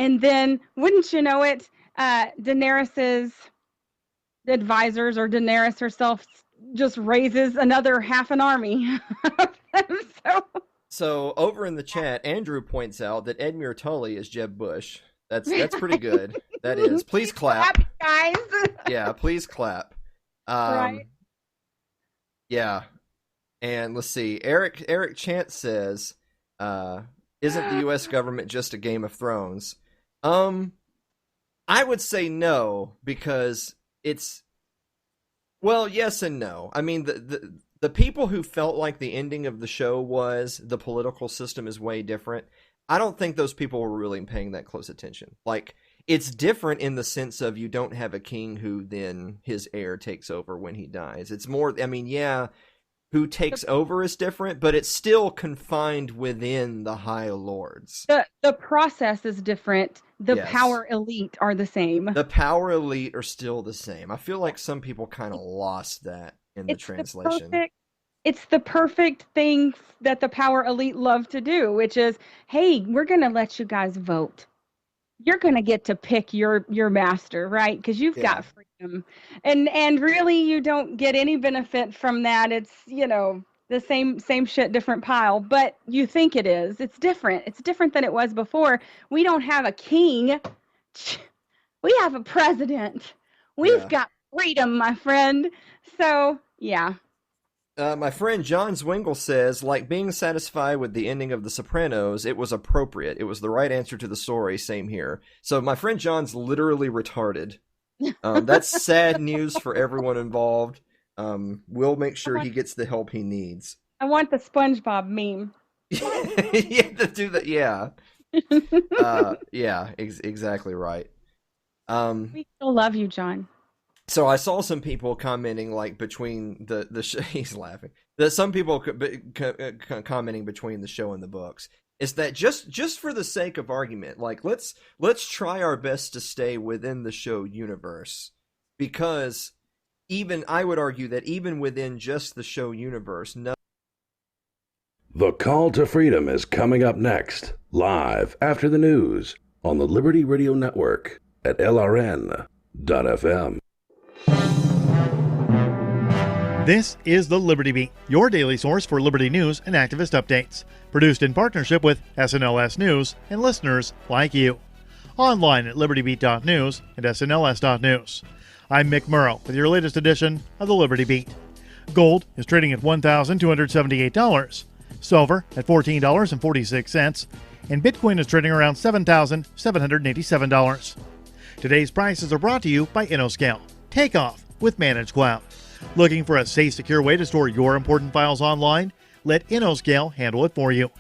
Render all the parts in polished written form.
And then, wouldn't you know it, Daenerys's advisors, or Daenerys herself, just raises another half an army. So So over in the chat, Andrew points out that Edmure Tully is Jeb Bush. That's pretty good. That is. Please clap. Guys. Yeah, please clap. Right. Yeah. And let's see. Eric Chance says, isn't the US government just a Game of Thrones? I would say no, because it's, well, yes and no. I mean, the people who felt like the ending of the show was the political system is way different, I don't think those people were really paying that close attention. Like, it's different in the sense of you don't have a king who then his heir takes over when he dies. It's more, I mean, yeah, who takes over is different, but it's still confined within the High Lords. The process is different. The Yes. power elite are the same. The power elite are still the same. I feel like some people kind of lost that in the translation. It's the perfect thing that the power elite love to do, which is, hey, we're going to let you guys vote. You're going to get to pick your master, right? Because you've got freedom. And really, you don't get any benefit from that. It's, the same shit, different pile. But you think it is. It's different. It's different than it was before. We don't have a king. We have a president. We've got freedom, my friend. So, yeah. My friend John Zwingle says, like being satisfied with the ending of The Sopranos, it was appropriate. It was the right answer to the story. Same here. So my friend John's literally retarded. That's sad news for everyone involved. We'll make sure he gets the help he needs. I want the SpongeBob meme. Yeah, to do that. Yeah. Exactly right. We still love you, John. So I saw some people commenting, like, between the he's laughing. That some people commenting between the show and the books is that just for the sake of argument, like let's try our best to stay within the show universe, because even I would argue that even within just the show universe, no. The Call to Freedom is coming up next, live after the news on the Liberty Radio Network at LRN.FM. This is the Liberty Beat, your daily source for liberty news and activist updates. Produced in partnership with SNLS News and listeners like you. Online at libertybeat.news and snls.news. I'm Mick Murrow with your latest edition of the Liberty Beat. Gold is trading at $1,278. Silver at $14.46. And Bitcoin is trading around $7,787. Today's prices are brought to you by InnoScale. Take off with Managed Cloud. Looking for a safe, secure way to store your important files online? Let InnoScale handle it for you.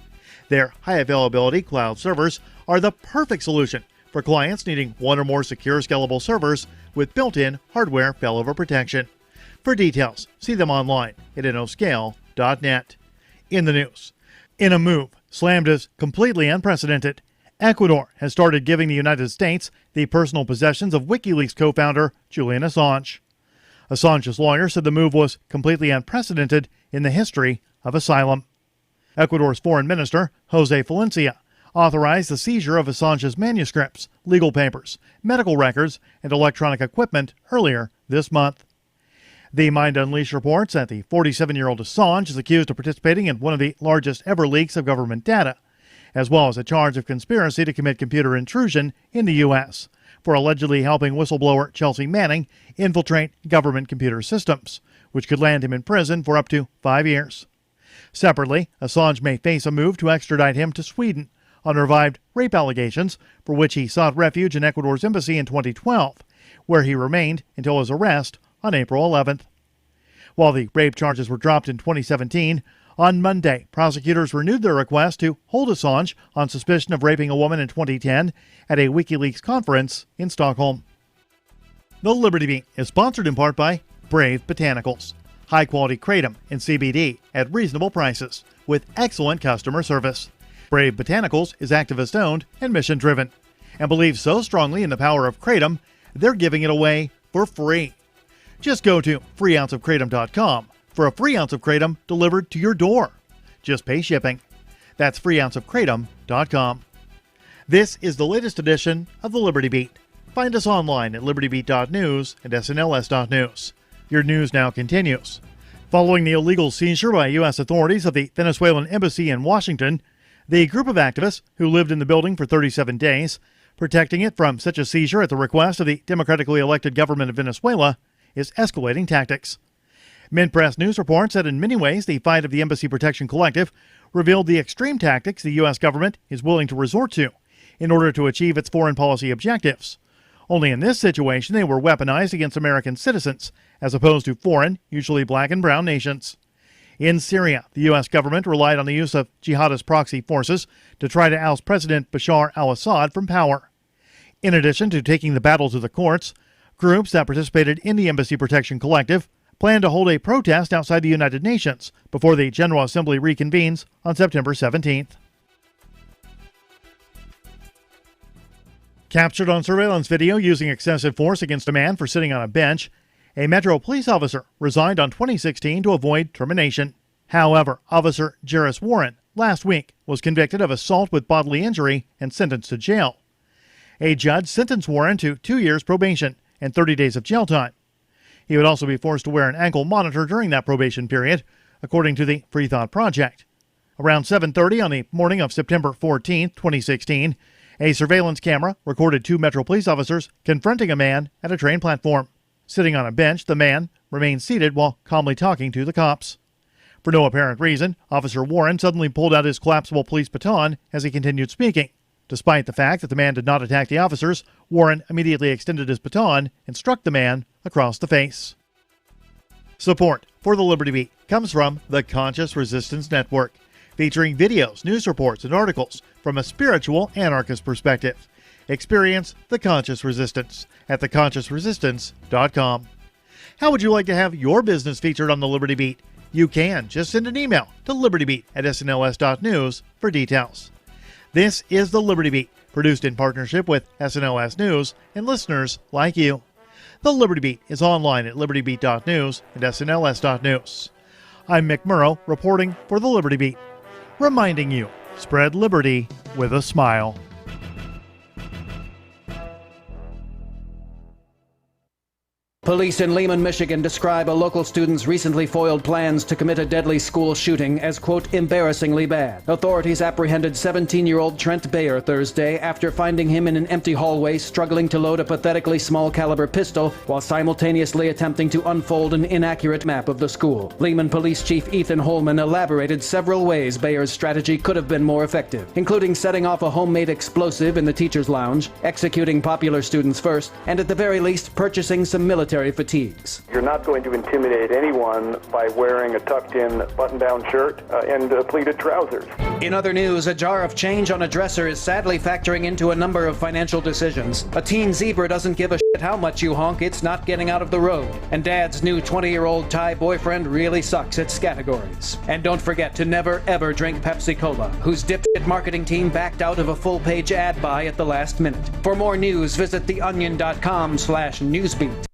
Their high-availability cloud servers are the perfect solution for clients needing one or more secure, scalable servers with built-in hardware failover protection. For details, see them online at innoscale.net. In the news, in a move slammed as completely unprecedented, Ecuador has started giving the United States the personal possessions of WikiLeaks co-founder Julian Assange. Assange's lawyer said the move was completely unprecedented in the history of asylum. Ecuador's foreign minister, Jose Valencia, authorized the seizure of Assange's manuscripts, legal papers, medical records, and electronic equipment earlier this month. The Mind Unleashed reports that the 47-year-old Assange is accused of participating in one of the largest ever leaks of government data, as well as a charge of conspiracy to commit computer intrusion in the U.S., for allegedly helping whistleblower Chelsea Manning infiltrate government computer systems, which could land him in prison for up to 5 years. Separately, Assange may face a move to extradite him to Sweden on revived rape allegations, for which he sought refuge in Ecuador's embassy in 2012, where he remained until his arrest on April 11th. While the rape charges were dropped in 2017, on Monday, prosecutors renewed their request to hold Assange on suspicion of raping a woman in 2010 at a WikiLeaks conference in Stockholm. The Liberty Beat is sponsored in part by Brave Botanicals. High-quality kratom and CBD at reasonable prices with excellent customer service. Brave Botanicals is activist-owned and mission-driven, and believes so strongly in the power of kratom, they're giving it away for free. Just go to freeounceofkratom.com for a free ounce of kratom delivered to your door. Just pay shipping. That's freeounceofkratom.com. This is the latest edition of the Liberty Beat. Find us online at libertybeat.news and snls.news. Your news now continues. Following the illegal seizure by U.S. authorities of the Venezuelan embassy in Washington, the group of activists who lived in the building for 37 days, protecting it from such a seizure at the request of the democratically elected government of Venezuela, is escalating tactics. Mint Press News reports that in many ways the fight of the Embassy Protection Collective revealed the extreme tactics the U.S. government is willing to resort to in order to achieve its foreign policy objectives. Only in this situation they were weaponized against American citizens, as opposed to foreign, usually black and brown nations. In Syria, the U.S. government relied on the use of jihadist proxy forces to try to oust President Bashar al-Assad from power. In addition to taking the battle to the courts, groups that participated in the Embassy Protection Collective plan to hold a protest outside the United Nations before the General Assembly reconvenes on September 17th. Captured on surveillance video using excessive force against a man for sitting on a bench, a Metro police officer resigned on 2016 to avoid termination. However, Officer Jairus Warren last week was convicted of assault with bodily injury and sentenced to jail. A judge sentenced Warren to 2 years probation and 30 days of jail time. He would also be forced to wear an ankle monitor during that probation period, according to the Free Thought Project. Around 7:30 on the morning of September 14, 2016, a surveillance camera recorded 2 Metro police officers confronting a man at a train platform. Sitting on a bench, the man remained seated while calmly talking to the cops. For no apparent reason, Officer Warren suddenly pulled out his collapsible police baton as he continued speaking. Despite the fact that the man did not attack the officers, Warren immediately extended his baton and struck the man across the face. Support for the Liberty Beat comes from the Conscious Resistance Network, featuring videos, news reports, and articles from a spiritual anarchist perspective. Experience the Conscious Resistance at theconsciousresistance.com. How would you like to have your business featured on the Liberty Beat? You can just send an email to libertybeat@snls.news for details. This is the Liberty Beat, produced in partnership with SNLS News and listeners like you. The Liberty Beat is online at libertybeat.news and snls.news. I'm Mick Murrow, reporting for the Liberty Beat, reminding you, spread liberty with a smile. Police in Lehman, Michigan describe a local student's recently foiled plans to commit a deadly school shooting as, quote, embarrassingly bad. Authorities apprehended 17-year-old Trent Bayer Thursday after finding him in an empty hallway struggling to load a pathetically small caliber pistol while simultaneously attempting to unfold an inaccurate map of the school. Lehman Police Chief Ethan Holman elaborated several ways Bayer's strategy could have been more effective, including setting off a homemade explosive in the teacher's lounge, executing popular students first, and at the very least purchasing some military fatigues. You're not going to intimidate anyone by wearing a tucked-in button-down shirt and pleated trousers. In other news, a jar of change on a dresser is sadly factoring into a number of financial decisions. A teen zebra doesn't give a shit how much you honk, it's not getting out of the road. And Dad's new 20-year-old Thai boyfriend really sucks at categories. And don't forget to never ever drink Pepsi Cola, whose dipshit marketing team backed out of a full-page ad buy at the last minute. For more news, visit theonion.com/newsbeat.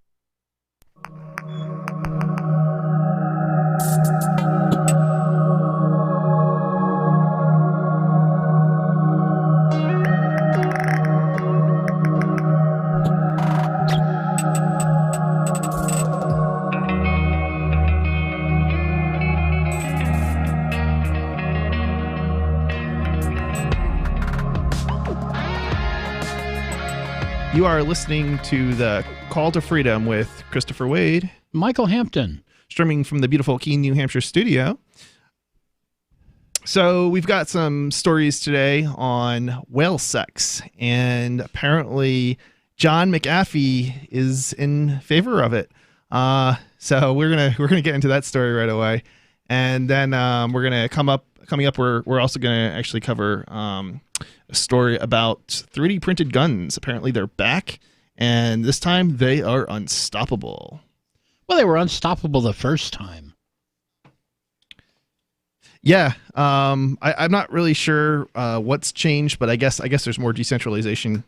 You are listening to the Call to Freedom with Christopher Waid, Michael Hampton, streaming from the beautiful Keene, New Hampshire studio. So we've got some stories today on whale sex, and apparently John McAfee is in favor of it. So we're gonna get into that story right away, and then we're gonna coming up. We're also gonna actually cover a story about 3D printed guns. Apparently they're back, and this time they are unstoppable. Well, they were unstoppable the first time. Yeah, I'm not really sure what's changed, but I guess there's more decentralization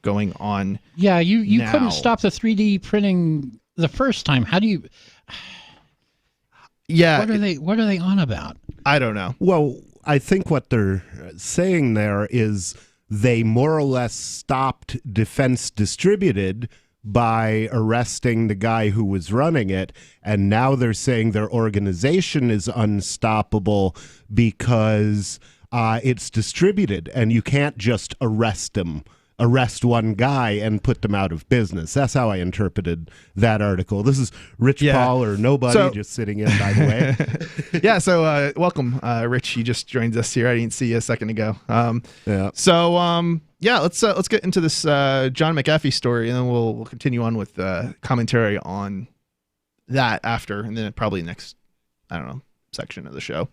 going on. Yeah, you now. couldn't stop the 3D printing the first time. How do you? Yeah, what are they on about? I don't know. Well, I think what they're saying there is they more or less stopped Defense Distributed by arresting the guy who was running it, and now they're saying their organization is unstoppable because it's distributed, and you can't just arrest one guy and put them out of business. That's how I interpreted that article. This is Rich Paul or nobody just sitting in, by the way. Yeah, so welcome, Rich. You just joined us here. I didn't see you a second ago. Let's get into this John McAfee story, and then we'll continue on with commentary on that after, and then probably next, section of the show.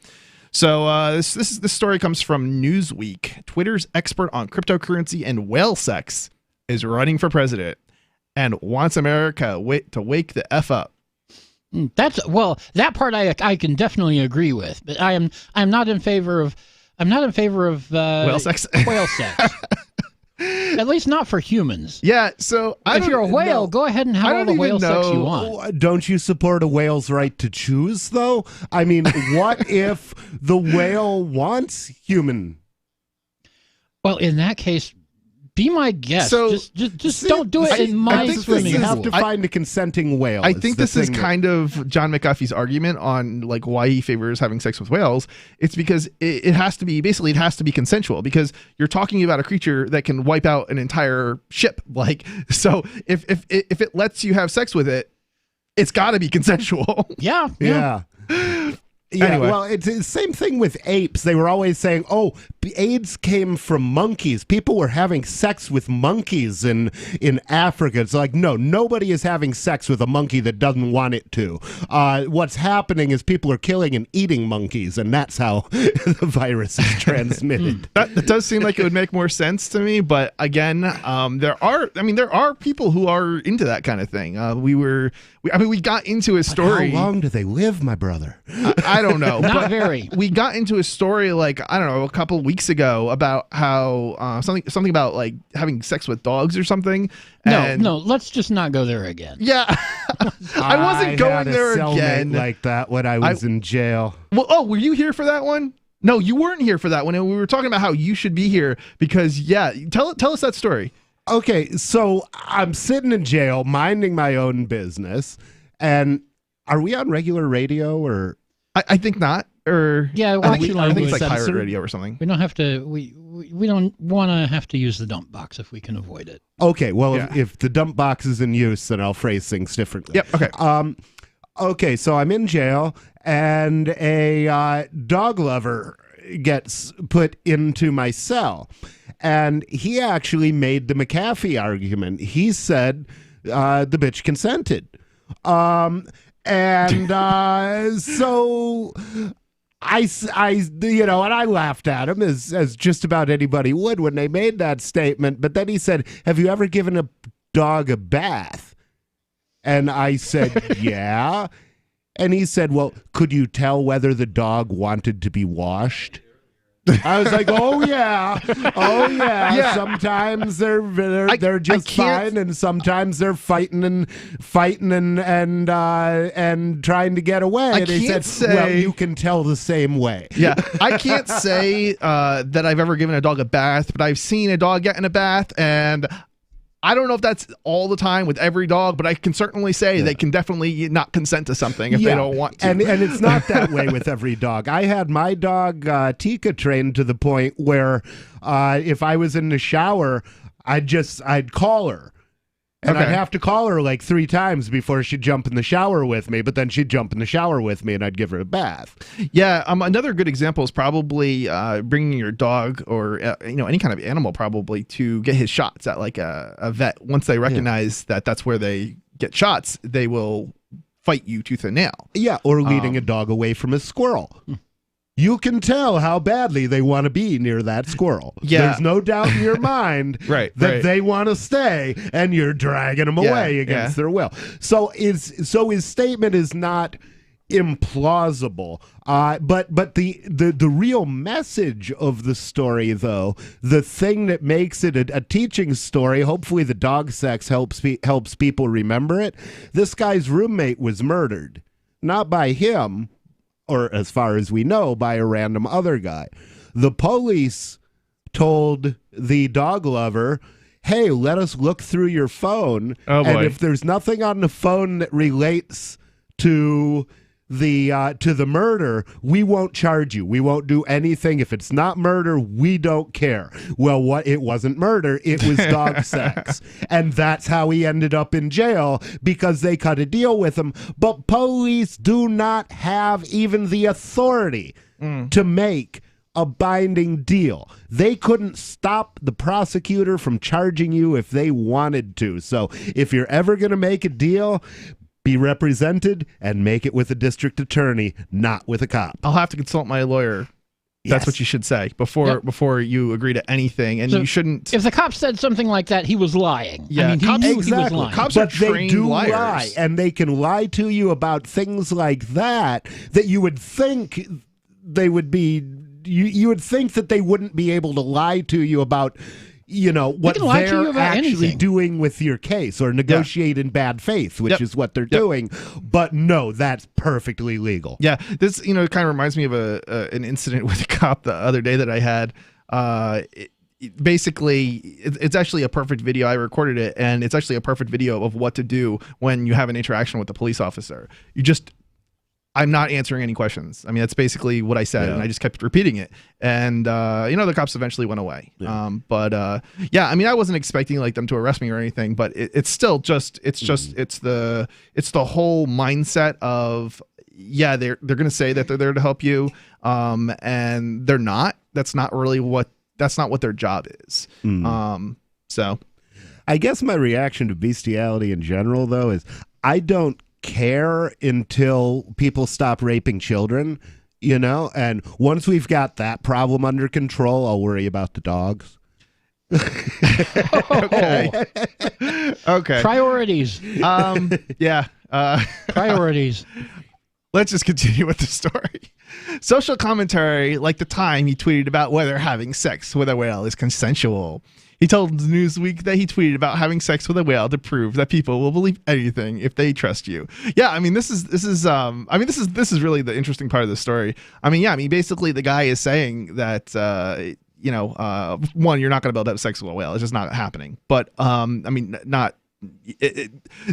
So this story comes from Newsweek. Twitter's expert on cryptocurrency and whale sex is running for president and wants America to wake the F up. That part I can definitely agree with, but I'm not in favor of whale sex. Whale sex. At least not for humans. Yeah, so if you're a whale, go ahead and have all the whale sex you want. Don't you support a whale's right to choose, though? I mean, what if the whale wants human? Well, in that case, be my guest. So, just don't do it in my swimming pool. You pool. have to find a consenting whale. I think this is kind of John McAfee's argument on like why he favors having sex with whales. It's because it has to be consensual, because you're talking about a creature that can wipe out an entire ship. Like, so if it lets you have sex with it, it's got to be consensual. Yeah. Yeah, anyway. Well, it's the same thing with apes. They were always saying, AIDS came from monkeys. People were having sex with monkeys in Africa. It's like, no, nobody is having sex with a monkey that doesn't want it to. What's happening is people are killing and eating monkeys, and that's how the virus is transmitted. That does seem like it would make more sense to me, but again, there are people who are into that kind of thing. We got into a story. How long do they live, my brother? I don't know. Not very. We got into a story like, I don't know, a couple weeks ago about how something about like having sex with dogs or something. No, let's just not go there again. Yeah. I wasn't going there again. Like that when I was in jail. Well, were you here for that one? No, you weren't here for that one. And we were talking about how you should be here because, tell us that story. Okay, so I'm sitting in jail, minding my own business, and are we on regular radio or? I think not. Or yeah, I think it's like pirate radio or something. We don't have to. We don't want to have to use the dump box if we can avoid it. Okay, well, if the dump box is in use, then I'll phrase things differently. Yep. Okay. Okay, so I'm in jail, and a dog lover gets put into my cell. And he actually made the McAfee argument. He said the bitch consented. So and I laughed at him as just about anybody would when they made that statement. But then he said, have you ever given a dog a bath? And I said, yeah. And he said, well, could you tell whether the dog wanted to be washed? I was like, oh yeah. Yeah. Sometimes they're just fine, and sometimes they're fighting and trying to get away. And he said, well, you can tell the same way. Yeah, I can't say that I've ever given a dog a bath, but I've seen a dog get in a bath, and I don't know if that's all the time with every dog, but I can certainly say they can definitely not consent to something if they don't want to. And it's not that way with every dog. I had my dog Tika trained to the point where if I was in the shower, I'd call her. And I'd have to call her like 3 times before she'd jump in the shower with me, but then she'd jump in the shower with me and I'd give her a bath. Yeah, another good example is probably bringing your dog or any kind of animal probably to get his shots at like a vet. Once they recognize that that's where they get shots, they will fight you tooth and nail. Yeah, or leading a dog away from a squirrel. You can tell how badly they want to be near that squirrel. Yeah. There's no doubt in your mind that they want to stay, and you're dragging them away against their will. So his statement is not implausible. But the real message of the story, though, the thing that makes it a teaching story, hopefully the dog sex helps people remember it. This guy's roommate was murdered, not by him, or as far as we know, by a random other guy. The police told the dog lover, hey, let us look through your phone. Oh, boy. And if there's nothing on the phone that relates to the murder, we won't charge you. We won't do anything. If it's not murder, we don't care. Well, it wasn't murder. It was dog sex. And that's how he ended up in jail, because they cut a deal with him. But police do not have even the authority to make a binding deal. They couldn't stop the prosecutor from charging you if they wanted to. So if you're ever going to make a deal, be represented and make it with a district attorney, not with a cop. I'll have to consult my lawyer. That's Yes. what you should say before you agree to anything, and So you shouldn't. If the cop said something like that, he was lying. Yeah, I mean, he cops- knew he was Exactly. lying. Cops are But they trained do liars. lie, and they can lie to you about things like that you would think they would be. You would think that they wouldn't be able to lie to you about, what can lie to you they're about actually anything. doing with your case, or negotiate in bad faith, which Yep. is what they're doing. But no, that's perfectly legal. Yeah, this kind of reminds me of an incident with a cop the other day that I had. It's actually a perfect video. I recorded it, and it's actually a perfect video of what to do when you have an interaction with a police officer. I'm not answering any questions. I mean, that's basically what I said, and I just kept repeating it. And the cops eventually went away. Yeah. I mean, I wasn't expecting like them to arrest me or anything, but it's still just it's the whole mindset of they're gonna say that they're there to help you, and they're not. That's not what their job is. So, I guess my reaction to bestiality in general, though, is I don't care until people stop raping children, and once we've got that problem under control, I'll worry about the dogs. Okay. Priorities. Priorities. Let's just continue with the story. Social commentary, like the time he tweeted about whether having sex with a whale is consensual. He told Newsweek that he tweeted about having sex with a whale to prove that people will believe anything if they trust you. Yeah, I mean this is really the interesting part of the story. I mean, basically the guy is saying that one, you're not going to be able to have sex with a whale. It's just not happening. But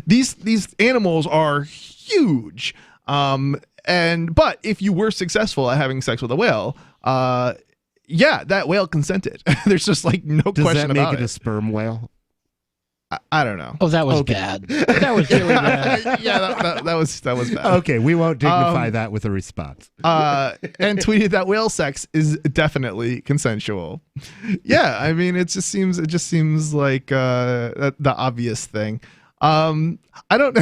these animals are huge. But if you were successful at having sex with a whale, that whale consented. There's just like no Does question that make about it a sperm whale? I don't know. Oh, that was bad. That was really bad. that was bad. Okay, we won't dignify that with a response. And tweeted that whale sex is definitely consensual. Yeah, I mean, it just seems like the obvious thing. I don't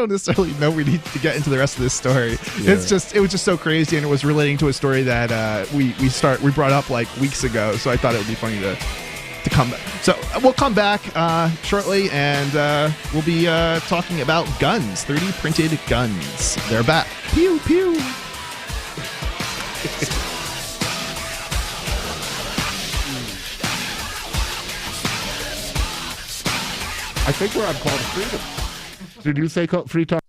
necessarily know we need to get into the rest of this story. Yeah. It was just so crazy, and it was relating to a story that we brought up like weeks ago. So I thought it would be funny to come back. So we'll come back shortly, and we'll be talking about guns, 3D printed guns. They're back. Pew pew. I think we're on Call to Freedom. Did you say free talk?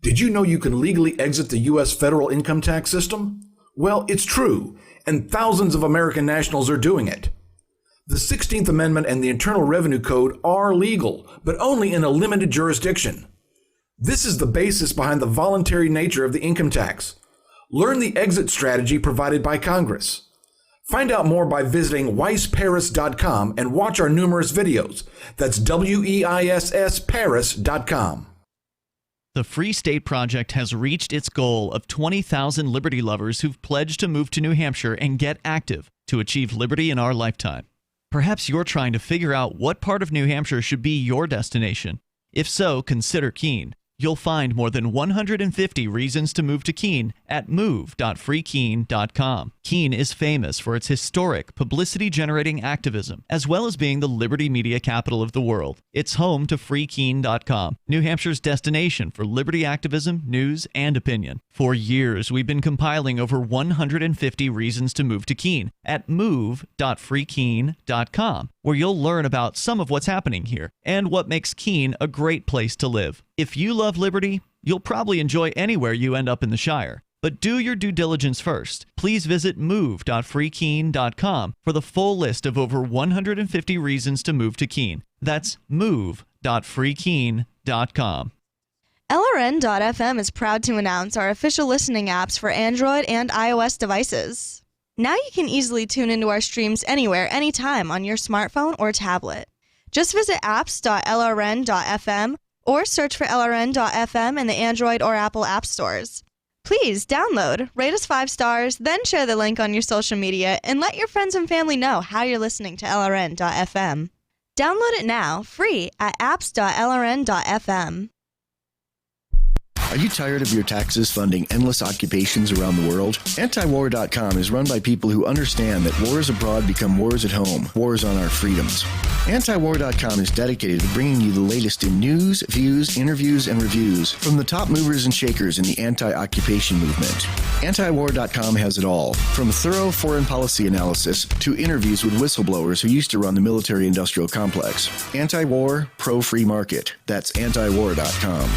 Did you know you can legally exit the U.S. federal income tax system? Well, it's true, and thousands of American nationals are doing it. The 16th Amendment and the Internal Revenue Code are legal, but only in a limited jurisdiction. This is the basis behind the voluntary nature of the income tax. Learn the exit strategy provided by Congress. Find out more by visiting weissparis.com and watch our numerous videos. That's WEISS Paris.com. The Free State Project has reached its goal of 20,000 liberty lovers who've pledged to move to New Hampshire and get active to achieve liberty in our lifetime. Perhaps you're trying to figure out what part of New Hampshire should be your destination. If so, consider Keene. You'll find more than 150 reasons to move to Keene at move.freekeene.com. Keene is famous for its historic, publicity-generating activism, as well as being the liberty media capital of the world. It's home to freekeene.com, New Hampshire's destination for liberty activism, news, and opinion. For years, we've been compiling over 150 reasons to move to Keene at move.freekeene.com, where you'll learn about some of what's happening here and what makes Keene a great place to live. If you love liberty, you'll probably enjoy anywhere you end up in the Shire. But do your due diligence first. Please visit move.freekeen.com for the full list of over 150 reasons to move to Keene. That's move.freekeen.com. LRN.FM is proud to announce our official listening apps for Android and iOS devices. Now you can easily tune into our streams anywhere, anytime on your smartphone or tablet. Just visit apps.lrn.fm or search for LRN.FM in the Android or Apple app stores. Please download, rate us 5 stars, then share the link on your social media and let your friends and family know how you're listening to LRN.FM. Download it now, free at apps.lrn.fm. Are you tired of your taxes funding endless occupations around the world? Antiwar.com is run by people who understand that wars abroad become wars at home, wars on our freedoms. Antiwar.com is dedicated to bringing you the latest in news, views, interviews, and reviews from the top movers and shakers in the anti-occupation movement. Antiwar.com has it all, from thorough foreign policy analysis to interviews with whistleblowers who used to run the military-industrial complex. Anti-war, pro-free market. That's antiwar.com.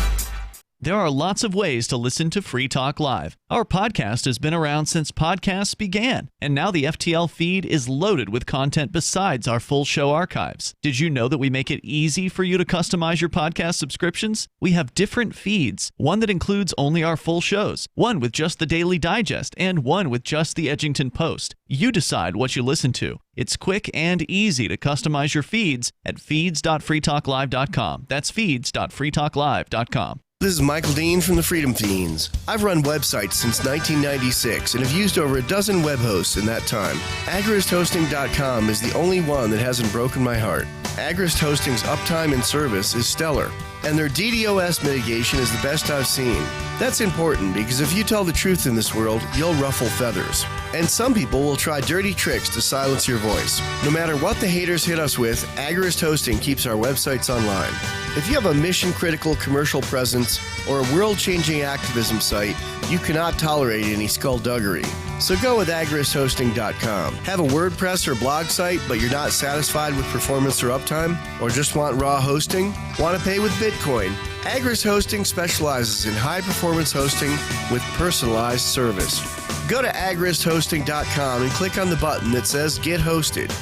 There are lots of ways to listen to Free Talk Live. Our podcast has been around since podcasts began, and now the FTL feed is loaded with content besides our full show archives. Did you know that we make it easy for you to customize your podcast subscriptions? We have different feeds, one that includes only our full shows, one with just the Daily Digest, and one with just the Edgington Post. You decide what you listen to. It's quick and easy to customize your feeds at feeds.freetalklive.com. That's feeds.freetalklive.com. This is Michael Dean from the Freedom Fiends. I've run websites since 1996 and have used over a dozen web hosts in that time. AgristHosting.com is the only one that hasn't broken my heart. Agrist Hosting's uptime and service is stellar, and their DDoS mitigation is the best I've seen. That's important because if you tell the truth in this world, you'll ruffle feathers. And some people will try dirty tricks to silence your voice. No matter what the haters hit us with, Agrist Hosting keeps our websites online. If you have a mission-critical commercial presence or a world-changing activism site, you cannot tolerate any skullduggery. So go with agristhosting.com. Have a WordPress or blog site, but you're not satisfied with performance or uptime? Or just want raw hosting? Want to pay with Bitcoin? Agrist Hosting specializes in high-performance hosting with personalized service. Go to agristhosting.com and click on the button that says Get Hosted.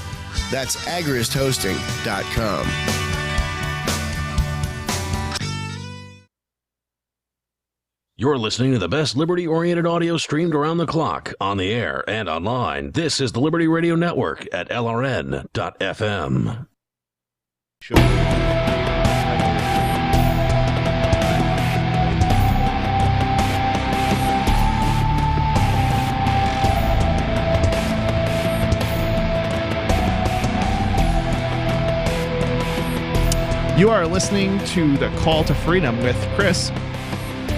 That's agristhosting.com. You're listening to the best liberty-oriented audio streamed around the clock, on the air, and online. This is the Liberty Radio Network at LRN.FM. You are listening to the Call to Freedom with Chris,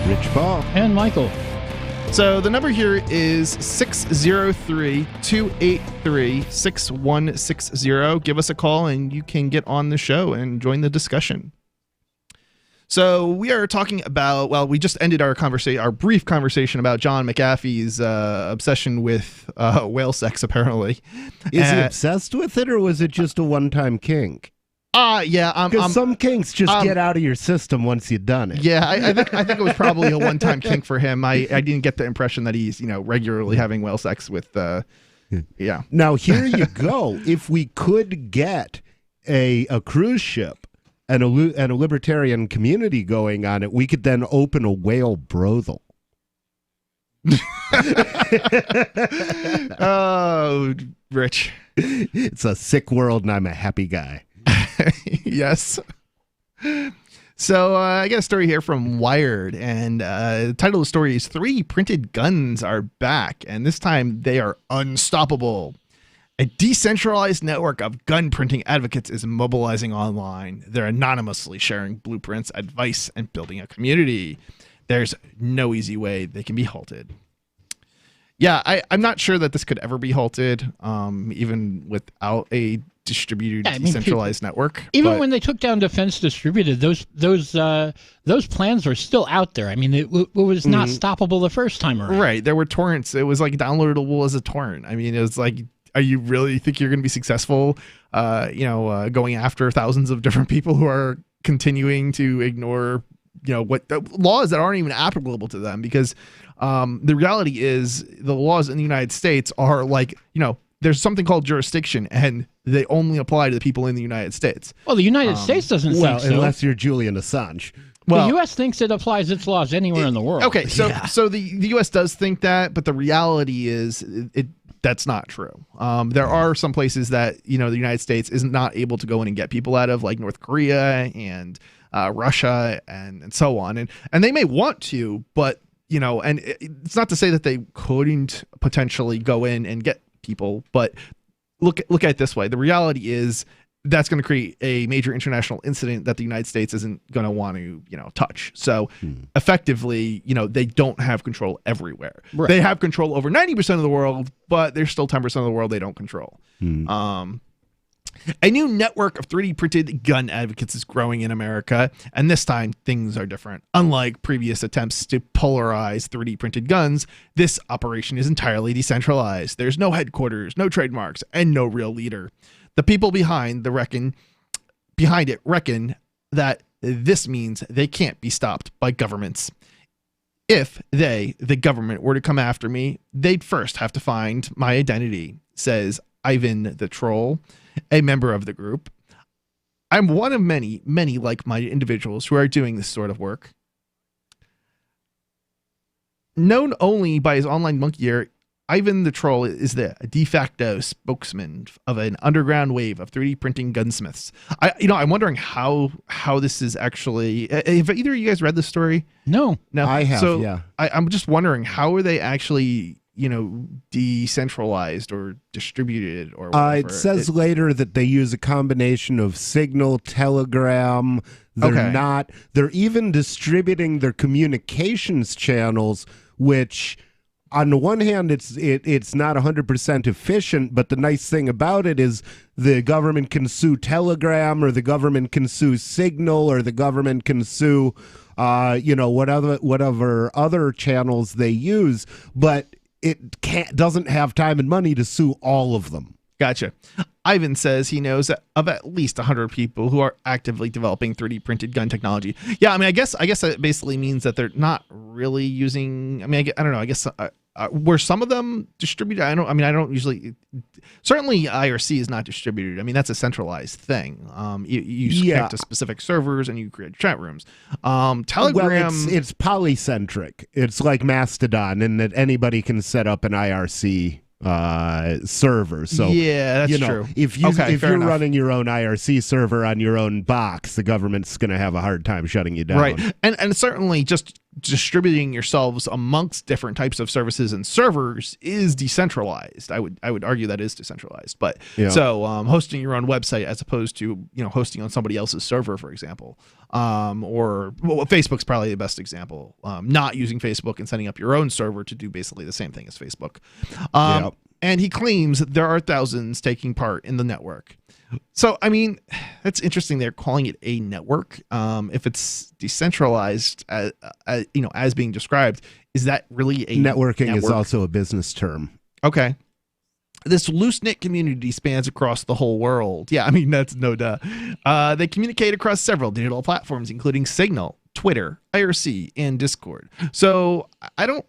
Rich Paul, and Michael. So the number here is 603-283-6160. Give us a call and you can get on the show and join the discussion. So we are talking about, well, we just ended our brief conversation about John McAfee's obsession with whale sex, apparently. Is he obsessed with it, or was it just a one-time kink? Yeah. Because some kinks just get out of your system once you've done it. Yeah, I think it was probably a one-time kink for him. I didn't get the impression that he's regularly having whale sex with. Yeah. Now here you go. If we could get a cruise ship and a libertarian community going on it, we could then open a whale brothel. Oh, Rich. It's a sick world and I'm a happy guy. Yes. So I got a story here from Wired, and the title of the story is 3 printed guns are back, and this time they are unstoppable. A decentralized network of gun printing advocates is mobilizing online. They're anonymously sharing blueprints, advice, and building a community. There's no easy way they can be halted. Yeah, I'm not sure that this could ever be halted, even without a distributed, decentralized network. Even when they took down Defense Distributed, those plans are still out there. I mean, it was not stoppable the first time around. Right. There were torrents. It was like downloadable as a torrent. I mean, it was like, are you really think you're going to be successful, going after thousands of different people who are continuing to ignore what the laws that aren't even applicable to them, because the reality is the laws in the United States are like, there's something called jurisdiction, and they only apply to the people in the United States. Well, the United States doesn't think so. Unless you're Julian Assange. Well, the U.S. thinks it applies its laws anywhere in the world. Okay, so the U.S. does think that, but the reality is that's not true. There are some places that the United States is not able to go in and get people out of, like North Korea and Russia and so on, and they may want to, but and it's not to say that they couldn't potentially go in and get people, but look at it this way. The reality is that's going to create a major international incident that the United States isn't going to want to, touch. So effectively, they don't have control everywhere. Right. They have control over 90% of the world, but there's still 10% of the world they don't control. A new network of 3D printed gun advocates is growing in America, and this time things are different. Unlike previous attempts to polarize 3D printed guns, this operation is entirely decentralized. There's no headquarters, no trademarks, and no real leader. The people behind it reckon that this means they can't be stopped by governments. If the government, were to come after me, they'd first have to find my identity, says Ivan the Troll, a member of the group. I'm one of many, many like-minded individuals who are doing this sort of work. Known only by his online monkey gear, Ivan the Troll is the de facto spokesman of an underground wave of 3D printing gunsmiths. I'm wondering how this is actually. Have either of you guys read this story? No. I have. So yeah. I'm just wondering, how are they actually, decentralized or distributed or whatever? It says later that they use a combination of Signal, Telegram. They're even distributing their communications channels, which on the one hand, it's not 100% efficient, but the nice thing about it is the government can sue Telegram, or the government can sue Signal, or the government can sue, whatever other channels they use, but it doesn't have time and money to sue all of them. Gotcha. Ivan says he knows of at least 100 people who are actively developing 3D printed gun technology. Yeah, I guess that basically means that they're not really using. I don't know. I guess were some of them distributed? I don't usually. Certainly, IRC is not distributed. That's a centralized thing. You connect to specific servers and you create chat rooms. Telegram. Well, it's polycentric. It's like Mastodon, in that anybody can set up an IRC server. So yeah, that's true. If you're running your own IRC server on your own box, the government's going to have a hard time shutting you down. Right, and certainly just distributing yourselves amongst different types of services and servers is decentralized. I would argue that is decentralized. But so hosting your own website as opposed to hosting on somebody else's server, for example, Facebook's probably the best example. Not using Facebook and setting up your own server to do basically the same thing as Facebook. And he claims that there are thousands taking part in the network. So, that's interesting. They're calling it a network. If it's decentralized, as being described, is that really a networking? Network? Is also a business term. Okay. This loose-knit community spans across the whole world. Yeah, that's no duh. They communicate across several digital platforms, including Signal, Twitter, IRC, and Discord. So I don't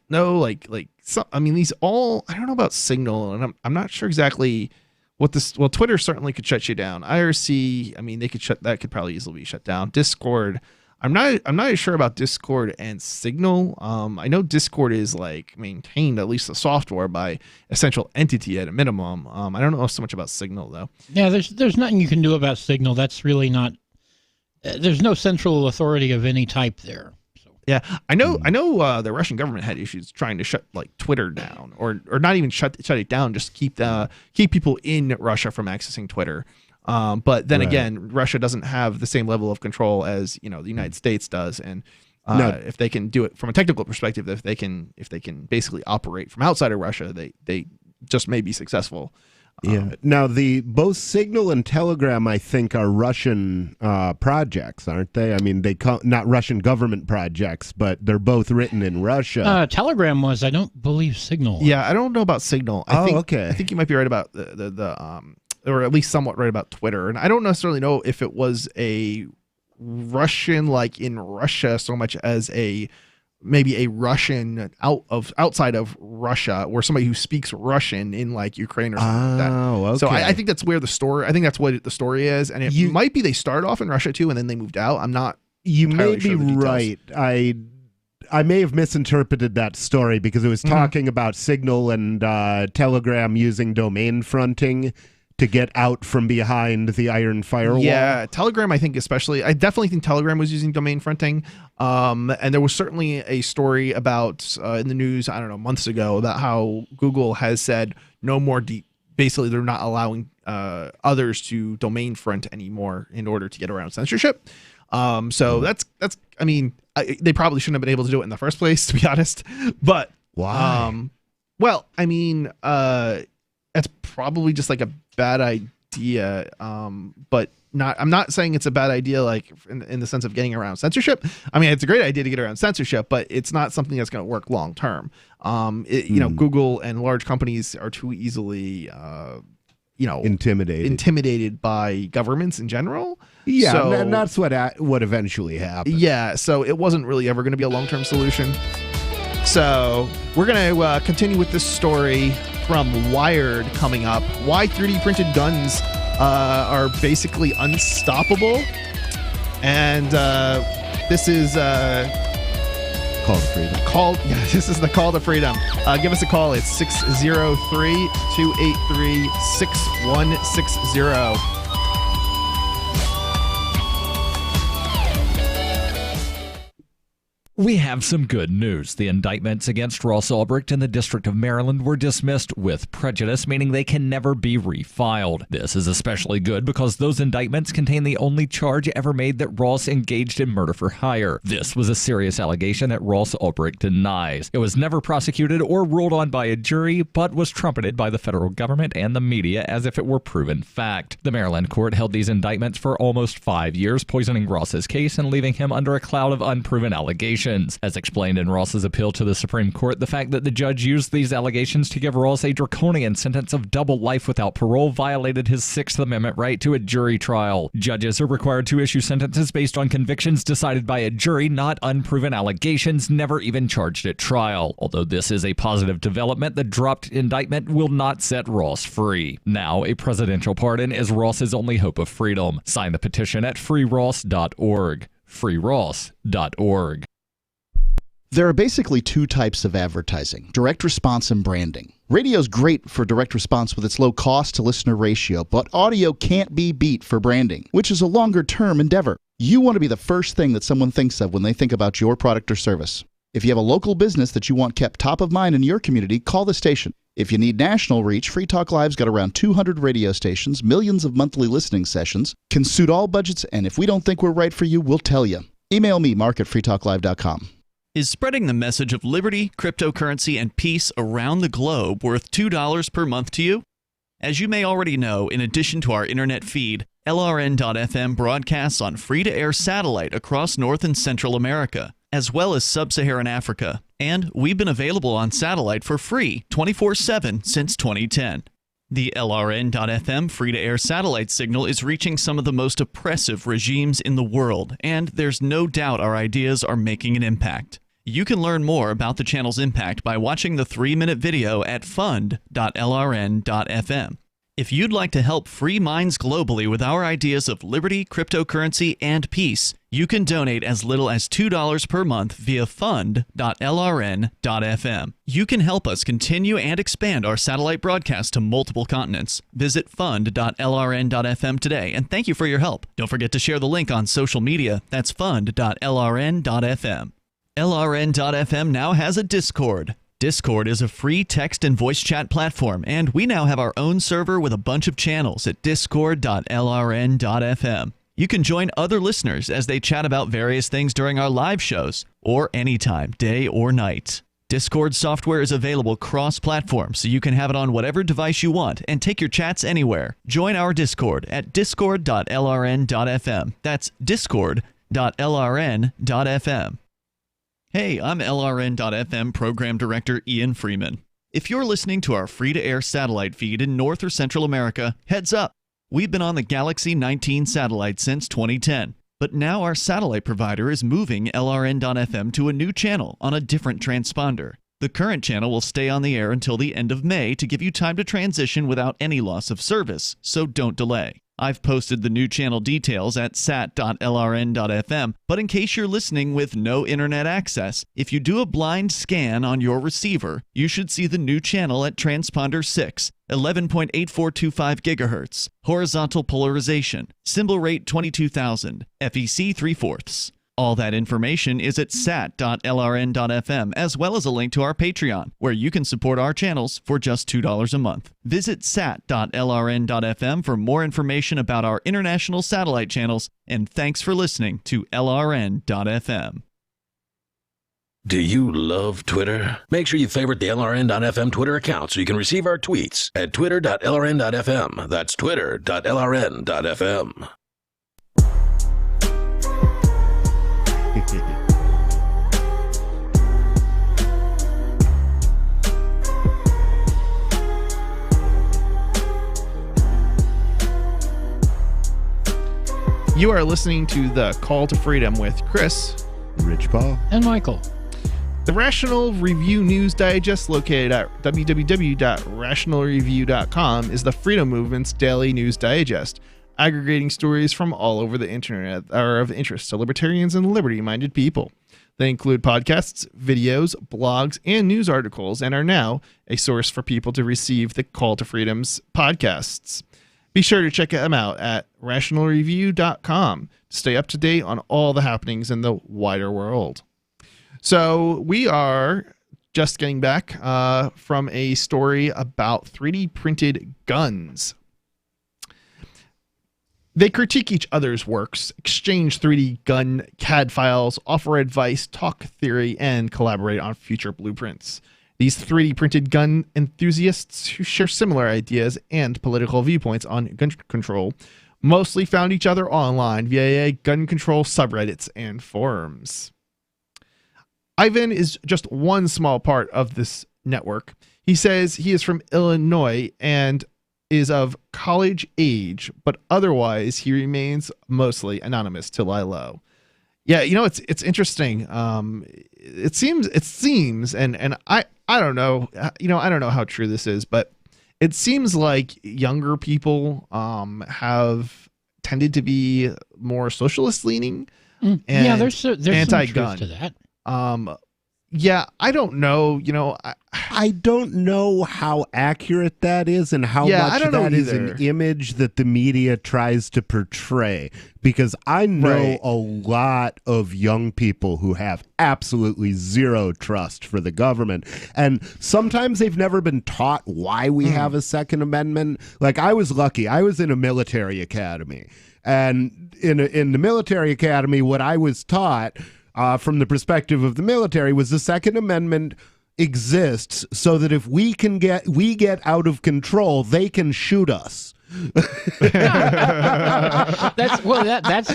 know, these all. I don't know about Signal, and I'm not sure exactly what this. Well, Twitter certainly could shut you down. IRC, they could shut that. Could probably easily be shut down. Discord, I'm not sure about Discord and Signal. I know Discord is maintained, at least the software, by a central entity at a minimum. I don't know so much about Signal though. Yeah, there's nothing you can do about Signal. That's really not. There's no central authority of any type there. Yeah, I know. The Russian government had issues trying to shut Twitter down, or not even shut it down, just keep people in Russia from accessing Twitter. But then again, Russia doesn't have the same level of control as the United States does, and if they can do it from a technical perspective, if they can basically operate from outside of Russia, they just may be successful. Now, both Signal and Telegram, I think, are Russian projects, aren't they? Not Russian government projects, but they're both written in Russia. Telegram was. I don't believe Signal. Yeah, I don't know about Signal. Okay. I think you might be right about the or at least somewhat right about Twitter. And I don't necessarily know if it was a Russian like in Russia so much as maybe a Russian outside of Russia, or somebody who speaks Russian in like Ukraine or something like that. Okay. So I think that's where the story. I think that's what the story is, and it might be they started off in Russia too, and then they moved out. I'm not. You may be right. I may have misinterpreted that story because it was talking about Signal and Telegram using domain fronting to get out from behind the iron firewall. Yeah, Telegram, I think especially. I definitely think Telegram was using domain fronting. And there was certainly a story about in the news, I don't know, months ago, about how Google has said no more basically they're not allowing others to domain front anymore in order to get around censorship. So that's I mean, they probably shouldn't have been able to do it in the first place, to be honest. But why? Well, I mean, that's probably just like a bad idea. But I'm not saying it's a bad idea, like in the sense of getting around censorship. I mean, it's a great idea to get around censorship, but it's not something that's going to work long term. You know, Google and large companies are too easily, intimidated by governments in general. Yeah, so, and that's what eventually happened. Yeah, so it wasn't really ever going to be a long-term solution. So we're going to continue with this story from Wired coming up. Why 3D printed guns are basically unstoppable. And this is Call to Freedom. This is the Call to Freedom. Give us a call. It's 603-283-6160. We have some good news. The indictments against Ross Ulbricht in the District of Maryland were dismissed with prejudice, meaning they can never be refiled. This is especially good because those indictments contain the only charge ever made that Ross engaged in murder for hire. This was a serious allegation that Ross Ulbricht denies. It was never prosecuted or ruled on by a jury, but was trumpeted by the federal government and the media as if it were proven fact. The Maryland court held these indictments for almost 5 years, poisoning Ross's case and leaving him under a cloud of unproven allegations. As explained in Ross's appeal to the Supreme Court, the fact that the judge used these allegations to give Ross a draconian sentence of double life without parole violated his Sixth Amendment right to a jury trial. Judges are required to issue sentences based on convictions decided by a jury, not unproven allegations never even charged at trial. Although this is a positive development, the dropped indictment will not set Ross free. Now, a presidential pardon is Ross's only hope of freedom. Sign the petition at freeross.org. freeross.org. There are basically two types of advertising: direct response and branding. Radio's great for direct response with its low cost to listener ratio, but audio can't be beat for branding, which is a longer term endeavor. You want to be the first thing that someone thinks of when they think about your product or service. If you have a local business that you want kept top of mind in your community, call the station. If you need national reach, Free Talk Live's got around 200 radio stations, millions of monthly listening sessions, can suit all budgets, and if we don't think we're right for you, we'll tell you. Email me, mark@freetalklive.com. Is spreading the message of liberty, cryptocurrency, and peace around the globe worth $2 per month to you? As you may already know, in addition to our internet feed, LRN.FM broadcasts on free-to-air satellite across North and Central America, as well as Sub-Saharan Africa. And we've been available on satellite for free 24/7 since 2010. The LRN.FM free-to-air satellite signal is reaching some of the most oppressive regimes in the world, and there's no doubt our ideas are making an impact. You can learn more about the channel's impact by watching the 3-minute video at fund.lrn.fm. If you'd like to help free minds globally with our ideas of liberty, cryptocurrency, and peace, you can donate as little as $2 per month via fund.lrn.fm. You can help us continue and expand our satellite broadcast to multiple continents. Visit fund.lrn.fm today, and thank you for your help. Don't forget to share the link on social media. That's fund.lrn.fm. LRN.FM now has a Discord. Discord is a free text and voice chat platform, and we now have our own server with a bunch of channels at discord.lrn.fm. You can join other listeners as they chat about various things during our live shows, or anytime, day or night. Discord software is available cross-platform, so you can have it on whatever device you want and take your chats anywhere. Join our Discord at discord.lrn.fm. That's discord.lrn.fm. Hey, I'm LRN.FM Program Director Ian Freeman. If you're listening to our free-to-air satellite feed in North or Central America, heads up! We've been on the Galaxy 19 satellite since 2010. But now our satellite provider is moving LRN.FM to a new channel on a different transponder. The current channel will stay on the air until the end of May to give you time to transition without any loss of service, so don't delay. I've posted the new channel details at sat.lrn.fm, but in case you're listening with no internet access, if you do a blind scan on your receiver, you should see the new channel at transponder 6, 11.8425 GHz, horizontal polarization, symbol rate 22,000, FEC 3/4. All that information is at sat.lrn.fm, as well as a link to our Patreon, where you can support our channels for just $2 a month. Visit sat.lrn.fm for more information about our international satellite channels, and thanks for listening to LRN.FM. Do you love Twitter? Make sure you favorite the LRN.FM Twitter account so you can receive our tweets at twitter.lrn.fm. That's twitter.lrn.fm. You are listening to The Call to Freedom with Chris, Rich Paul, and Michael. The Rational Review News Digest, located at www.rationalreview.com, is the freedom movement's daily news digest, aggregating stories from all over the internet that are of interest to libertarians and liberty-minded people. They include podcasts, videos, blogs, and news articles, and are now a source for people to receive the Call to Freedom's podcasts. Be sure to check them out at rationalreview.com to stay up to date on all the happenings in the wider world. So we are just getting back from a story about 3D printed guns. They critique each other's works, exchange 3D gun CAD files, offer advice, talk theory, and collaborate on future blueprints. These 3D printed gun enthusiasts who share similar ideas and political viewpoints on gun control mostly found each other online via gun control subreddits and forums. Ivan is just one small part of this network. He says he is from Illinois and is of college age, but otherwise he remains mostly anonymous till I low. Yeah, you know, it's interesting. It seems, and I don't know, I don't know how true this is, but it seems like younger people have tended to be more socialist leaning. And yeah, there's anti-gun. some truth to that. Yeah, I don't know. I don't know how accurate that is and how much that is an image that the media tries to portray. Because I know a lot of young people who have absolutely zero trust for the government. And sometimes they've never been taught why we have a Second Amendment. Like, I was lucky. I was in a military academy. And in the military academy, what I was taught from the perspective of the military was the Second Amendment exists so that if we get out of control, they can shoot us. That's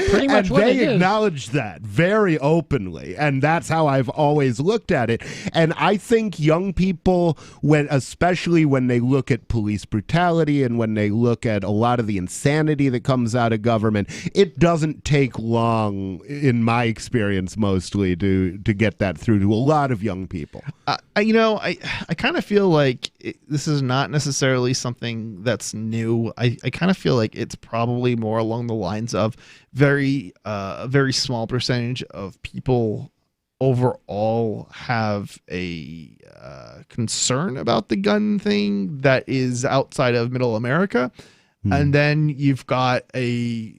pretty much what it is. They acknowledge that very openly, and that's how I've always looked at it. And I think young people, especially when they look at police brutality and when they look at a lot of the insanity that comes out of government, it doesn't take long, in my experience, mostly to get that through to a lot of young people. I kind of feel like this is not necessarily something that's new. I kind of feel like it's probably more along the lines of a very small percentage of people overall have a concern about the gun thing that is outside of middle America. And then you've got an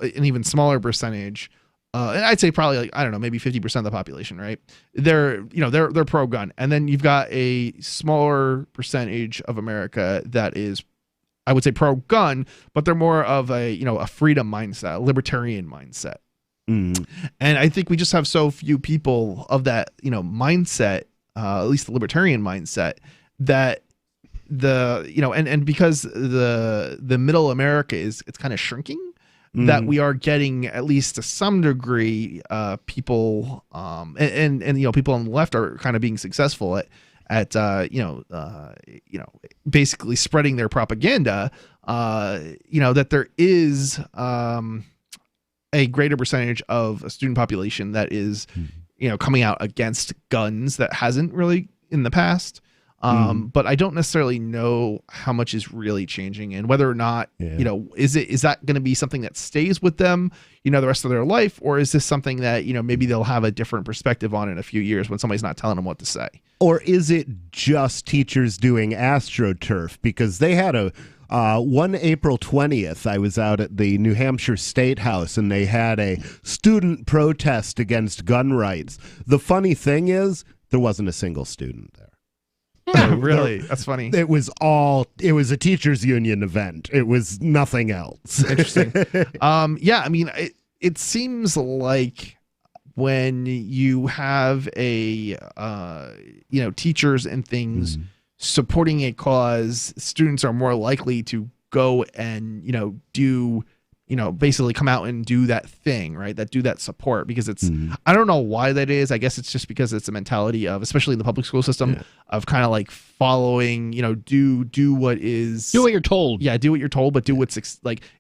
even smaller percentage. And I'd say probably, like, I don't know, maybe 50% of the population, right? They're pro-gun. And then you've got a smaller percentage of America that is, I would say, pro-gun, but they're more of a freedom mindset, a libertarian mindset. And I think we just have so few people of that, mindset, at least the libertarian mindset, that and because the middle America it's kind of shrinking, that we are getting, at least to some degree, people and people on the left are kind of being successful at basically spreading their propaganda, that there is a greater percentage of a student population that is, coming out against guns that hasn't really in the past. But I don't necessarily know how much is really changing and whether or not, is that going to be something that stays with them, the rest of their life? Or is this something that, maybe they'll have a different perspective on in a few years when somebody's not telling them what to say? Or is it just teachers doing AstroTurf? Because they had one April 20th, I was out at the New Hampshire State House, and they had a student protest against gun rights. The funny thing is, there wasn't a single student there. Oh, really? That's funny. It was a teachers union event. It was nothing else. Interesting. It seems like when you have teachers and things supporting a cause, students are more likely to go and, do, basically come out and do that thing, right? Do that support, because it's, I don't know why that is. I guess it's just because it's a mentality of, especially in the public school system, of kind of like following, do what you're told. Yeah. Do what you're told, but do what's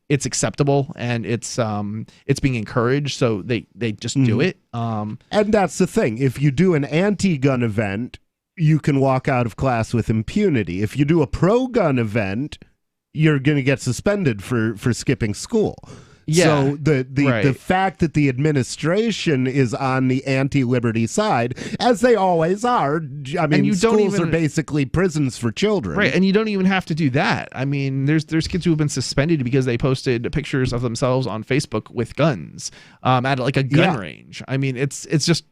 it's acceptable and it's being encouraged. So they just do it. And that's the thing. If you do an anti-gun event, you can walk out of class with impunity. If you do a pro-gun event, you're going to get suspended for skipping school. Yeah. So the fact that the administration is on the anti-liberty side, as they always are, I mean, schools are basically prisons for children. Right, and you don't even have to do that. I mean, there's kids who have been suspended because they posted pictures of themselves on Facebook with guns at like a gun range. I mean, it's just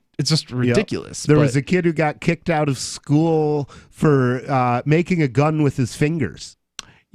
ridiculous. There was a kid who got kicked out of school for making a gun with his fingers.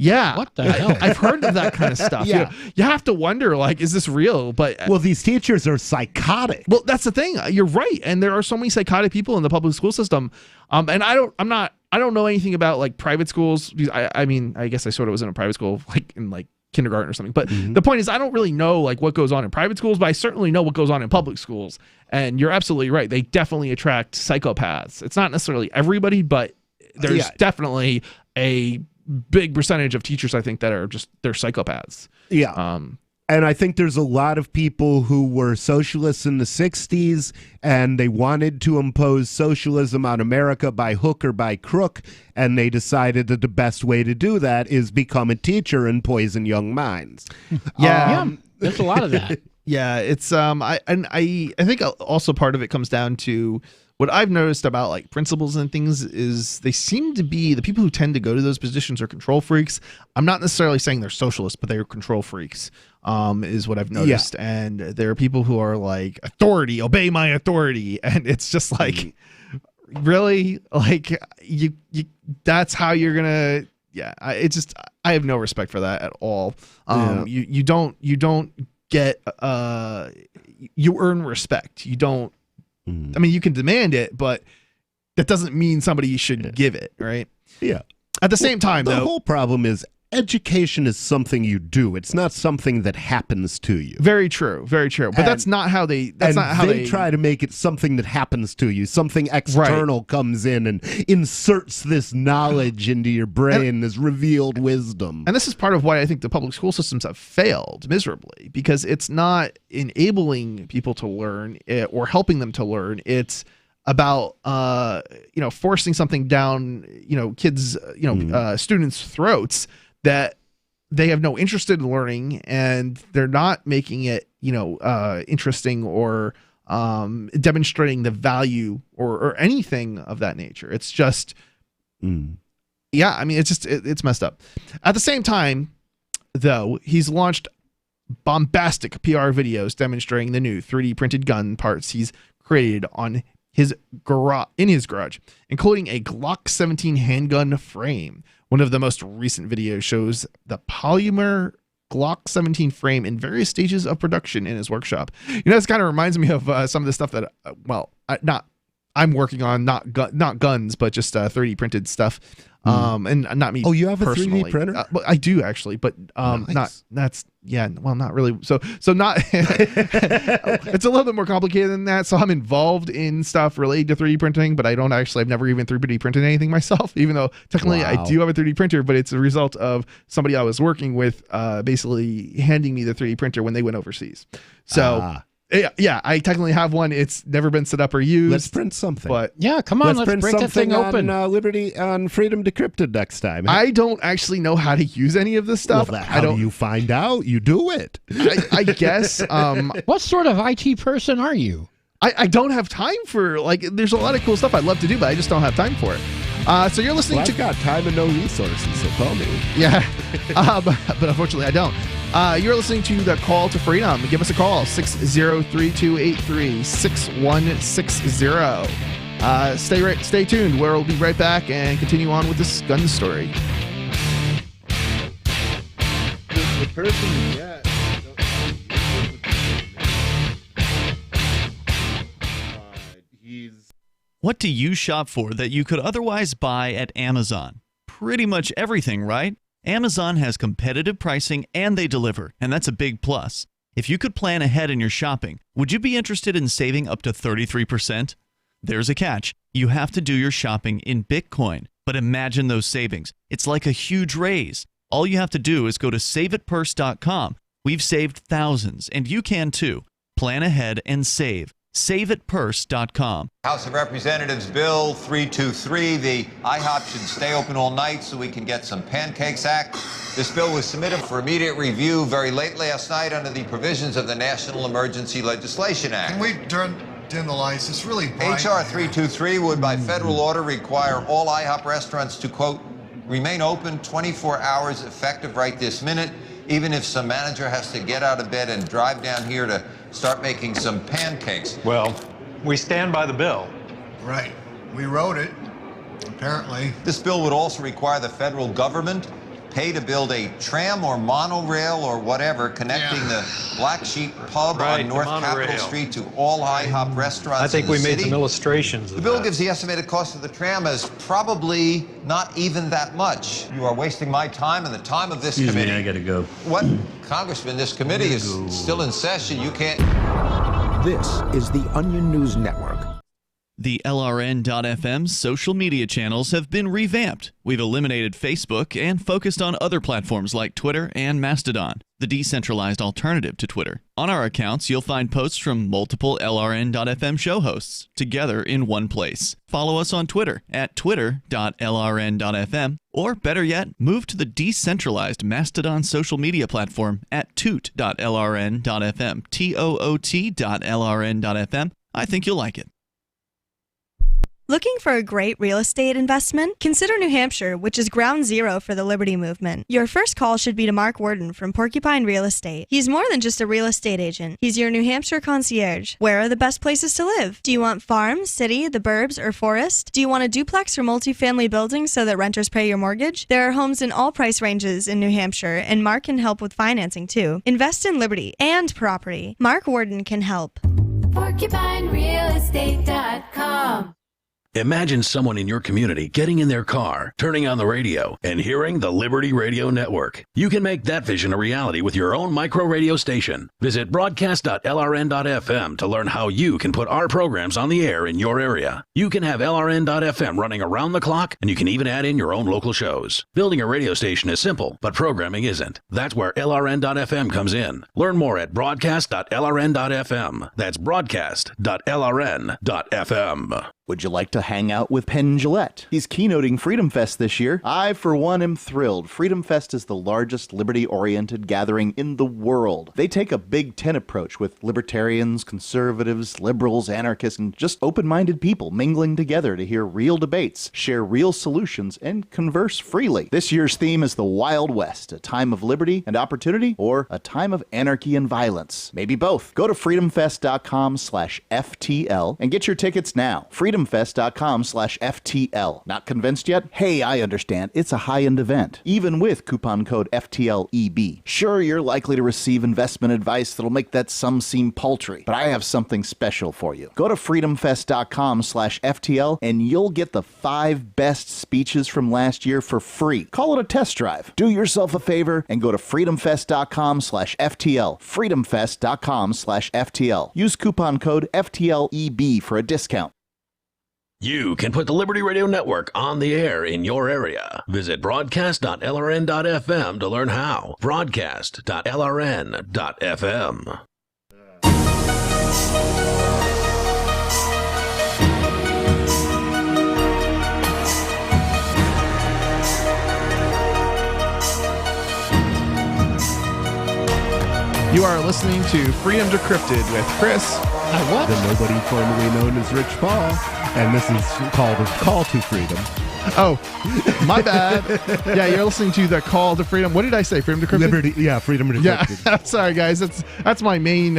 Yeah. What the hell? I've heard of that kind of stuff. Yeah. You have to wonder, like, is this real? But these teachers are psychotic. Well, that's the thing. You're right. And there are so many psychotic people in the public school system. And I don't know anything about like private schools. I mean, I guess I sort of was in a private school, like in like kindergarten or something. But the point is, I don't really know like what goes on in private schools, but I certainly know what goes on in public schools. And you're absolutely right. They definitely attract psychopaths. It's not necessarily everybody, but there's definitely a big percentage of teachers, I think, that are they're psychopaths. Yeah. And I think there's a lot of people who were socialists in the 60s and they wanted to impose socialism on America by hook or by crook. And they decided that the best way to do that is become a teacher and poison young minds. There's a lot of that. Yeah. It's, I think also part of it comes down to what I've noticed about like principals and things is they seem to be the people who tend to go to those positions are control freaks. I'm not necessarily saying they're socialists, but they're control freaks, is what I've noticed. Yeah. And there are people who are like, authority, obey my authority. And it's just like, really? Like you that's how you're going to, I have no respect for that at all. You don't get, you earn respect. You don't, I mean, you can demand it, but that doesn't mean somebody should give it, right? Yeah. At the same time, the whole problem is education is something you do. It's not something that happens to you. Very true. Very true. But that's not how they. That's not how they try to make it something that happens to you. Something external comes in and inserts this knowledge into your brain, this revealed wisdom. And this is part of why I think the public school systems have failed miserably, because it's not enabling people to learn or helping them to learn. It's about forcing something down kids students' throats that they have no interest in learning, and they're not making it interesting or demonstrating the value or anything of that nature. It's just I mean, it's messed up. At the same time, though, he's launched bombastic PR videos demonstrating the new 3D printed gun parts he's created in his garage, including a Glock 17 handgun frame. One of the most recent videos shows the polymer Glock 17 frame in various stages of production in his workshop. This kind of reminds me of some of the stuff that, I'm working on, not guns, but just 3D printed stuff. And not me. Oh, you have personally. a 3D printer? But I do actually, but Nice. not really. So not. It's a little bit more complicated than that. So I'm involved in stuff related to 3D printing, but I don't actually. I've never even 3D printed anything myself, even though technically I do have a 3D printer. But it's a result of somebody I was working with, basically handing me the 3D printer when they went overseas. So. Yeah, I technically have one. It's never been set up or used. Let's print something. But yeah, come on, let's break that thing open. On Liberty on Freedom Decrypted next time. I don't actually know how to use any of this stuff. Well, how do you find out? You do it. I guess. What sort of IT person are you? I don't have time for, like, there's a lot of cool stuff I'd love to do, but I just don't have time for it. So you're listening to... I've got time and no resources, so call me. Yeah, but unfortunately I don't. You're listening to The Call to Freedom. Give us a call, 603-283-6160. Stay tuned, where we'll be right back and continue on with this gun story. The person, What do you shop for that you could otherwise buy at Amazon? Pretty much everything, right? Amazon has competitive pricing and they deliver, and that's a big plus. If you could plan ahead in your shopping, would you be interested in saving up to 33%? There's a catch. You have to do your shopping in Bitcoin. But imagine those savings. It's like a huge raise. All you have to do is go to saveitpurse.com. We've saved thousands, and you can too. Plan ahead and save. SaveItPurse.com. House of Representatives Bill 323, the IHOP should stay open all night so we can get some Pancakes Act. This bill was submitted for immediate review very late last night under the provisions of the National Emergency Legislation Act. Can we dim the lights? It's really bright. H.R. 323 would, by federal order, require all IHOP restaurants to, quote, remain open 24 hours effective right this minute, even if some manager has to get out of bed and drive down here to start making some pancakes. Well, we stand by the bill. Right. We wrote it, apparently. This bill would also require the federal government pay to build a tram or monorail or whatever connecting the Black Sheep Pub on North Capitol Street to all IHOP restaurants. I think in the we made city. some illustrations. The bill gives the estimated cost of the tram as probably not even that much. You are wasting my time and the time of this committee. Excuse me, I gotta go. What, Congressman? This committee is still in session. You can't. This is the Onion News Network. The LRN.FM social media channels have been revamped. We've eliminated Facebook and focused on other platforms like Twitter and Mastodon, the decentralized alternative to Twitter. On our accounts, you'll find posts from multiple LRN.FM show hosts together in one place. Follow us on Twitter at twitter.lrn.fm, or better yet, move to the decentralized Mastodon social media platform at toot.lrn.fm, toot.lrn.fm. I think you'll like it. Looking for a great real estate investment? Consider New Hampshire, which is ground zero for the Liberty Movement. Your first call should be to Mark Worden from Porcupine Real Estate. He's more than just a real estate agent. He's your New Hampshire concierge. Where are the best places to live? Do you want farm, city, the burbs, or forest? Do you want a duplex or multifamily building so that renters pay your mortgage? There are homes in all price ranges in New Hampshire, and Mark can help with financing too. Invest in Liberty and property. Mark Worden can help. PorcupineRealEstate.com. Imagine someone in your community getting in their car, turning on the radio, and hearing the Liberty Radio Network. You can make that vision a reality with your own micro radio station. Visit broadcast.lrn.fm to learn how you can put our programs on the air in your area. You can have LRN.FM running around the clock, and you can even add in your own local shows. Building a radio station is simple, but programming isn't. That's where LRN.FM comes in. Learn more at broadcast.lrn.fm. That's broadcast.lrn.fm. Would you like to hang out with Penn Jillette? He's keynoting Freedom Fest this year. I, for one, am thrilled. Freedom Fest is the largest liberty-oriented gathering in the world. They take a Big Ten approach with libertarians, conservatives, liberals, anarchists, and just open-minded people mingling together to hear real debates, share real solutions, and converse freely. This year's theme is the Wild West, a time of liberty and opportunity, or a time of anarchy and violence. Maybe both. Go to freedomfest.com/FTL and get your tickets now. Freedom freedomfest.com/FTL. Not convinced yet? Hey, I understand. It's a high-end event, even with coupon code FTLEB. Sure, you're likely to receive investment advice that'll make that sum seem paltry, but I have something special for you. Go to freedomfest.com/FTL and you'll get the 5 best speeches from last year for free. Call it a test drive. Do yourself a favor and go to freedomfest.com/FTL. freedomfest.com/FTL. Use coupon code FTLEB for a discount. You can put the Liberty Radio Network on the air in your area. Visit broadcast.lrn.fm to learn how. Broadcast.lrn.fm. You are listening to Freedom Decrypted with Chris. What? The nobody formerly known as Rich Paul. And this is called A Call to Freedom. Oh, my bad. Yeah, you're listening to the Call to Freedom. What did I say? Freedom Decrypted? Liberty, yeah, Freedom Decrypted. Yeah, sorry guys. That's my main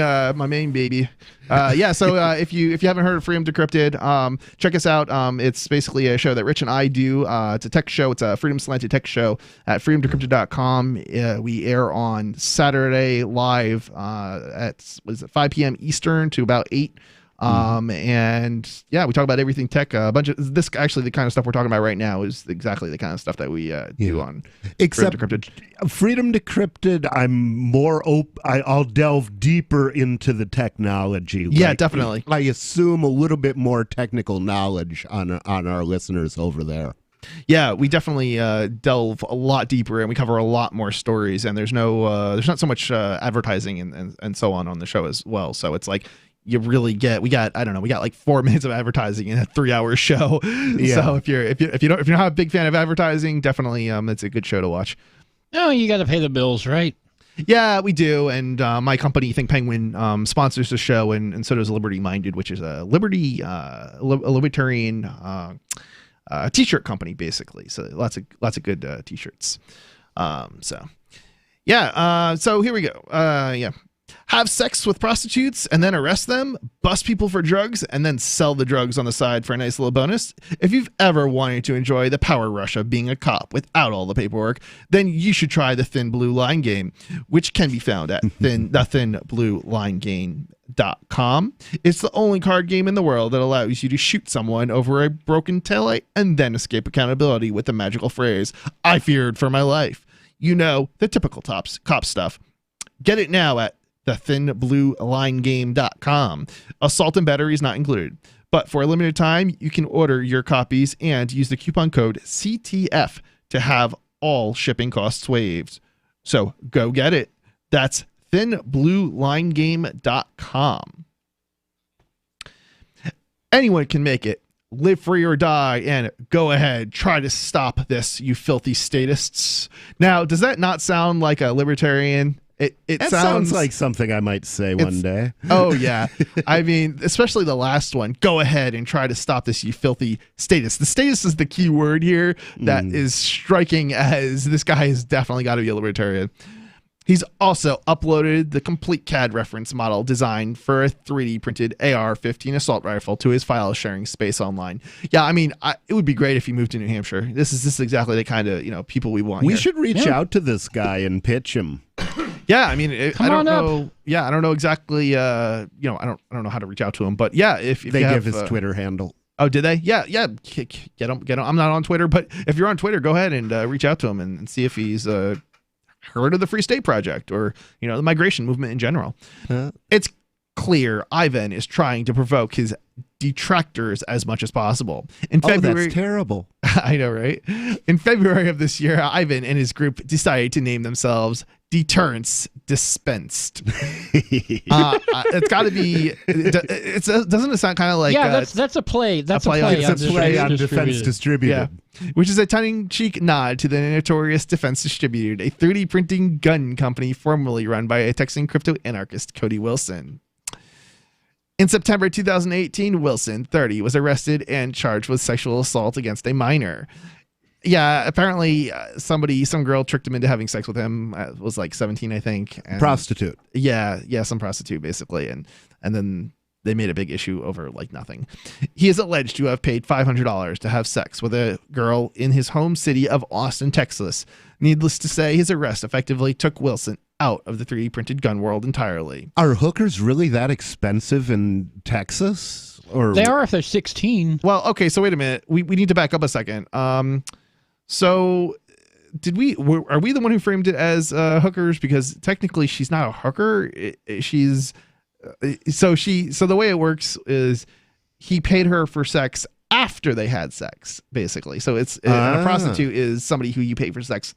baby. So if you haven't heard of Freedom Decrypted, check us out. It's basically a show that Rich and I do. It's a tech show. It's a Freedom Slanted tech show at freedomdecrypted.com. We air on Saturday live at 5 p.m. Eastern to about 8. And yeah, we talk about everything tech. A bunch of this, actually, the kind of stuff we're talking about right now is exactly the kind of stuff that we do on Except Freedom Decrypted. Freedom Decrypted, I'm more I'll delve deeper into the technology. Yeah, definitely. I assume a little bit more technical knowledge on our listeners over there. Yeah, we definitely delve a lot deeper, and we cover a lot more stories. And there's not so much advertising and so on the show as well. So it's like, you really we got like 4 minutes of advertising in a 3-hour show. Yeah. So if you're not a big fan of advertising, definitely it's a good show to watch. No, you got to pay the bills, right? Yeah, we do. And my company, Think Penguin, sponsors the show, and so does Liberty Minded, which is a libertarian t-shirt company, basically. So lots of good t-shirts. So here we go. Have sex with prostitutes and then arrest them, bust people for drugs, and then sell the drugs on the side for a nice little bonus. If you've ever wanted to enjoy the power rush of being a cop without all the paperwork, then you should try the Thin Blue Line game, which can be found at thinbluelinegame.com. It's the only card game in the world that allows you to shoot someone over a broken taillight and then escape accountability with the magical phrase, "I feared for my life." You know, the typical cop stuff. Get it now at thinbluelinegame.com. Assault and battery is not included, but for a limited time, you can order your copies and use the coupon code CTF to have all shipping costs waived. So go get it. That's thinbluelinegame.com. Anyone can make it. Live free or die, and go ahead, try to stop this, you filthy statists. Now, does that not sound like a libertarian? It sounds like something I might say one day. Oh, yeah. I mean, especially the last one. Go ahead and try to stop this, you filthy status. The status is the key word here that is striking, as this guy has definitely got to be a libertarian. He's also uploaded the complete CAD reference model designed for a 3D printed AR-15 assault rifle to his file sharing space online. Yeah, I mean, it would be great if he moved to New Hampshire. This is exactly the kind of people we want. We should reach out to this guy and pitch him. Yeah, I mean, I don't know. Yeah, I don't know exactly. I don't know how to reach out to him, but yeah, if they give his Twitter handle. Oh, did they? Yeah. Get him. I'm not on Twitter, but if you're on Twitter, go ahead and reach out to him and see if he's heard of the Free State Project or the migration movement in general. It's clear Ivan is trying to provoke his detractors as much as possible. In February, that's terrible. I know, right? In February of this year, Ivan and his group decided to name themselves Deterrence Dispensed. It's got to be. Doesn't it sound kind of like? Yeah, that's a play. That's a play on Defense Distributed. Yeah. Which is a tongue-in-cheek nod to the notorious Defense Distributed, a 3D printing gun company formerly run by a Texan crypto anarchist, Cody Wilson. In September 2018, Wilson, 30, was arrested and charged with sexual assault against a minor. Yeah, apparently some girl tricked him into having sex with him. It was like 17, I think. And prostitute. Yeah, some prostitute basically, and then they made a big issue over like nothing. He is alleged to have paid $500 to have sex with a girl in his home city of Austin, Texas. Needless to say, his arrest effectively took Wilson out of the 3D printed gun world entirely. Are hookers really that expensive in Texas? Or they are if they're 16. Well, okay, so wait a minute. We need to back up a second. So are we the one who framed it as hookers? Because technically she's not a hooker. So the way it works is he paid her for sex after they had sex, basically. So it's a prostitute is somebody who you pay for sex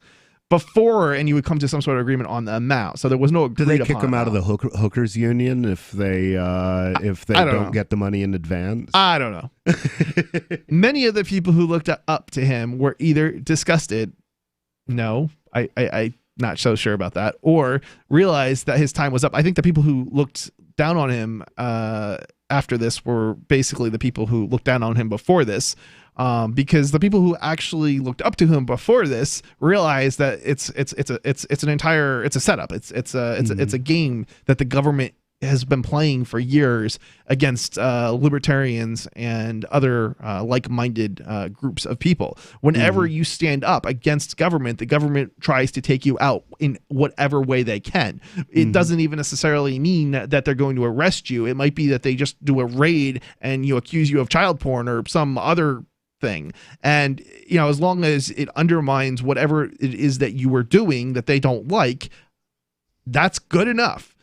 before, and you would come to some sort of agreement on the amount. So there was no agreed. Do they kick them out of the hookers union if they don't get the money in advance? I don't know. Many of the people who looked up to him were either disgusted, no, I not so sure about that, or realized that his time was up. I think the people who looked down on him after this were basically the people who looked down on him before this, because the people who actually looked up to him before this realized that it's a setup. It's a game that the government has been playing for years against libertarians and other like-minded groups of people. Whenever you stand up against government, the government tries to take you out in whatever way they can. It doesn't even necessarily mean that they're going to arrest you. It might be that they just do a raid and accuse you of child porn or some other thing. And as long as it undermines whatever it is that you were doing that they don't like, that's good enough.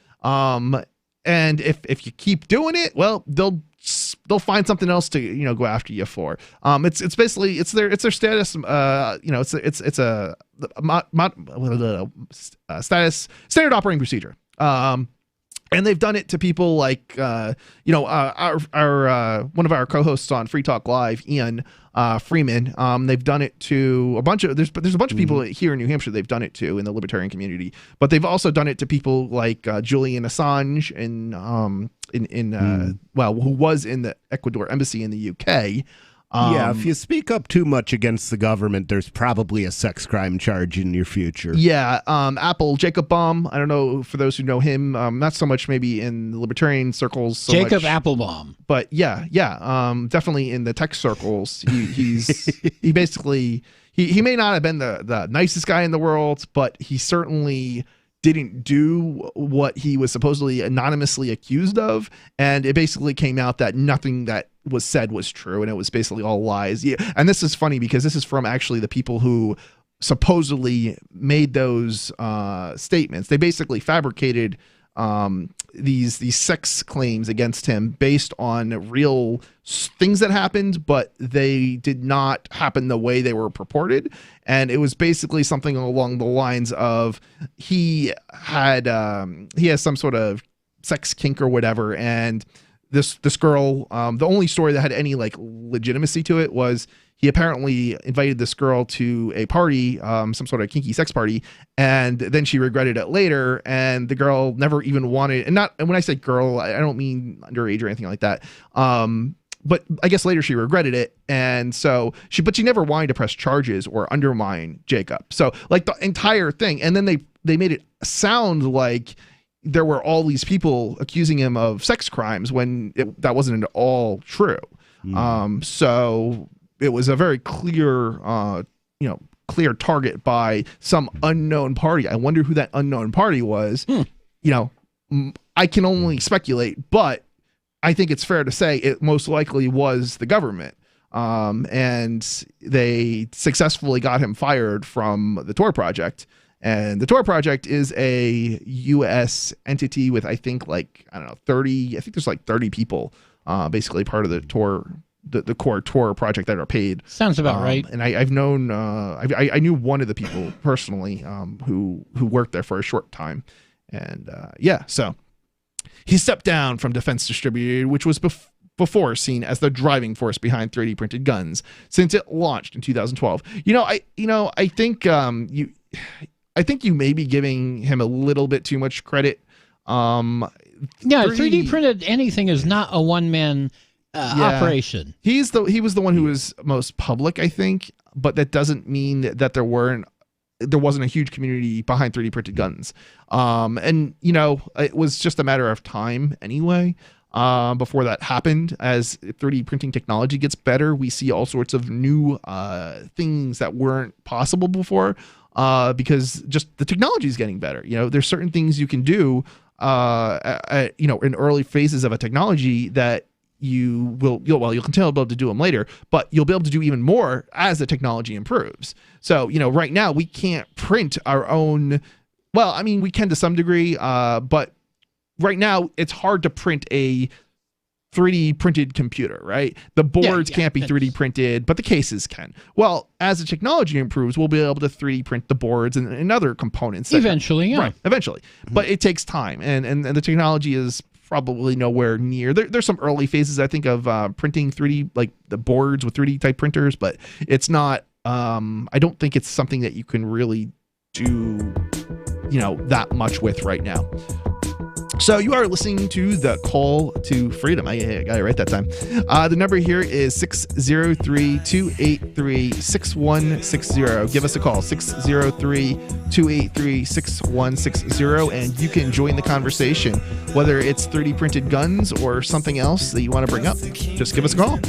And if you keep doing it, well, they'll find something else to go after you for. It's basically it's their status. It's a status standard operating procedure. And they've done it to people like our one of our co-hosts on Free Talk Live, Ian Freeman. They've done it to a bunch of there's a bunch of people here in New Hampshire they've done it to in the libertarian community, but they've also done it to people like Julian Assange who was in the Ecuador embassy in the UK. If you speak up too much against the government, there's probably a sex crime charge in your future. Yeah, Apple Jacob Baum. I don't know for those who know him, not so much maybe in the libertarian circles. Jacob Applebaum, but definitely in the tech circles. He basically he may not have been the nicest guy in the world, but he certainly didn't do what he was supposedly anonymously accused of, and it basically came out that nothing that was said was true, and it was basically all lies. Yeah, and this is funny because this is from actually the people who supposedly made those statements. They basically fabricated these sex claims against him based on real things that happened, but they did not happen the way they were purported. And it was basically something along the lines of he has some sort of sex kink or whatever, and this girl, the only story that had any like legitimacy to it was he apparently invited this girl to a party, some sort of kinky sex party, and then she regretted it later, and the girl never even wanted, and when I say girl, I don't mean underage or anything like that. But I guess later she regretted it, and so she never wanted to press charges or undermine Jacob. So like the entire thing, and then they made it sound like there were all these people accusing him of sex crimes when that wasn't at all true. So it was a very clear, clear target by some unknown party. I wonder who that unknown party was. I can only speculate, but I think it's fair to say it most likely was the government. And they successfully got him fired from the Tor Project. And the Tor Project is a U.S. entity with, I think, 30, I think there's 30 people basically part of the Tor, the core Tor project that are paid. Sounds about right. And I've known, I knew one of the people personally who worked there for a short time. And so he stepped down from Defense Distributed, which was before seen as the driving force behind 3D printed guns since it launched in 2012. I think you may be giving him a little bit too much credit. 3D printed anything is not a one-man operation. He was the one who was most public, I think, but that doesn't mean that there wasn't a huge community behind 3D printed guns. It was just a matter of time anyway. before that happened. As 3D printing technology gets better, we see all sorts of new things that weren't possible before because just the technology is getting better. There's certain things you can do in early phases of a technology that you'll continue to be able to do them later, but you'll be able to do even more as the technology improves. So, right now we can't print our own. Well, I mean, we can to some degree, but right now it's hard to print a 3D printed computer, right? The boards can't be 3D printed, but the cases can. Well, as the technology improves, we'll be able to 3D print the boards and other components. Eventually. Right, eventually. But it takes time, and the technology is probably nowhere near. There's some early phases, I think, of printing 3D, like the boards with 3D type printers, but it's not, I don't think it's something that you can really do, that much with right now. So you are listening to the Call to Freedom. I got it right that time. The number here is 603-283-6160. Give us a call, 603-283-6160, and you can join the conversation, whether it's 3D printed guns or something else that you want to bring up. Just give us a call.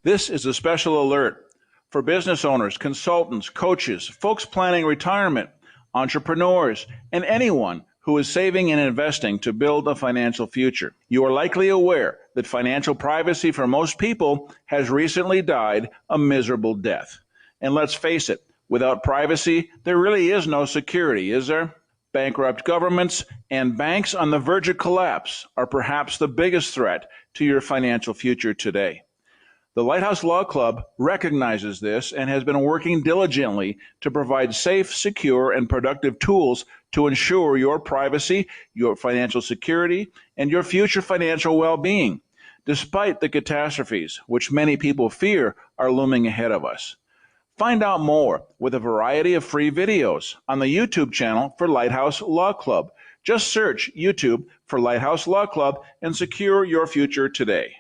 This is a special alert for business owners, consultants, coaches, folks planning retirement, entrepreneurs, and anyone who is saving and investing to build a financial future. You are likely aware that financial privacy for most people has recently died a miserable death. And let's face it, without privacy, there really is no security, is there? Bankrupt governments and banks on the verge of collapse are perhaps the biggest threat to your financial future today. The Lighthouse Law Club recognizes this and has been working diligently to provide safe, secure, and productive tools to ensure your privacy, your financial security, and your future financial well-being, despite the catastrophes which many people fear are looming ahead of us. Find out more with a variety of free videos on the YouTube channel for Lighthouse Law Club. Just search YouTube for Lighthouse Law Club and secure your future today.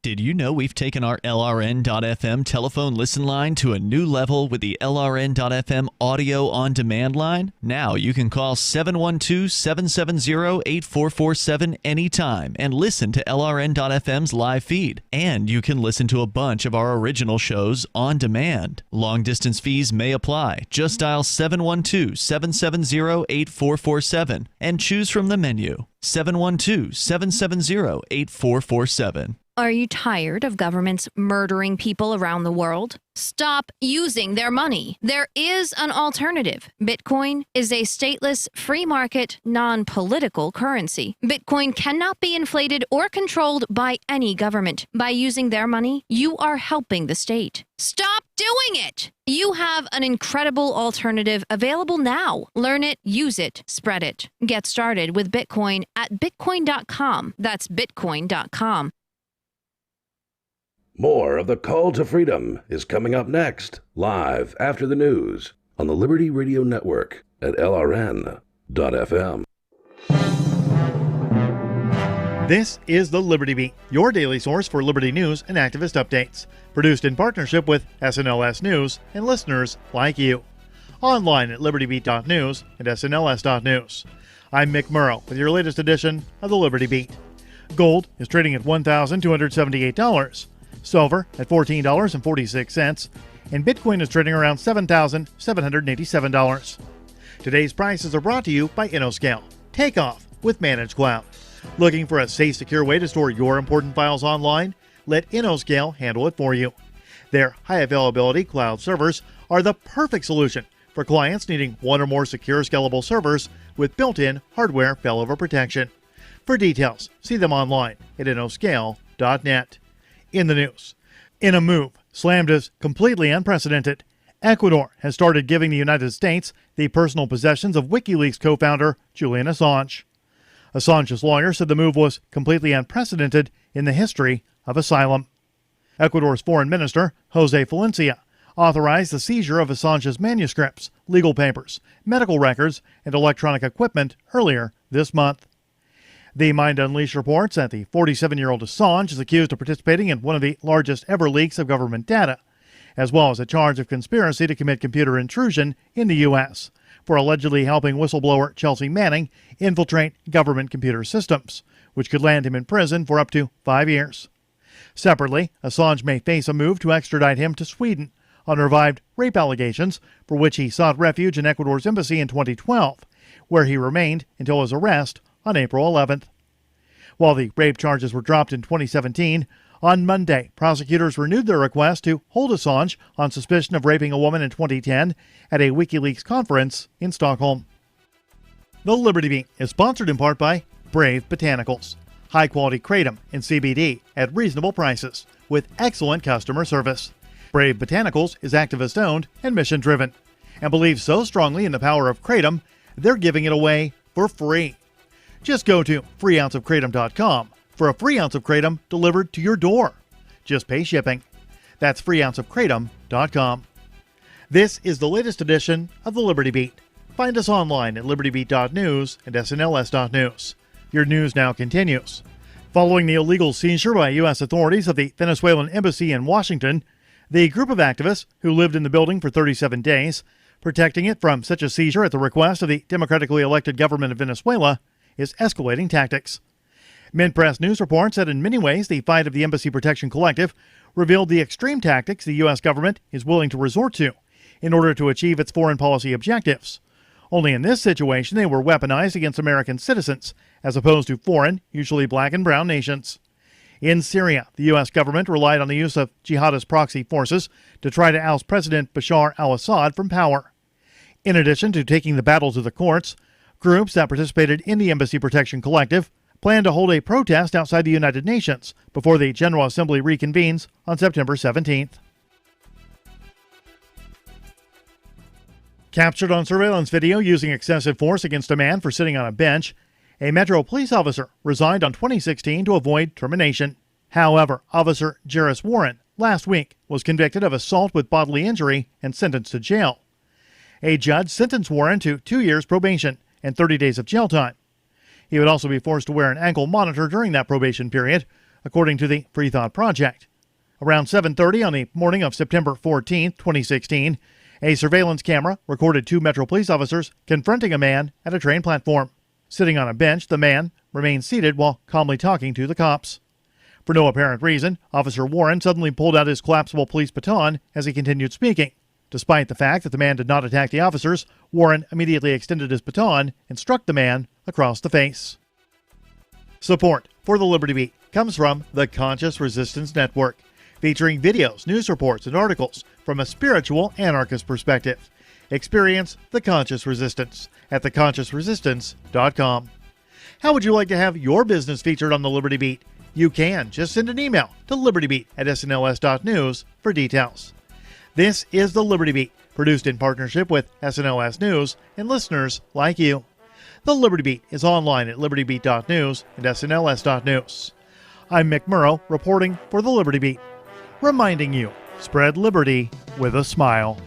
Did you know we've taken our LRN.FM telephone listen line to a new level with the LRN.FM audio on demand line? Now you can call 712-770-8447 anytime and listen to LRN.FM's live feed. And you can listen to a bunch of our original shows on demand. Long distance fees may apply. Just dial 712-770-8447 and choose from the menu. 712-770-8447. Are you tired of governments murdering people around the world? Stop using their money. There is an alternative. Bitcoin is a stateless, free market, non-political currency. Bitcoin cannot be inflated or controlled by any government. By using their money, you are helping the state. Stop doing it! You have an incredible alternative available now. Learn it, use it, spread it. Get started with Bitcoin at bitcoin.com. That's bitcoin.com. More of the Call to Freedom is coming up next, live after the news on the Liberty Radio Network at LRN.FM. This is the Liberty Beat, your daily source for liberty news and activist updates. Produced in partnership with SNLS News and listeners like you. Online at libertybeat.news and snls.news. I'm Mick Murrow with your latest edition of the Liberty Beat. Gold is trading at $1,278. Silver at $14.46, and Bitcoin is trading around $7,787. Today's prices are brought to you by InnoScale. Take off with Managed Cloud. Looking for a safe, secure way to store your important files online? Let InnoScale handle it for you. Their high availability cloud servers are the perfect solution for clients needing one or more secure, scalable servers with built-in hardware failover protection. For details, see them online at innoscale.net. In the news, in a move slammed as completely unprecedented, Ecuador has started giving the United States the personal possessions of WikiLeaks co-founder Julian Assange. Assange's lawyer said the move was completely unprecedented in the history of asylum. Ecuador's foreign minister, Jose Valencia, authorized the seizure of Assange's manuscripts, legal papers, medical records, and electronic equipment earlier this month. The Mind Unleashed reports that the 47-year-old Assange is accused of participating in one of the largest ever leaks of government data, as well as a charge of conspiracy to commit computer intrusion in the U.S. for allegedly helping whistleblower Chelsea Manning infiltrate government computer systems, which could land him in prison for up to 5 years. Separately, Assange may face a move to extradite him to Sweden on revived rape allegations for which he sought refuge in Ecuador's embassy in 2012, where he remained until his arrest on April 11th. While the rape charges were dropped in 2017, on Monday, prosecutors renewed their request to hold Assange on suspicion of raping a woman in 2010 at a WikiLeaks conference in Stockholm. The Liberty Beat is sponsored in part by Brave Botanicals, high-quality kratom and CBD at reasonable prices with excellent customer service. Brave Botanicals is activist-owned and mission-driven and believes so strongly in the power of kratom, they're giving it away for free. Just go to freeounceofkratom.com for a free ounce of kratom delivered to your door. Just pay shipping. That's freeounceofkratom.com. This is the latest edition of the Liberty Beat. Find us online at libertybeat.news and snls.news. Your news now continues. Following the illegal seizure by U.S. authorities of the Venezuelan embassy in Washington, the group of activists who lived in the building for 37 days, protecting it from such a seizure at the request of the democratically elected government of Venezuela, is escalating tactics. Mint Press News reports that in many ways the fight of the Embassy Protection Collective revealed the extreme tactics the U.S. government is willing to resort to in order to achieve its foreign policy objectives. Only in this situation they were weaponized against American citizens, as opposed to foreign, usually black and brown nations. In Syria, the U.S. government relied on the use of jihadist proxy forces to try to oust President Bashar al-Assad from power. In addition to taking the battle to the courts, groups that participated in the Embassy Protection Collective plan to hold a protest outside the United Nations before the General Assembly reconvenes on September 17th. Captured on surveillance video using excessive force against a man for sitting on a bench, a Metro police officer resigned on 2016 to avoid termination. However, Officer Jairus Warren last week was convicted of assault with bodily injury and sentenced to jail. A judge sentenced Warren to 2 years probation and 30 days of jail time. He would also be forced to wear an ankle monitor during that probation period, according to the Free Thought Project. Around 7:30 on the morning of September 14, 2016, a surveillance camera recorded 2 Metro police officers confronting a man at a train platform. Sitting on a bench, the man remained seated while calmly talking to the cops. For no apparent reason, Officer Warren suddenly pulled out his collapsible police baton as he continued speaking. Despite the fact that the man did not attack the officers, Warren immediately extended his baton and struck the man across the face. Support for the Liberty Beat comes from the Conscious Resistance Network, featuring videos, news reports, and articles from a spiritual anarchist perspective. Experience the Conscious Resistance at theconsciousresistance.com. How would you like to have your business featured on the Liberty Beat? You can. Just send an email to libertybeat@snls.news for details. This is the Liberty Beat, produced in partnership with SNLS News and listeners like you. The Liberty Beat is online at libertybeat.news and snls.news. I'm Mick Murrow, reporting for the Liberty Beat, reminding you, spread liberty with a smile.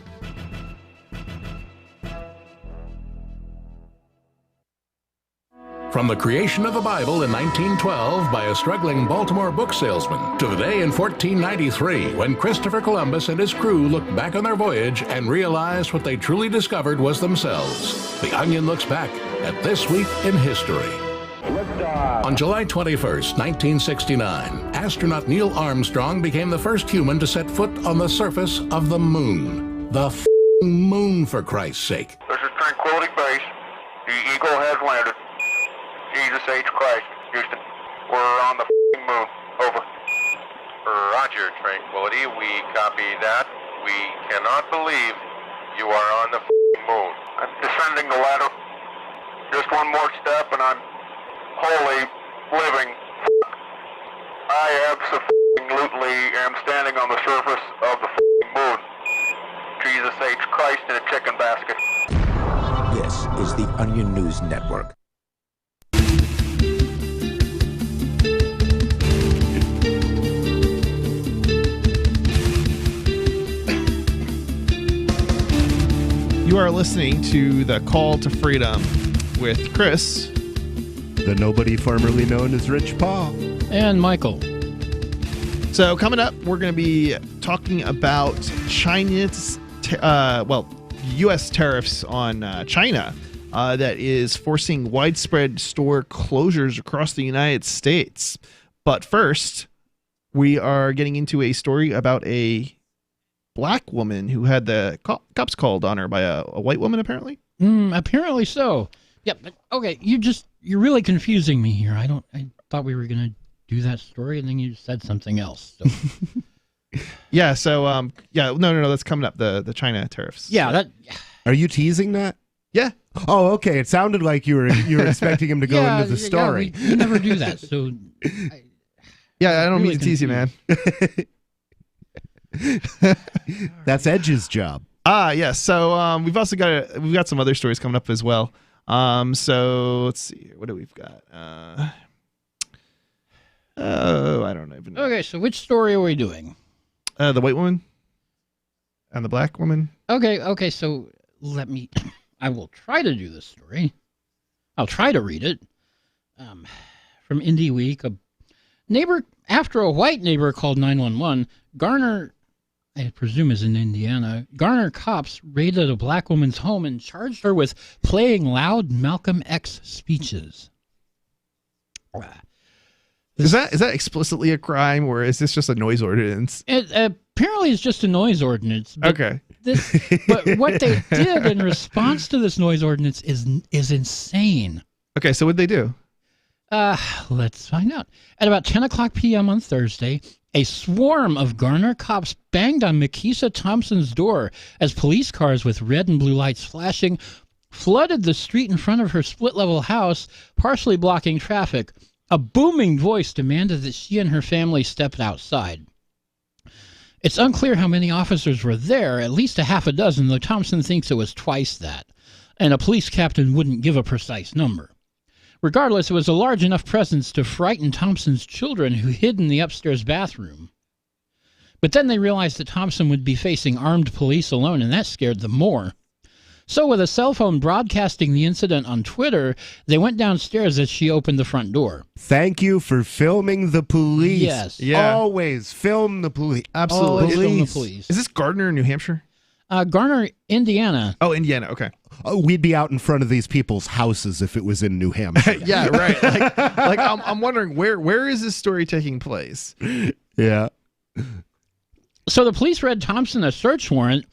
From the creation of the Bible in 1912 by a struggling Baltimore book salesman to the day in 1493 when Christopher Columbus and his crew looked back on their voyage and realized what they truly discovered was themselves, The Onion looks back at This Week in History. On July 21st, 1969, astronaut Neil Armstrong became the first human to set foot on the surface of the moon. The moon, for Christ's sake. This is Tranquility Base. The Eagle has landed. Jesus H. Christ, Houston. We're on the moon. Over. Roger, Tranquility. We copy that. We cannot believe you are on the moon. I'm descending the ladder. Just one more step and I'm wholly living. I absolutely am standing on the surface of the moon. Jesus H. Christ in a chicken basket. This is the Onion News Network. You are listening to The Call to Freedom with Chris, the nobody formerly known as Rich Paul, and Michael. So coming up, we're going to be talking about China's, U.S. tariffs on China that is forcing widespread store closures across the United States. But first, we are getting into a story about a black woman who had the cops called on her by a white woman, apparently. Apparently so. Yep. But, okay, you're really confusing me here. I thought we were going to do that story, and then you said something else. So. Yeah. So no, that's coming up. The China tariffs. Yeah. Are you teasing that? Yeah. Oh, okay. It sounded like you were expecting him to go into the story. Yeah, we never do that. So. I don't mean to tease you, man. That's Edge's job. Yeah. So we've got some other stories coming up as well. So let's see here. What do we've got? I don't even know. Okay, so which story are we doing? The white woman and the black woman. Okay, so I will try to do this story. I'll try to read it. From Indie Week, after a white neighbor called 911, Garner, I presume is in Indiana, Garner cops raided a black woman's home and charged her with playing loud Malcolm X speeches. Is that explicitly a crime, or is this just a noise ordinance? Apparently, it's just a noise ordinance. Okay. But what they did in response to this noise ordinance is insane. Okay, so what'd they do? Let's find out. At about 10 o'clock p.m. on Thursday, a swarm of Garner cops banged on Makisa Thompson's door as police cars with red and blue lights flashing flooded the street in front of her split-level house, partially blocking traffic. A booming voice demanded that she and her family step outside. It's unclear how many officers were there, at least a half a dozen, though Thompson thinks it was twice that, and a police captain wouldn't give a precise number. Regardless, it was a large enough presence to frighten Thompson's children, who hid in the upstairs bathroom. But then they realized that Thompson would be facing armed police alone, and that scared them more. So with a cell phone broadcasting the incident on Twitter, they went downstairs as she opened the front door. Thank you for filming the police. Yes. Yeah. Always film the police. Absolutely. Always film the police. Is this Gardner, New Hampshire? Garner, Indiana. Oh, Indiana. Okay. Oh, we'd be out in front of these people's houses if it was in New Hampshire. Yeah, right. Like I'm wondering where is this story taking place? Yeah. So the police read Thompson a search warrant.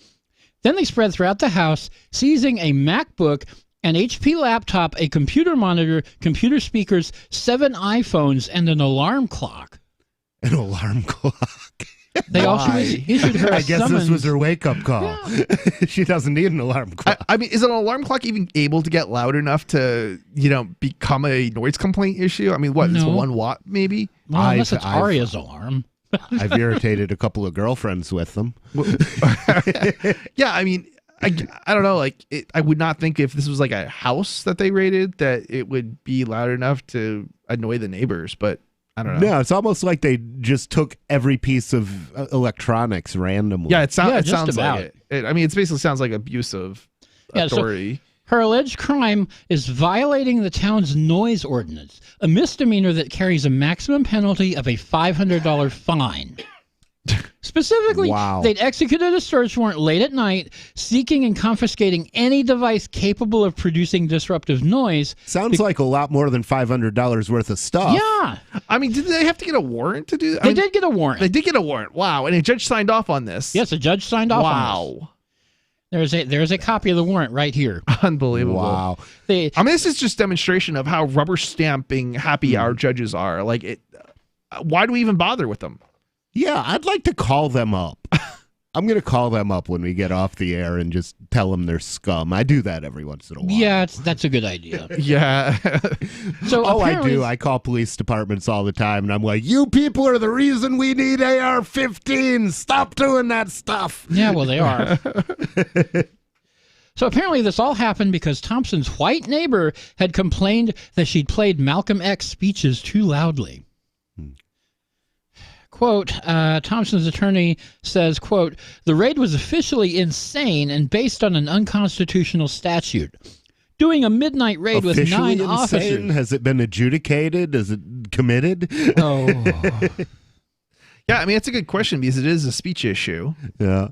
Then they spread throughout the house, seizing a MacBook, an HP laptop, a computer monitor, computer speakers, 7 iPhones, and an alarm clock. An alarm clock. They also issued her a I guess summons. this was her wake-up call. Yeah. She doesn't need an alarm clock. I mean, is an alarm clock even able to get loud enough to, become a noise complaint issue? I mean, what? No. It's 1 watt, maybe? Well, unless it's Aria's alarm. I've irritated a couple of girlfriends with them. Yeah, I mean, I don't know. I would not think if this was like a house that they raided that it would be loud enough to annoy the neighbors, but I don't know. No, it's almost like they just took every piece of electronics randomly. Yeah, it sounds about like it. I mean, it basically sounds like abuse of authority. So her alleged crime is violating the town's noise ordinance, a misdemeanor that carries a maximum penalty of a $500 fine. Specifically, they'd executed a search warrant late at night, seeking and confiscating any device capable of producing disruptive noise. Sounds like a lot more than $500 worth of stuff. Yeah. I mean, did they have to get a warrant to do that? They did get a warrant. They did get a warrant. Wow. And a judge signed off on this. Yes, a judge signed off on this. There's a copy of the warrant right here. Unbelievable. Wow. I mean, this is just demonstration of how rubber stamping happy hour judges are. Why do we even bother with them? Yeah, I'd like to call them up. I'm going to call them up when we get off the air and just tell them they're scum. I do that every once in a while. Yeah, that's a good idea. Yeah. So I do. I call police departments all the time, and I'm like, you people are the reason we need AR-15s. Stop doing that stuff. Yeah, well, they are. So apparently this all happened because Thompson's white neighbor had complained that she'd played Malcolm X speeches too loudly. Quote, Thompson's attorney says, quote, the raid was officially insane and based on an unconstitutional statute. Doing a midnight raid with 9 officers. Has it been adjudicated? Is it committed? Oh. Yeah, I mean, it's a good question because it is a speech issue. Yeah.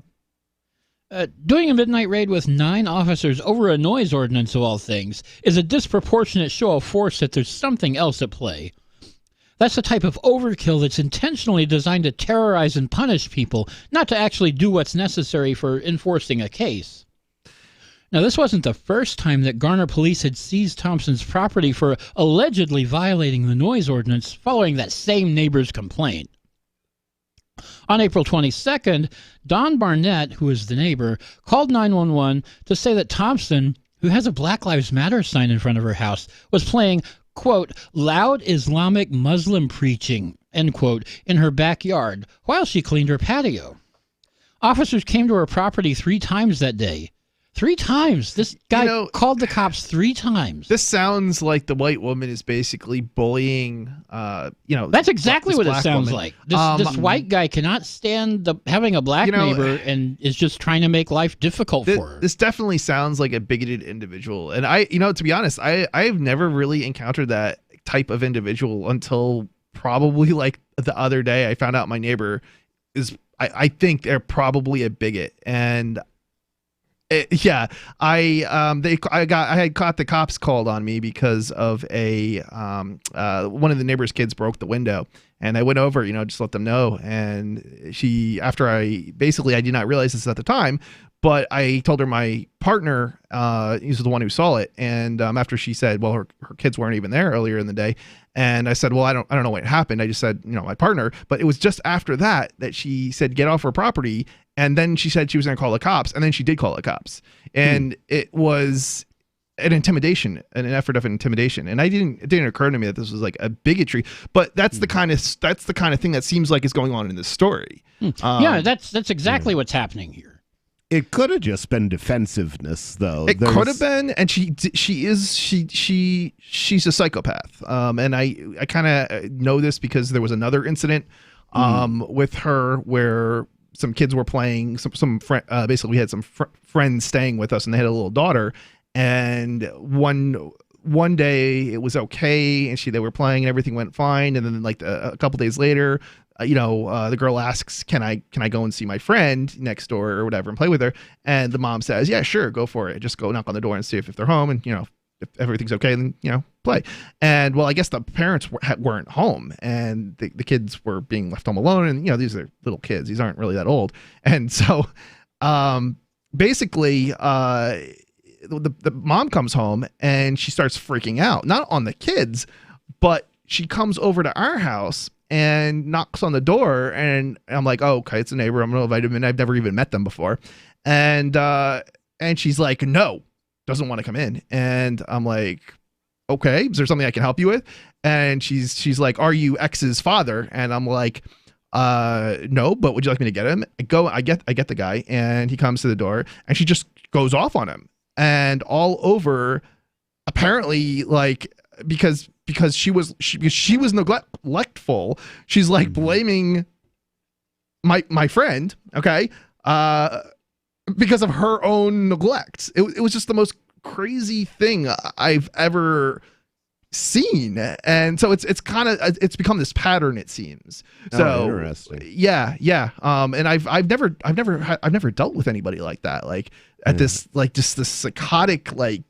Doing a midnight raid with 9 officers over a noise ordinance, of all things, is a disproportionate show of force that there's something else at play. That's the type of overkill that's intentionally designed to terrorize and punish people, not to actually do what's necessary for enforcing a case. Now, this wasn't the first time that Garner police had seized Thompson's property for allegedly violating the noise ordinance following that same neighbor's complaint. On April 22nd, Don Barnett, who is the neighbor, called 911 to say that Thompson, who has a Black Lives Matter sign in front of her house, was playing, quote, loud Islamic Muslim preaching, end quote, in her backyard while she cleaned her patio. Officers came to her property 3 times that day. 3 times. This guy called the cops 3 times. This sounds like the white woman is basically bullying, That's exactly what it sounds like. This white guy cannot stand having a black neighbor and is just trying to make life difficult for her. This definitely sounds like a bigoted individual. And to be honest, I've never really encountered that type of individual until probably like the other day. I found out my neighbor is, I think they're probably a bigot. And I had caught the cops called on me because of one of the neighbor's kids broke the window, and I went over, just let them know. And I did not realize this at the time, but I told her my partner, he's the one who saw it. And after she said, well, her kids weren't even there earlier in the day. And I said, well, I don't know what happened. I just said, my partner. But it was just after that she said, get off her property. And then she said she was going to call the cops. And then she did call the cops. And it was an effort of intimidation. And it didn't occur to me that this was like a bigotry. But that's the kind of thing that seems like is going on in this story. Yeah, that's exactly what's happening here. It could have just been defensive-ness, though. It could have been, and she's a psychopath. And I kind of know this because there was another incident with her where some kids were playing. Basically, we had some friends staying with us, and they had a little daughter. And one day it was okay, and they were playing, and everything went fine. And then like a couple days later, the girl asks, can I go and see my friend next door or whatever and play with her? And the mom says, yeah, sure, go for it. Just go knock on the door and see if they're home, and if everything's okay, then play. And well, I guess the parents weren't home, and the kids were being left home alone. And these are little kids; these aren't really that old. And so, basically, the mom comes home and she starts freaking out, not on the kids, but she comes over to our house and knocks on the door, and I'm like, oh, okay, it's a neighbor. I'm gonna invite him in. I've never even met them before. And she's like, no, doesn't want to come in. And I'm like, okay, is there something I can help you with? And she's like, are you X's father? And I'm like, no, but would you like me to get him? I get the guy, and he comes to the door, and she just goes off on him, and all over, apparently, like, because she was neglectful. She's like blaming my friend, okay, because of her own neglect. It was just the most crazy thing I've ever seen, and so it's become this pattern, it seems. So interesting. Yeah. And I've never dealt with anybody like that, like at this, like just this psychotic, like,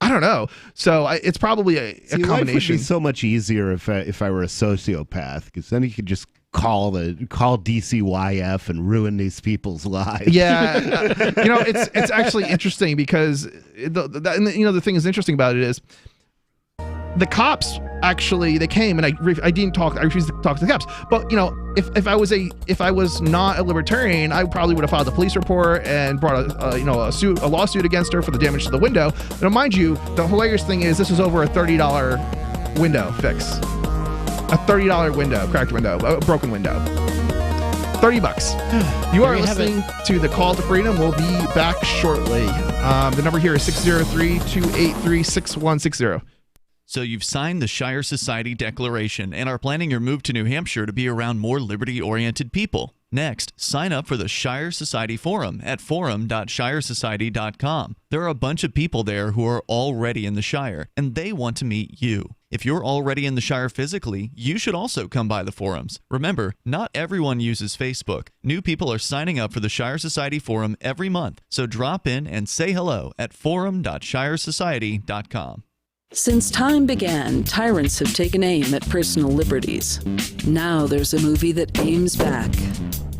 I don't know. So it's probably a combination. Life would be so much easier if I were a sociopath, because then you could just call DCYF and ruin these people's lives. Yeah, it's actually interesting because the thing is interesting about it is the cops actually, they came, and I refused to talk to the cops. But if I was not a libertarian, I probably would have filed a police report and brought a lawsuit against her for the damage to the window. Now, mind you, the hilarious thing is this was over a $30 window fix, a $30 window, cracked window, a broken window. $30. You are listening to the Call to Freedom. We'll be back shortly. The number here is 603-283-6160. So you've signed the Shire Society Declaration and are planning your move to New Hampshire to be around more liberty-oriented people. Next, sign up for the Shire Society Forum at forum.shiresociety.com. There are a bunch of people there who are already in the Shire, and they want to meet you. If you're already in the Shire physically, you should also come by the forums. Remember, not everyone uses Facebook. New people are signing up for the Shire Society Forum every month, so drop in and say hello at forum.shiresociety.com. Since time began, tyrants have taken aim at personal liberties. Now there's a movie that aims back.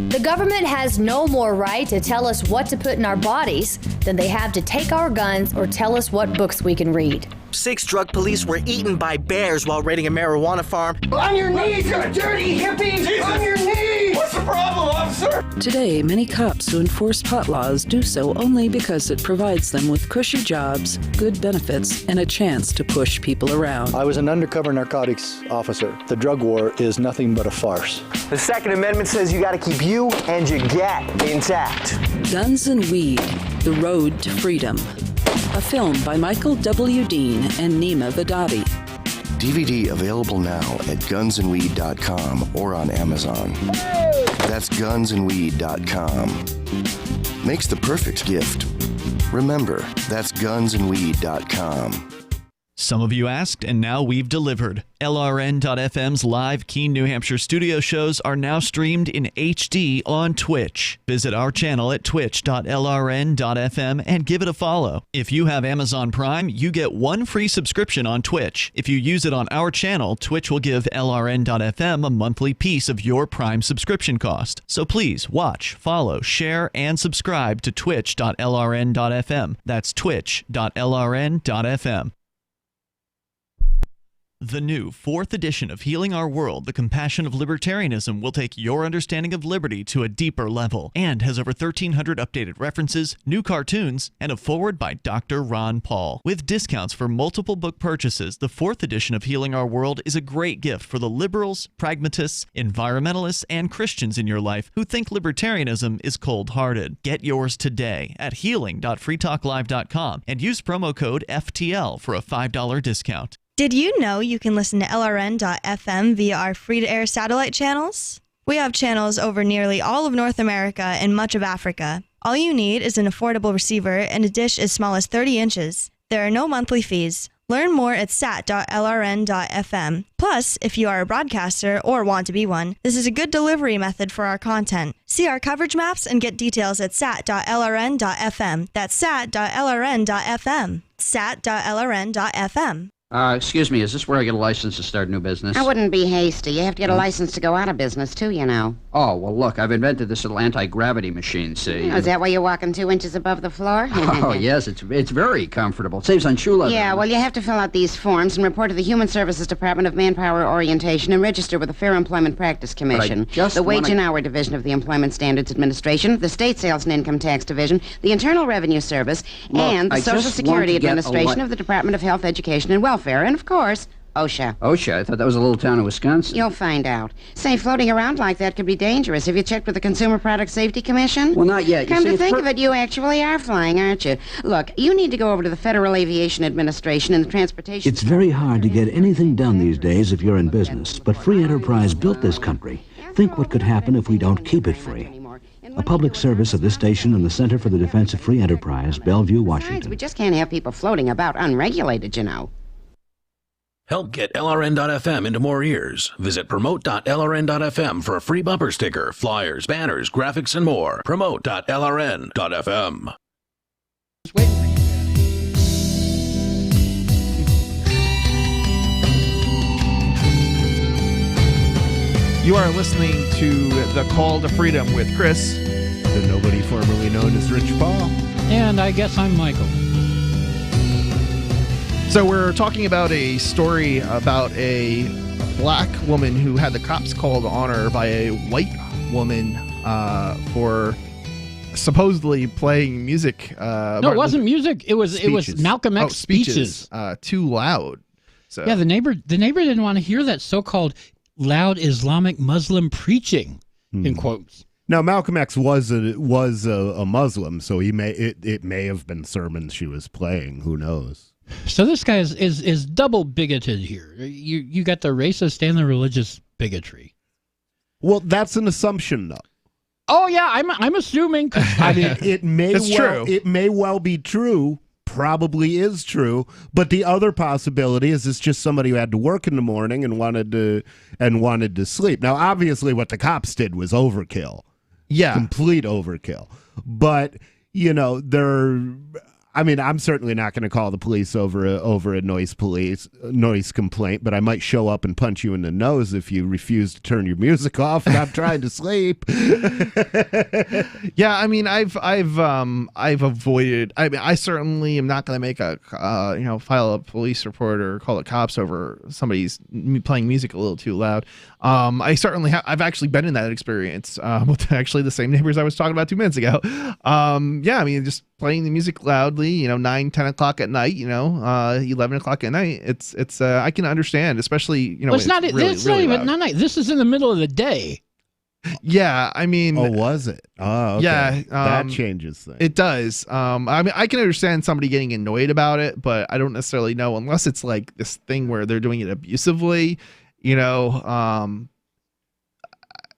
The government has no more right to tell us what to put in our bodies than they have to take our guns or tell us what books we can read. 6 drug police were eaten by bears while raiding a marijuana farm. On your knees, you dirty hippie! Jesus. On your knees! What's the problem, officer? Today, many cops who enforce pot laws do so only because it provides them with cushy jobs, good benefits, and a chance to push people around. I was an undercover narcotics officer. The drug war is nothing but a farce. The Second Amendment says you gotta keep you and your gat intact. Guns and Weed, The Road to Freedom. A film by Michael W. Dean and Nima Vadadi. DVD available now at gunsandweed.com or on Amazon. That's gunsandweed.com. Makes the perfect gift. Remember, that's gunsandweed.com. Some of you asked, and now we've delivered. LRN.FM's live Keene, New Hampshire studio shows are now streamed in HD on Twitch. Visit our channel at twitch.lrn.fm and give it a follow. If you have Amazon Prime, you get 1 free subscription on Twitch. If you use it on our channel, Twitch will give LRN.FM a monthly piece of your Prime subscription cost. So please watch, follow, share, and subscribe to twitch.lrn.fm. That's twitch.lrn.fm. The new 4th edition of Healing Our World, The Compassion of Libertarianism, will take your understanding of liberty to a deeper level and has over 1,300 updated references, new cartoons, and a foreword by Dr. Ron Paul. With discounts for multiple book purchases, the 4th edition of Healing Our World is a great gift for the liberals, pragmatists, environmentalists, and Christians in your life who think libertarianism is cold-hearted. Get yours today at healing.freetalklive.com and use promo code FTL for a $5 discount. Did you know you can listen to LRN.FM via our free-to-air satellite channels? We have channels over nearly all of North America and much of Africa. All you need is an affordable receiver and a dish as small as 30 inches. There are no monthly fees. Learn more at sat.lrn.fm. Plus, if you are a broadcaster or want to be one, this is a good delivery method for our content. See our coverage maps and get details at sat.lrn.fm. That's sat.lrn.fm. sat.lrn.fm. Excuse me, is this where I get a license to start a new business? I wouldn't be hasty. You have to get a license to go out of business, too, you know. Oh, well, look, I've invented this little anti-gravity machine, see? Oh, is that why you're walking 2 inches above the floor? Oh, yes, it's very comfortable. It saves on shoe leather. Yeah, well, you have to fill out these forms and report to the Human Services Department of Manpower Orientation and register with the Fair Employment Practice Commission, the Wage and Hour Division of the Employment Standards Administration, the State Sales and Income Tax Division, the Internal Revenue Service, and the Social Security Administration of the Department of Health, Education, and Welfare, and, of course, OSHA. OSHA? I thought that was a little town in Wisconsin. You'll find out. Say, floating around like that could be dangerous. Have you checked with the Consumer Product Safety Commission? Well, not yet. Come to think of it, you actually are flying, aren't you? Look, you need to go over to the Federal Aviation Administration and the Transportation... It's very hard to get anything done these days if you're in business, but free enterprise built this country. Think what could happen if we don't keep it free. A public service of this station and the Center for the Defense of Free Enterprise, Bellevue, Washington. We just can't have people floating about unregulated, you know. Help get LRN.FM into more ears. Visit promote.lrn.fm for a free bumper sticker, flyers, banners, graphics, and more. Promote.lrn.fm. You are listening to The Call to Freedom with Chris. The nobody formerly known as Rich Paul. And I guess I'm Michael. So we're talking about a story about a black woman who had the cops called on her by a white woman for supposedly playing music. No, it wasn't music. It was Malcolm X speeches. Too loud. So yeah, the neighbor didn't want to hear that so-called loud Islamic Muslim preaching in quotes. Now, Malcolm X was a Muslim, so it may have been sermons she was playing. Who knows? So this guy is double bigoted here. You got the racist and the religious bigotry. Well, that's an assumption, though. Oh yeah, I'm assuming. I mean, it may well be true. probably is true. But the other possibility is it's just somebody who had to work in the morning and wanted to sleep. Now, obviously, what the cops did was overkill. Yeah, complete overkill. But I'm certainly not going to call the police over a noise complaint, but I might show up and punch you in the nose if you refuse to turn your music off and I'm trying to sleep. Yeah, I mean, I've avoided. I mean, I certainly am not going to make file a police report or call the cops over somebody's playing music a little too loud. I certainly have. I've actually been in that experience with actually the same neighbors I was talking about 2 minutes ago. Yeah, I mean, just playing the music loudly, 9, 10 o'clock at night, 11 o'clock at night. It's I can understand, especially, well, it's not even night. This is in the middle of the day. Yeah, I mean, was it? Oh, okay. Yeah, that changes things. It does. I mean, I can understand somebody getting annoyed about it, but I don't necessarily know unless it's like this thing where they're doing it abusively,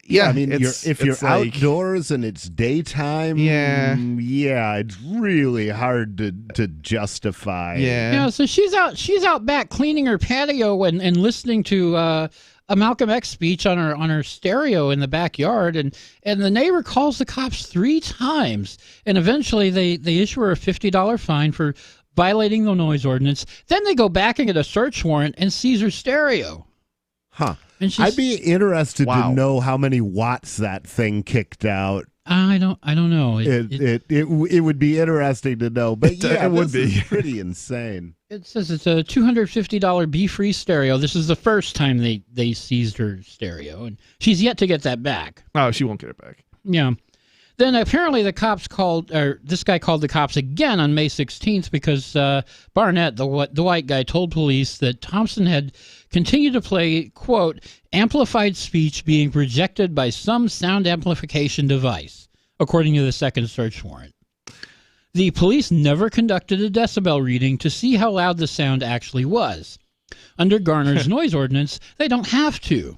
Yeah, I mean, if you're like, outdoors and it's daytime, yeah, it's really hard to justify. Yeah, so she's out back cleaning her patio and listening to a Malcolm X speech on her stereo in the backyard, and the neighbor calls the cops 3 times, and eventually they issue her a $50 fine for violating the noise ordinance. Then they go back and get a search warrant and seize her stereo. Huh. I'd be interested to know how many watts that thing kicked out. I don't know. It would be interesting to know, but it would be pretty insane. It says it's a $250 B-free stereo. This is the first time they seized her stereo, and she's yet to get that back. Oh, she won't get it back. Yeah. Then apparently this guy called the cops again on May 16th because Barnett, the white guy, told police that Thompson had continued to play, quote, amplified speech being projected by some sound amplification device, according to the second search warrant. The police never conducted a decibel reading to see how loud the sound actually was. Under Garner's noise ordinance, they don't have to.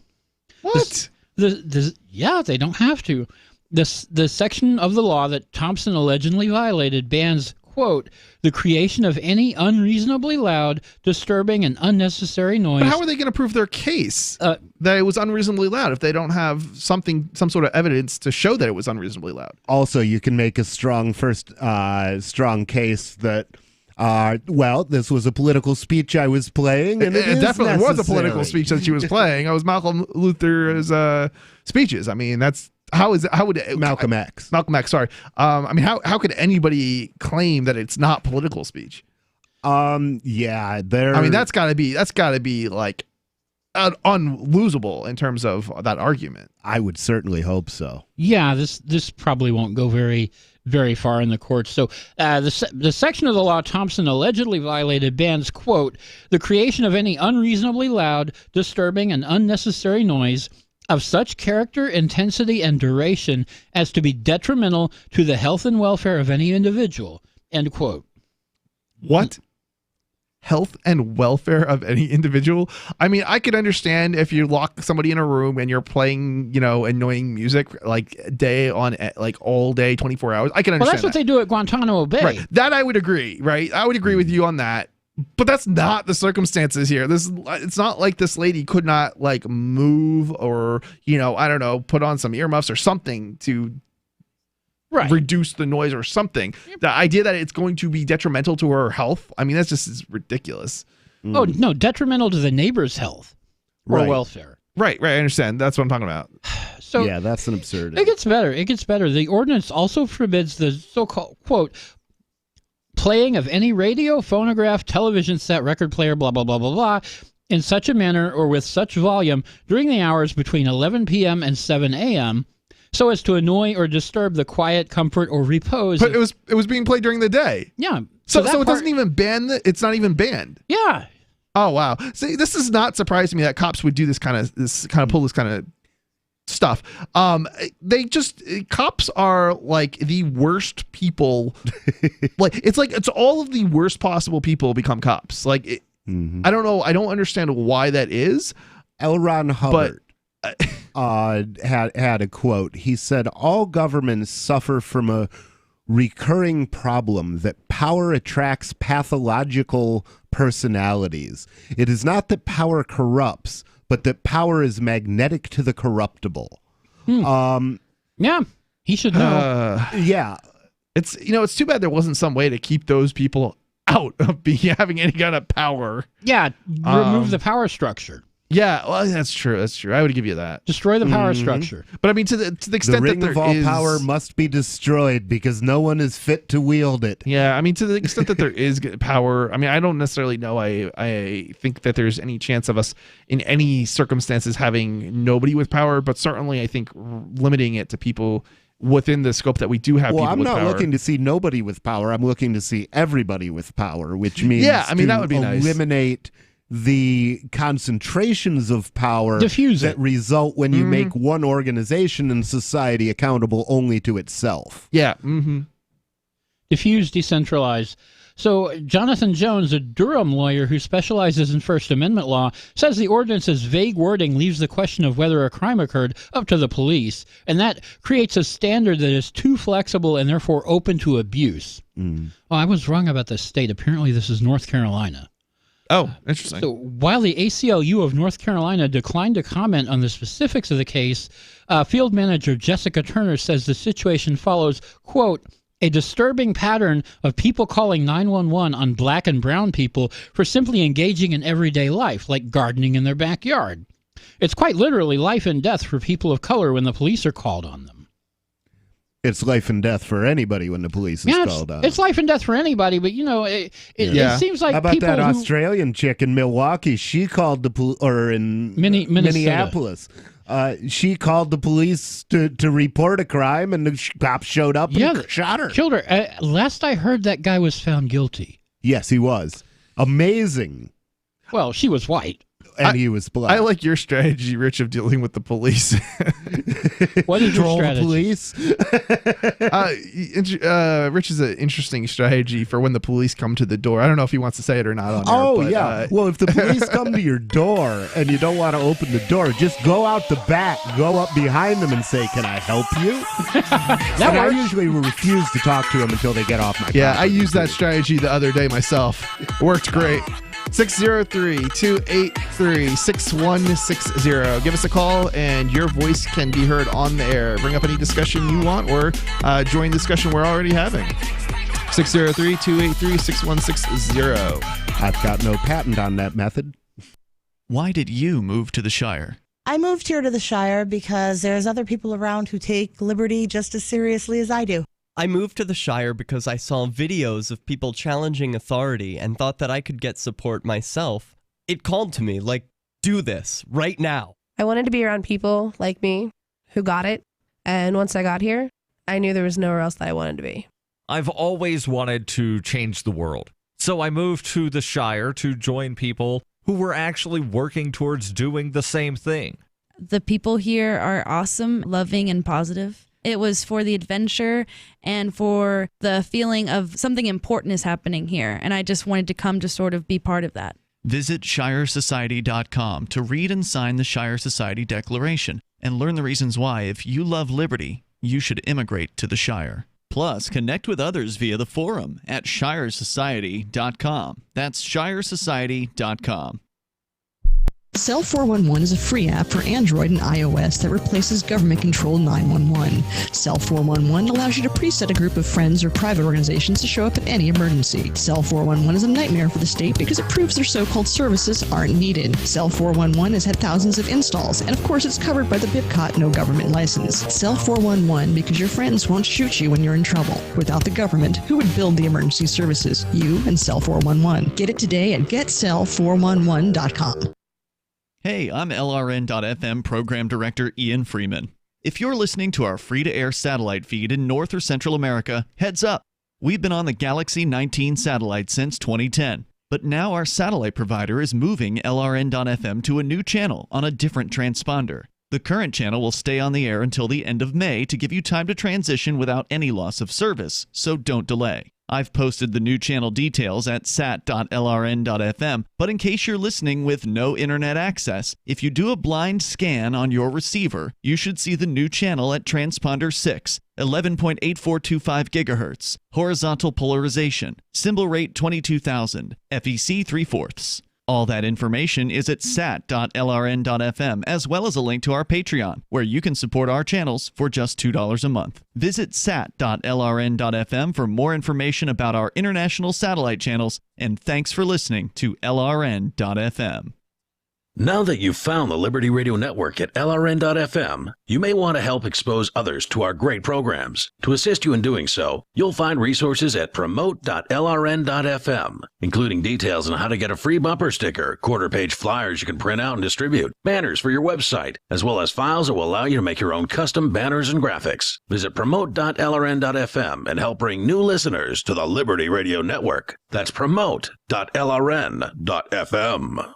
What? Yeah, they don't have to. The section of the law that Thompson allegedly violated bans, quote, the creation of any unreasonably loud, disturbing, and unnecessary noise. But how are they going to prove their case that it was unreasonably loud if they don't have some sort of evidence to show that it was unreasonably loud? Also, you can make a strong case that this was a political speech I was playing, and it definitely was a political speech that she was playing. It was Malcolm Luther's speeches. I mean, how would Malcolm X? Malcolm X, sorry. I mean, how could anybody claim that it's not political speech? Yeah, I mean, that's got to be like unlosable in terms of that argument. I would certainly hope so. Yeah, this probably won't go very far in the courts. So the section of the law Thompson allegedly violated bans, quote, the creation of any unreasonably loud, disturbing, and unnecessary noise of such character, intensity, and duration as to be detrimental to the health and welfare of any individual, end quote. What? Health and welfare of any individual? I mean, I could understand if you lock somebody in a room and you're playing, annoying music like all day, 24 hours. I can understand. Well, that's what they do at Guantanamo Bay. Right. That I would agree, right? I would agree with you on that. But that's not the circumstances here. It's not like this lady could not move or, I don't know, put on some earmuffs or something to reduce the noise or something. The idea that it's going to be detrimental to her health, I mean, that's just ridiculous. Oh, no, detrimental to the neighbor's health or welfare. Right, I understand. That's what I'm talking about. So yeah, that's an absurdity. It gets better. The ordinance also forbids the so-called, quote, playing of any radio, phonograph, television set, record player, blah, blah, blah, blah, blah, in such a manner or with such volume during the hours between 11 p.m. and 7 a.m., so as to annoy or disturb the quiet, comfort, or repose. But it was being played during the day. Yeah. So it doesn't even ban it's not even banned. Yeah. Oh wow. See, this is not surprising me that cops would do this kind of pull this kind of stuff. Cops are like the worst people. It's all of the worst possible people become cops. I don't know. I don't understand why that is. L. Ron Hubbard had a quote. He said, all governments suffer from a recurring problem that power attracts pathological personalities. It is not that power corrupts, but that power is magnetic to the corruptible. Yeah, he should know. Yeah. It's too bad there wasn't some way to keep those people out of having any kind of power. Yeah, remove the power structure. Yeah, well, that's true. That's true. I would give you that. Destroy the power structure. But I mean, to the extent the ring that of all there is power must be destroyed because no one is fit to wield it. Yeah, I mean, to the extent that there is power, I mean, I don't necessarily know. I think that there's any chance of us in any circumstances having nobody with power, but certainly I think limiting it to people within the scope that we do have. Well, people I'm with not power. looking to see nobody with power. I'm looking to see everybody with power, which means that would be nice. Eliminate the concentrations of power Diffuse that it. result when you make one organization in society accountable only to itself. Yeah. Diffuse, decentralize. So Jonathan Jones, a Durham lawyer who specializes in First Amendment law, says the ordinance's vague wording leaves the question of whether a crime occurred up to the police, and that creates a standard that is too flexible and therefore open to abuse. Oh, I was wrong about the state. Apparently this is North Carolina. Oh, interesting. So while the ACLU of North Carolina declined to comment on the specifics of the case, field manager Jessica Turner says the situation follows, quote, a disturbing pattern of people calling 911 on black and brown people for simply engaging in everyday life, like gardening in their backyard. It's quite literally life and death for people of color when the police are called on them. It's life and death for anybody when the police is called on. It's life and death for anybody, but it seems like How about people that who, Australian chick in Milwaukee? She called the police, or in Minneapolis. She called the police to report a crime, and the cops showed up and shot her. Killed her. Last I heard, that guy was found guilty. Yes, he was. Amazing. Well, she was white. And he was black. I like your strategy, Rich, of dealing with the police. What is your strategy? Police? Rich is an interesting strategy for when the police come to the door. I don't know if he wants to say it or not on air. But, well, if the police come to your door and you don't want to open the door, just go out the back, go up behind them and say, "Can I help you?" I usually will refuse to talk to them until they get off my property. I used that strategy the other day myself. It worked great. 603-283-6160. Give us a call and your voice can be heard on the air. Bring up any discussion you want or join the discussion we're already having. 603-283-6160. I've got no patent on that method. Why did you move to the Shire? I moved here to the Shire because there's other people around who take liberty just as seriously as I do. I moved to the Shire because I saw videos of people challenging authority and thought that I could get support myself. It called to me, like, do this, right now. I wanted to be around people like me who got it, and once I got here, I knew there was nowhere else that I wanted to be. I've always wanted to change the world, so I moved to the Shire to join people who were actually working towards doing the same thing. The people here are awesome, loving, and positive. It was for the adventure and for the feeling of something important is happening here. And I just wanted to come to sort of be part of that. Visit ShireSociety.com to read and sign the Shire Society Declaration and learn the reasons why, if you love liberty, you should immigrate to the Shire. Plus, connect with others via the forum at ShireSociety.com. That's ShireSociety.com. Cell 411 is a free app for Android and iOS that replaces government-controlled 911. Cell 411 allows you to preset a group of friends or private organizations to show up at any emergency. Cell 411 is a nightmare for the state because it proves their so-called services aren't needed. Cell 411 has had thousands of installs, and of course it's covered by the BIPCOT no government license. Cell 411 because your friends won't shoot you when you're in trouble. Without the government, who would build the emergency services? You and Cell 411. Get it today at getcell411.com. Hey, I'm LRN.FM Program Director Ian Freeman. If you're listening to our free-to-air satellite feed in North or Central America, heads up. We've been on the Galaxy 19 satellite since 2010, but now our satellite provider is moving LRN.FM to a new channel on a different transponder. The current channel will stay on the air until the end of May to give you time to transition without any loss of service, so don't delay. I've posted the new channel details at sat.lrn.fm, but in case you're listening with no internet access, if you do a blind scan on your receiver, you should see the new channel at transponder 6, 11.8425 gigahertz, horizontal polarization, symbol rate 22,000, FEC 3/4. All that information is at sat.lrn.fm, as well as a link to our Patreon, where you can support our channels for just $2 a month. Visit sat.lrn.fm for more information about our international satellite channels, and thanks for listening to LRN.FM. Now that you've found the Liberty Radio Network at LRN.FM, you may want to help expose others to our great programs. To assist you in doing so, you'll find resources at promote.lrn.fm, including details on how to get a free bumper sticker, quarter-page flyers you can print out and distribute, banners for your website, as well as files that will allow you to make your own custom banners and graphics. Visit promote.lrn.fm and help bring new listeners to the Liberty Radio Network. That's promote.lrn.fm.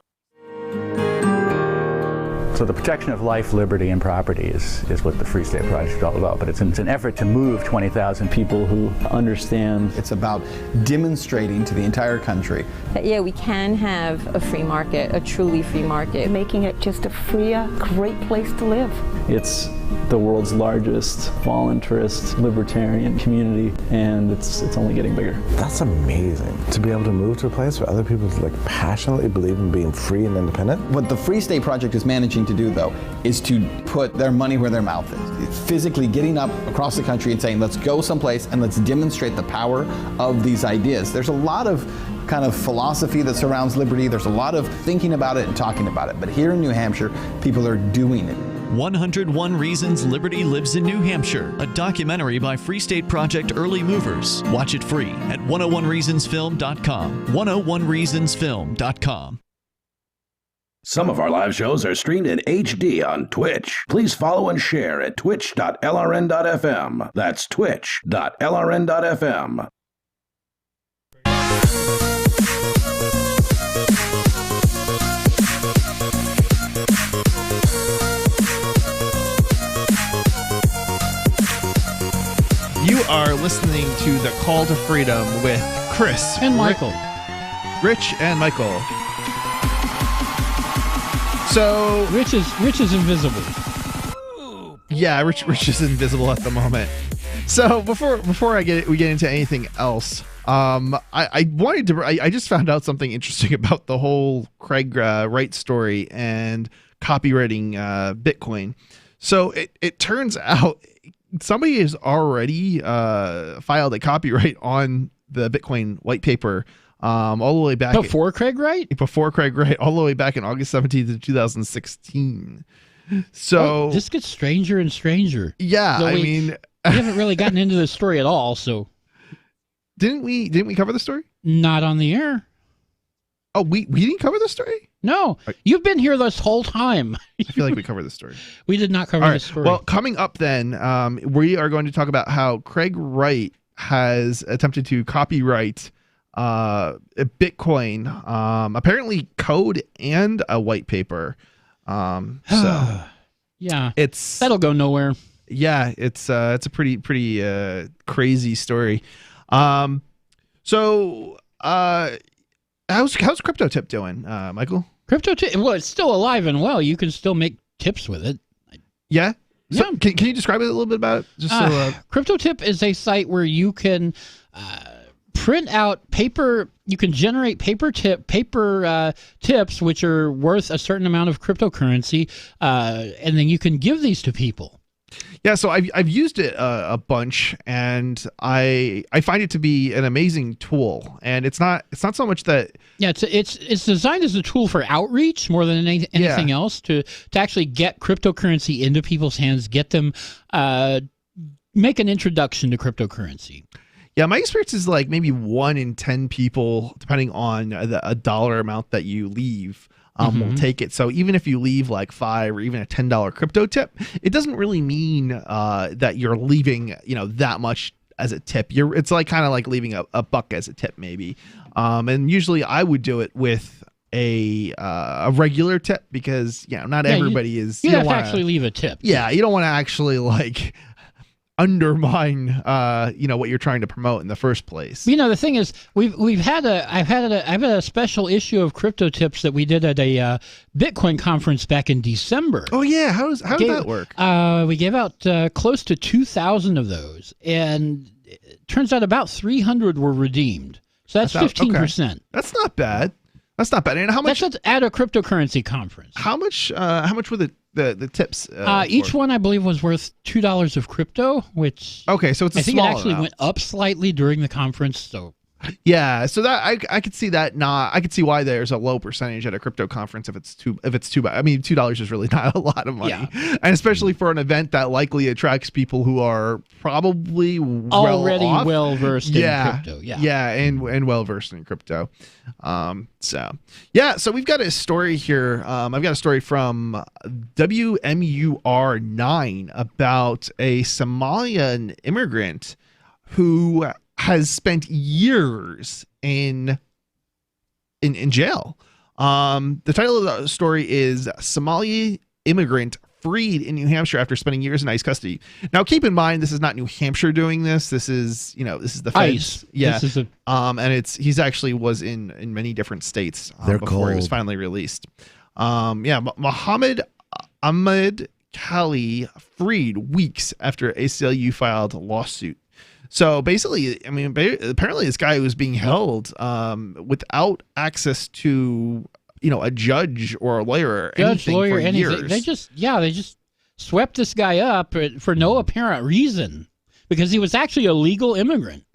So the protection of life, liberty, and property is what the Free State Project is all about. But it's an effort to move 20,000 people who understand. It's about demonstrating to the entire country that, yeah, we can have a free market, a truly free market. Making it just a freer, great place to live. It's the world's largest voluntarist libertarian community, and it's only getting bigger. That's amazing, to be able to move to a place where other people passionately believe in being free and independent. What the Free State Project is managing to do, though, is to put their money where their mouth is. It's physically getting up across the country and saying, let's go someplace and let's demonstrate the power of these ideas. There's a lot of kind of philosophy that surrounds liberty. There's a lot of thinking about it and talking about it. But here in New Hampshire, people are doing it. 101 Reasons Liberty Lives in New Hampshire, a documentary by Free State Project Early Movers. Watch it free at 101reasonsfilm.com. 101reasonsfilm.com. Some of our live shows are streamed in HD on Twitch. Please follow and share at twitch.lrn.fm. That's twitch.lrn.fm. You are listening to The Call to Freedom with Chris and Michael. Rich and Michael. So Rich is invisible. Yeah, Rich is invisible at the moment. So before we get into anything else, I just found out something interesting about the whole Craig Wright story and copywriting Bitcoin. So it turns out somebody has already filed a copyright on the Bitcoin white paper all the way back before Craig Wright, all the way back in August 17th of 2016. So this gets stranger and stranger. Yeah, we haven't really gotten into this story at all. So didn't we cover the story? Not on the air. Oh, we didn't cover the story? No, you've been here this whole time. I feel like we covered the story. We did not cover the story. Well, coming up then, we are going to talk about how Craig Wright has attempted to copyright Bitcoin, apparently code and a white paper. So yeah, that'll go nowhere. Yeah, it's a pretty crazy story. How's Crypto Tip doing, Michael? Crypto Tip, well, it's still alive and well. You can still make tips with it. Yeah. So can you describe it a little bit about it? Just Crypto Tip is a site where you can print out paper. You can generate paper tips, which are worth a certain amount of cryptocurrency, and then you can give these to people. Yeah, so I've used it a bunch, and I find it to be an amazing tool. And it's not so much that it's designed as a tool for outreach more than anything else to actually get cryptocurrency into people's hands, get them make an introduction to cryptocurrency. Yeah, my experience is like maybe 1 in 10 people, depending on a dollar amount that you leave, will take it. So even if you leave like $5 or even a $10 crypto tip, it doesn't really mean that you're leaving that much as a tip. It's like kind of like leaving a buck as a tip maybe. And usually I would do it with a regular tip because not everybody is. You have to actually leave a tip. Yeah, you don't want to actually like undermine what you're trying to promote in the first place. The thing is, I've had a special issue of Crypto Tips that we did at a Bitcoin conference back in December. Oh yeah, how did that work? We gave out close to 2,000 of those, and it turns out about 300 were redeemed. So that's 15%. Okay. That's not bad. And how much? That's at a cryptocurrency conference. How much were the tips? Each one, I believe, was worth $2 of crypto, which so it's I think it small actually amount. went up slightly during the conference. So yeah, so that I could see that. I could see why there's a low percentage at a crypto conference if it's too bad. I mean, $2 is really not a lot of money, and especially for an event that likely attracts people who are probably already well versed in crypto. And well versed in crypto. So we've got a story here. I've got a story from WMUR9 about a Somalian immigrant who has spent years in jail. The title of the story is Somali Immigrant Freed in New Hampshire After Spending Years in ICE Custody. Now, keep in mind, this is not New Hampshire doing this. This is the feds. ICE. Yeah. This is and he's actually was in many different states before he was finally released. Mohammed Ahmed Kali freed weeks after ACLU filed a lawsuit. So basically, apparently this guy was being held without access to, a judge or a lawyer or anything for years. They just swept this guy up for no apparent reason because he was actually a legal immigrant.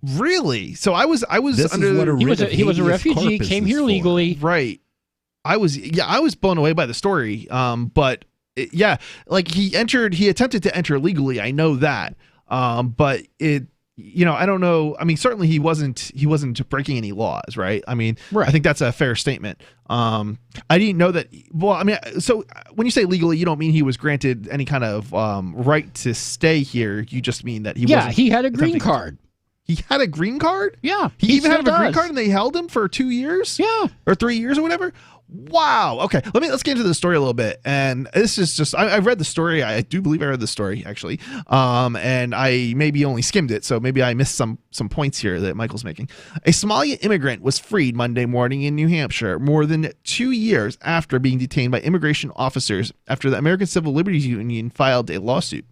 Really? So I was under. He was a refugee, came here legally. Right. I was blown away by the story. But he attempted to enter legally. I know that. But I don't know. I mean, certainly he wasn't breaking any laws, right? I mean, I think that's a fair statement. I didn't know that. Well, I mean, so when you say legally, you don't mean he was granted any kind of right to stay here. You just mean that he had a green card. He had a green card? Yeah. He even had a green card and they held him for 2 years? Yeah. Or 3 years or whatever? Wow. Okay. Let's get into the story a little bit. And this is just, I've read the story. I do believe I read the story actually. And I maybe only skimmed it. So maybe I missed some points here that Michael's making. A Somali immigrant was freed Monday morning in New Hampshire more than 2 years after being detained by immigration officers after the American Civil Liberties Union filed a lawsuit.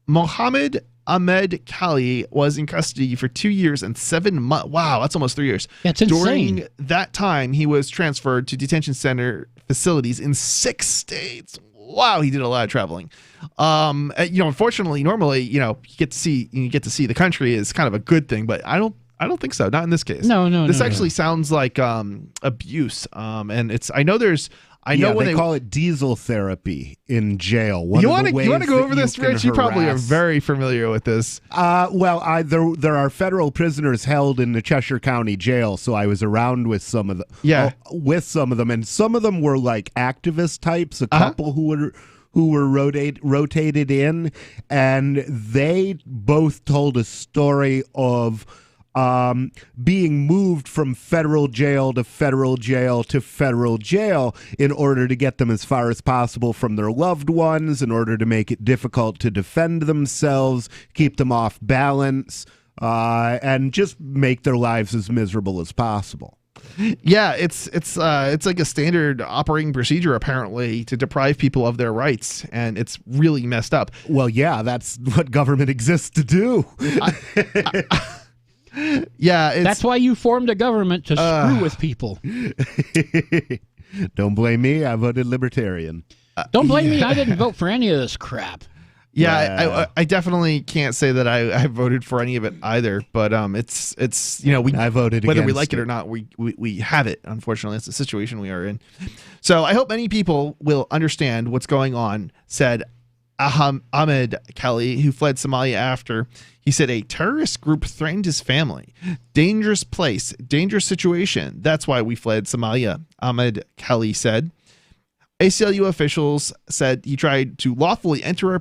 Mohammed Ahmed Kali was in custody for 2 years and 7 months. Wow, that's almost 3 years. That's insane. During that time, he was transferred to detention center facilities in 6 states. Wow, he did a lot of traveling. Unfortunately, normally, you get to see the country is kind of a good thing, but I don't think so. Not in this case. No. This actually sounds like abuse. And it's when they call it diesel therapy in jail. You want to go over this, Rich? You probably are very familiar with this. There are federal prisoners held in the Cheshire County Jail, so I was around with some of them. Yeah, with some of them, and some of them were like activist types. A couple who were rotated in, and they both told a story of being moved from federal jail to federal jail to federal jail in order to get them as far as possible from their loved ones, in order to make it difficult to defend themselves, keep them off balance, and just make their lives as miserable as possible. Yeah, it's like a standard operating procedure apparently to deprive people of their rights, and it's really messed up. Well, yeah, that's what government exists to do. Yeah, that's why you formed a government to screw with people. Don't blame me. I voted Libertarian. Don't blame me. I didn't vote for any of this crap. Yeah, I definitely can't say that I voted for any of it either. But I voted whether we like it or not. We have it. Unfortunately, it's the situation we are in. So I hope many people will understand what's going on. Said Ahmed Kali, who fled Somalia after. He said a terrorist group threatened his family. Dangerous place, dangerous situation. That's why we fled Somalia, Ahmed Kali said. ACLU officials said he tried to lawfully enter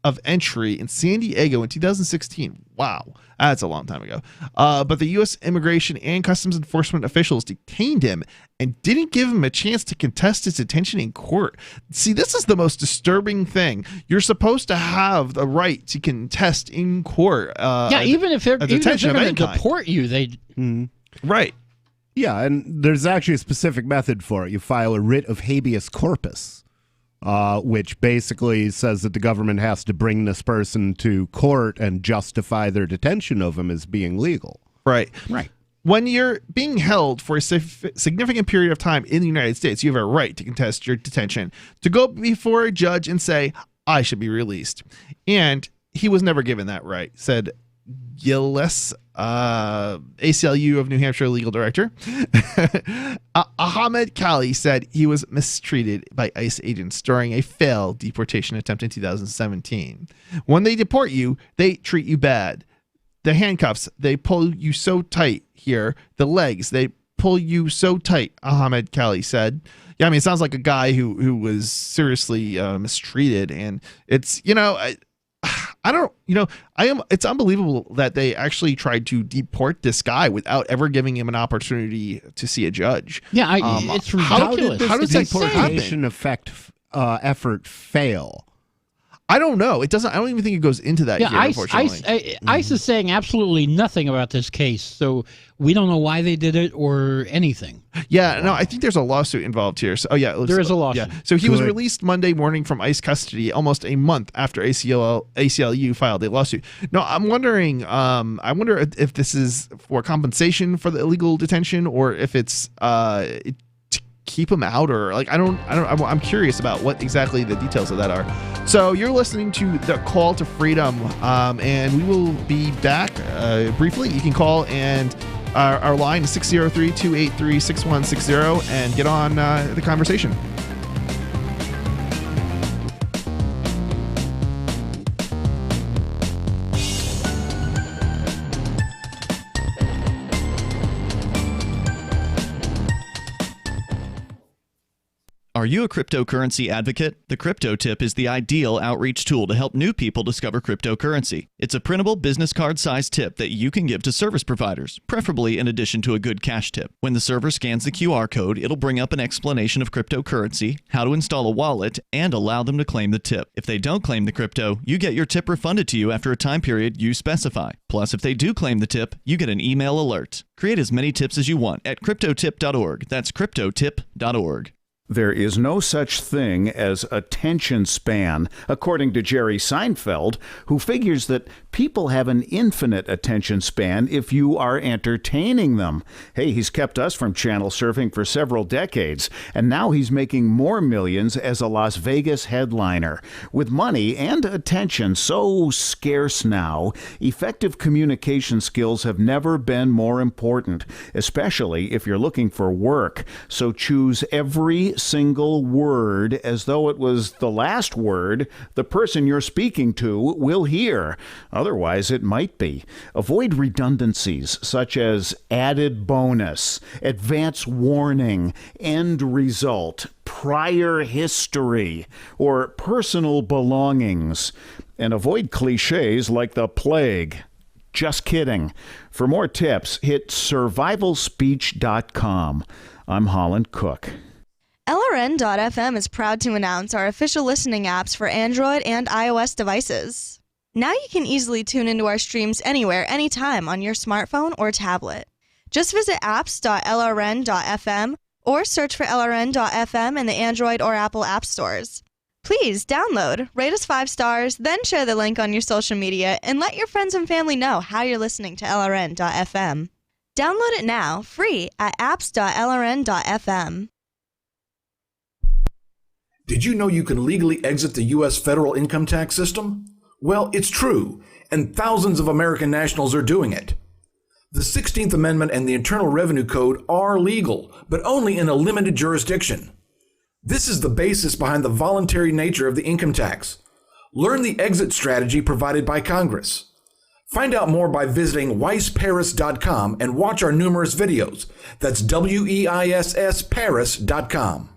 of entry in San Diego in 2016. Wow, that's a long time ago. But the U.S. Immigration and Customs Enforcement officials detained him and didn't give him a chance to contest his detention in court. See, this is the most disturbing thing. You're supposed to have the right to contest in court. Even if they're going to deport you, they right. Yeah, and there's actually a specific method for it. You file a writ of habeas corpus, which basically says that the government has to bring this person to court and justify their detention of him as being legal. Right. Right. When you're being held for a significant period of time in the United States, you have a right to contest your detention, to go before a judge and say, I should be released. And he was never given that right, said Gilles, ACLU of New Hampshire legal director. Ahmed Kali said he was mistreated by ICE agents during a failed deportation attempt in 2017. When they deport you, they treat you bad. The handcuffs, they pull you so tight here. The legs, they pull you so tight, Ahmed Kali said. Yeah, I mean, it sounds like a guy who was seriously mistreated. And it's, it's unbelievable that they actually tried to deport this guy without ever giving him an opportunity to see a judge. Yeah, it's ridiculous. How does this deportation effort fail? I don't know. It doesn't. I don't even think it goes into that. Yeah, here, unfortunately. ICE is saying absolutely nothing about this case, so we don't know why they did it or anything. Yeah, no, I think there's a lawsuit involved here. So, there is a lawsuit. Yeah. So he was released Monday morning from ICE custody, almost a month after ACLU filed a lawsuit. No, I'm wondering. I wonder if this is for compensation for the illegal detention, or if it's to keep him out, or I'm curious about what exactly the details of that are. So you're listening to The Call to Freedom, and we will be back briefly. You can call, and our line is 603-283-6160, and get on the conversation. Are you a cryptocurrency advocate? The Crypto Tip is the ideal outreach tool to help new people discover cryptocurrency. It's a printable business card-sized tip that you can give to service providers, preferably in addition to a good cash tip. When the server scans the QR code, it'll bring up an explanation of cryptocurrency, how to install a wallet, and allow them to claim the tip. If they don't claim the crypto, you get your tip refunded to you after a time period you specify. Plus, if they do claim the tip, you get an email alert. Create as many tips as you want at cryptotip.org. That's cryptotip.org. There is no such thing as attention span, according to Jerry Seinfeld, who figures that people have an infinite attention span if you are entertaining them. Hey, he's kept us from channel surfing for several decades, and now he's making more millions as a Las Vegas headliner. With money and attention so scarce now, effective communication skills have never been more important, especially if you're looking for work. So choose every single word as though it was the last word the person you're speaking to will hear. Otherwise, it might be. Avoid redundancies such as added bonus, advance warning, end result, prior history, or personal belongings. And avoid cliches like the plague. Just kidding. For more tips, hit survivalspeech.com. I'm Holland Cook. LRN.FM is proud to announce our official listening apps for Android and iOS devices. Now you can easily tune into our streams anywhere, anytime on your smartphone or tablet. Just visit apps.lrn.fm or search for LRN.FM in the Android or Apple app stores. Please download, rate us 5 stars, then share the link on your social media, and let your friends and family know how you're listening to LRN.FM. Download it now, free at apps.lrn.fm. Did you know you can legally exit the U.S. federal income tax system? Well, it's true, and thousands of American nationals are doing it. The 16th Amendment and the Internal Revenue Code are legal, but only in a limited jurisdiction. This is the basis behind the voluntary nature of the income tax. Learn the exit strategy provided by Congress. Find out more by visiting weissparis.com and watch our numerous videos. That's WEISS Paris.com.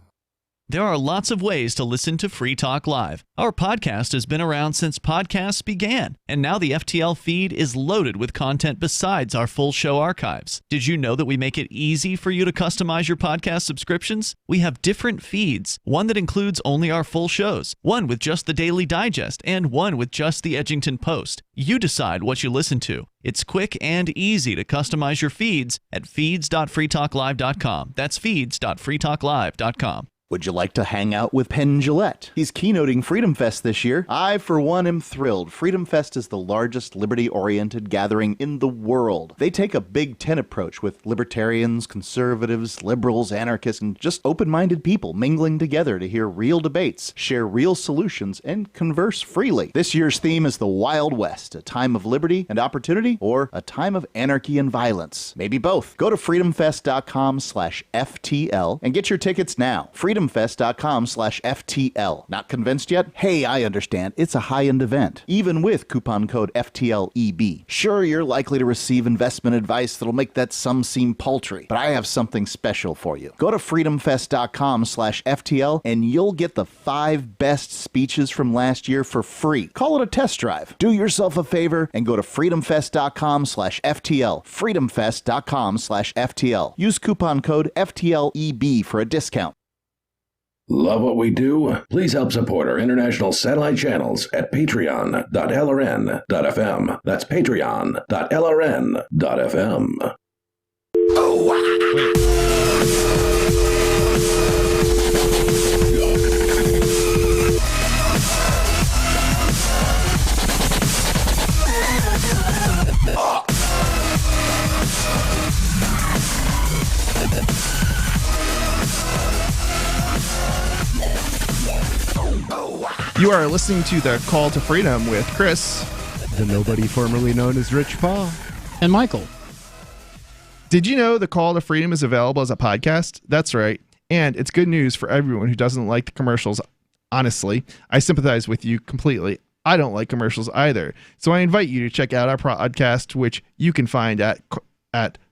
There are lots of ways to listen to Free Talk Live. Our podcast has been around since podcasts began, and now the FTL feed is loaded with content besides our full show archives. Did you know that we make it easy for you to customize your podcast subscriptions? We have different feeds, one that includes only our full shows, one with just the Daily Digest, and one with just the Edgington Post. You decide what you listen to. It's quick and easy to customize your feeds at feeds.freetalklive.com. That's feeds.freetalklive.com. Would you like to hang out with Penn Jillette? He's keynoting Freedom Fest this year. I, for one, am thrilled. Freedom Fest is the largest liberty-oriented gathering in the world. They take a Big Ten approach with libertarians, conservatives, liberals, anarchists, and just open-minded people mingling together to hear real debates, share real solutions, and converse freely. This year's theme is the Wild West, a time of liberty and opportunity, or a time of anarchy and violence. Maybe both. Go to freedomfest.com/FTL and get your tickets now. freedomfest.com/FTL. Not convinced yet? Hey, I understand. It's a high-end event, even with coupon code FTLEB. Sure, you're likely to receive investment advice that'll make that sum seem paltry, but I have something special for you. Go to freedomfest.com/FTL and you'll get the 5 best speeches from last year for free. Call it a test drive. Do yourself a favor and go to freedomfest.com/FTL. freedomfest.com/FTL. Use coupon code FTLEB for a discount. Love what we do? Please help support our international satellite channels at patreon.lrn.fm. That's patreon.lrn.fm. You are listening to the Call to Freedom with Chris, the nobody formerly known as Rich Paul, and Michael. Did you know the Call to Freedom is available as a podcast? That's right. And it's good news for everyone who doesn't like the commercials. Honestly, I sympathize with you completely. I don't like commercials either. So I invite you to check out our podcast, which you can find at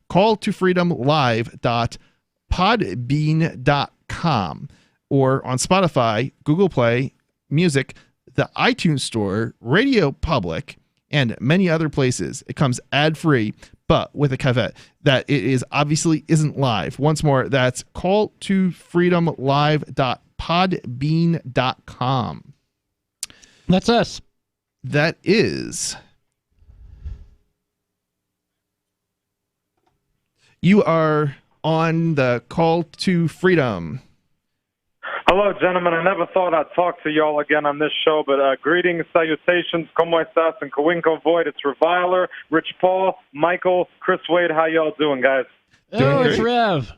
calltofreedomlive.podbean.com or on Spotify, Google Play, Music, the iTunes Store, Radio Public, and many other places. It comes ad-free, but with a caveat that it is obviously isn't live. Once more, that's calltofreedomlive.podbean.com. That's us. That is. You are on the Call to Freedom. Hello, gentlemen. I never thought I'd talk to y'all again on this show, but greetings, salutations, como estas, and Kowinko Void. It's Reviler, Rich Paul, Michael, Chris Waid. How y'all doing, guys? Oh, it's Rev.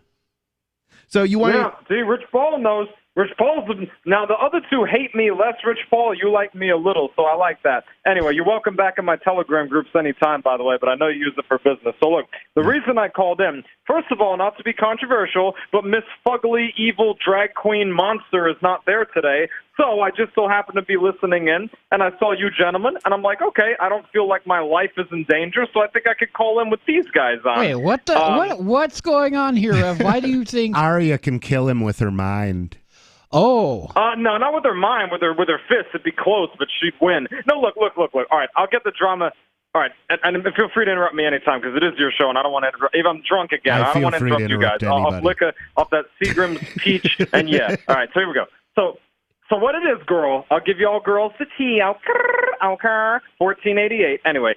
So you want to... See, Rich Paul knows. Rich Paul's... Now, the other two hate me less. Rich Paul, you like me a little, so I like that. Anyway, you're welcome back in my Telegram groups anytime, by the way, but I know you use it for business. So, look, the reason I called in, first of all, not to be controversial, but Miss Fugly, evil, drag queen monster is not there today, so I just so happened to be listening in, and I saw you gentlemen, and I'm like, okay, I don't feel like my life is in danger, so I think I could call in with these guys on. Wait, what the, what's going on here, Rev? Why do you think... Arya can kill him with her mind. Oh. No, not with her mind. With her fists, it'd be close, but she'd win. No, look. All right, I'll get the drama. All right, and feel free to interrupt me anytime because it is your show, and I don't want to interrupt. If I'm drunk again, I don't want to interrupt you guys. I'll flick off that Seagram's peach, and yeah. All right, so here we go. So what it is, girl, I'll give you all girls the tea. 1488. Anyway,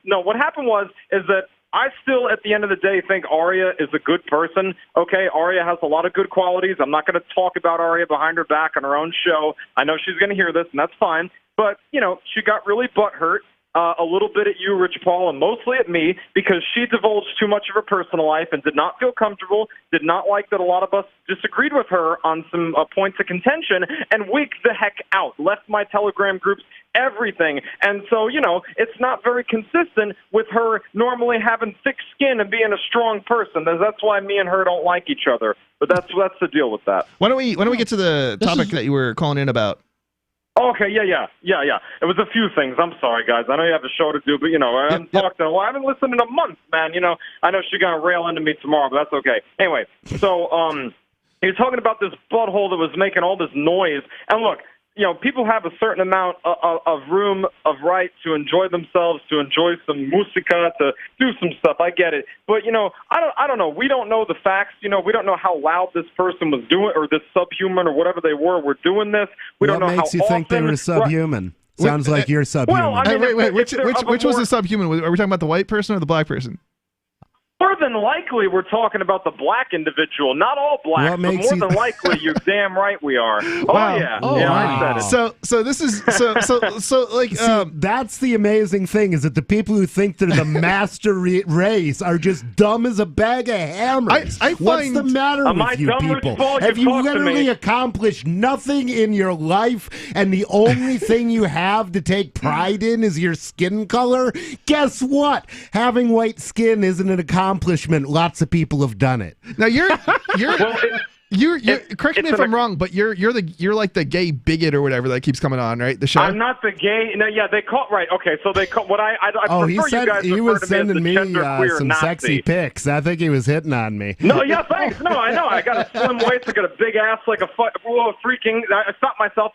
no, what happened is that I still, at the end of the day, think Arya is a good person. Okay, Arya has a lot of good qualities. I'm not going to talk about Arya behind her back on her own show. I know she's going to hear this, and that's fine. But, she got really butthurt a little bit at you, Rich Paul, and mostly at me because she divulged too much of her personal life and did not feel comfortable, did not like that a lot of us disagreed with her on some points of contention, and wigged the heck out, left my Telegram groups, everything. And so, it's not very consistent with her normally having thick skin and being a strong person. That's why me and her don't like each other. But that's the deal with that. Why don't we get to the topic that you were calling in about? Okay, yeah. It was a few things. I'm sorry, guys. I know you have a show to do, but, I haven't talked to her. Well, I haven't listened in a month, man. I know she's going to rail into me tomorrow, but that's okay. Anyway, so You're talking about this butthole that was making all this noise. And look, people have a certain amount of room of right to enjoy themselves, to enjoy some musica, to do some stuff. I get it. But, I don't know. We don't know the facts. We don't know how loud this person was doing, or this subhuman or whatever they were doing this. We don't know how often. What makes you think they were subhuman? Sounds like you're subhuman. Well, I mean, wait. Which was the subhuman? Are we talking about the white person or the black person? More than likely, we're talking about the black individual. Not all blacks, but more than likely, you're damn right we are. Wow. Oh yeah, wow. I said it. So this is so like that's the amazing thing, is that the people who think they're the master race are just dumb as a bag of hammers. What's the matter with you people? Have you literally accomplished nothing in your life, and the only thing you have to take pride in is your skin color? Guess what? Having white skin isn't an accomplishment. Lots of people have done it. Now you're correct me if I'm wrong, but you're like the gay bigot or whatever that keeps coming on, right? The show. I'm not the gay. No, yeah, they call right. Okay, so they call what I prefer he said, you guys he was sending me some Nazi. sexy pics. I think he was hitting on me. No, yeah, thanks. No, I know. I got a slim waist. I got a big ass like a freaking. I stopped myself.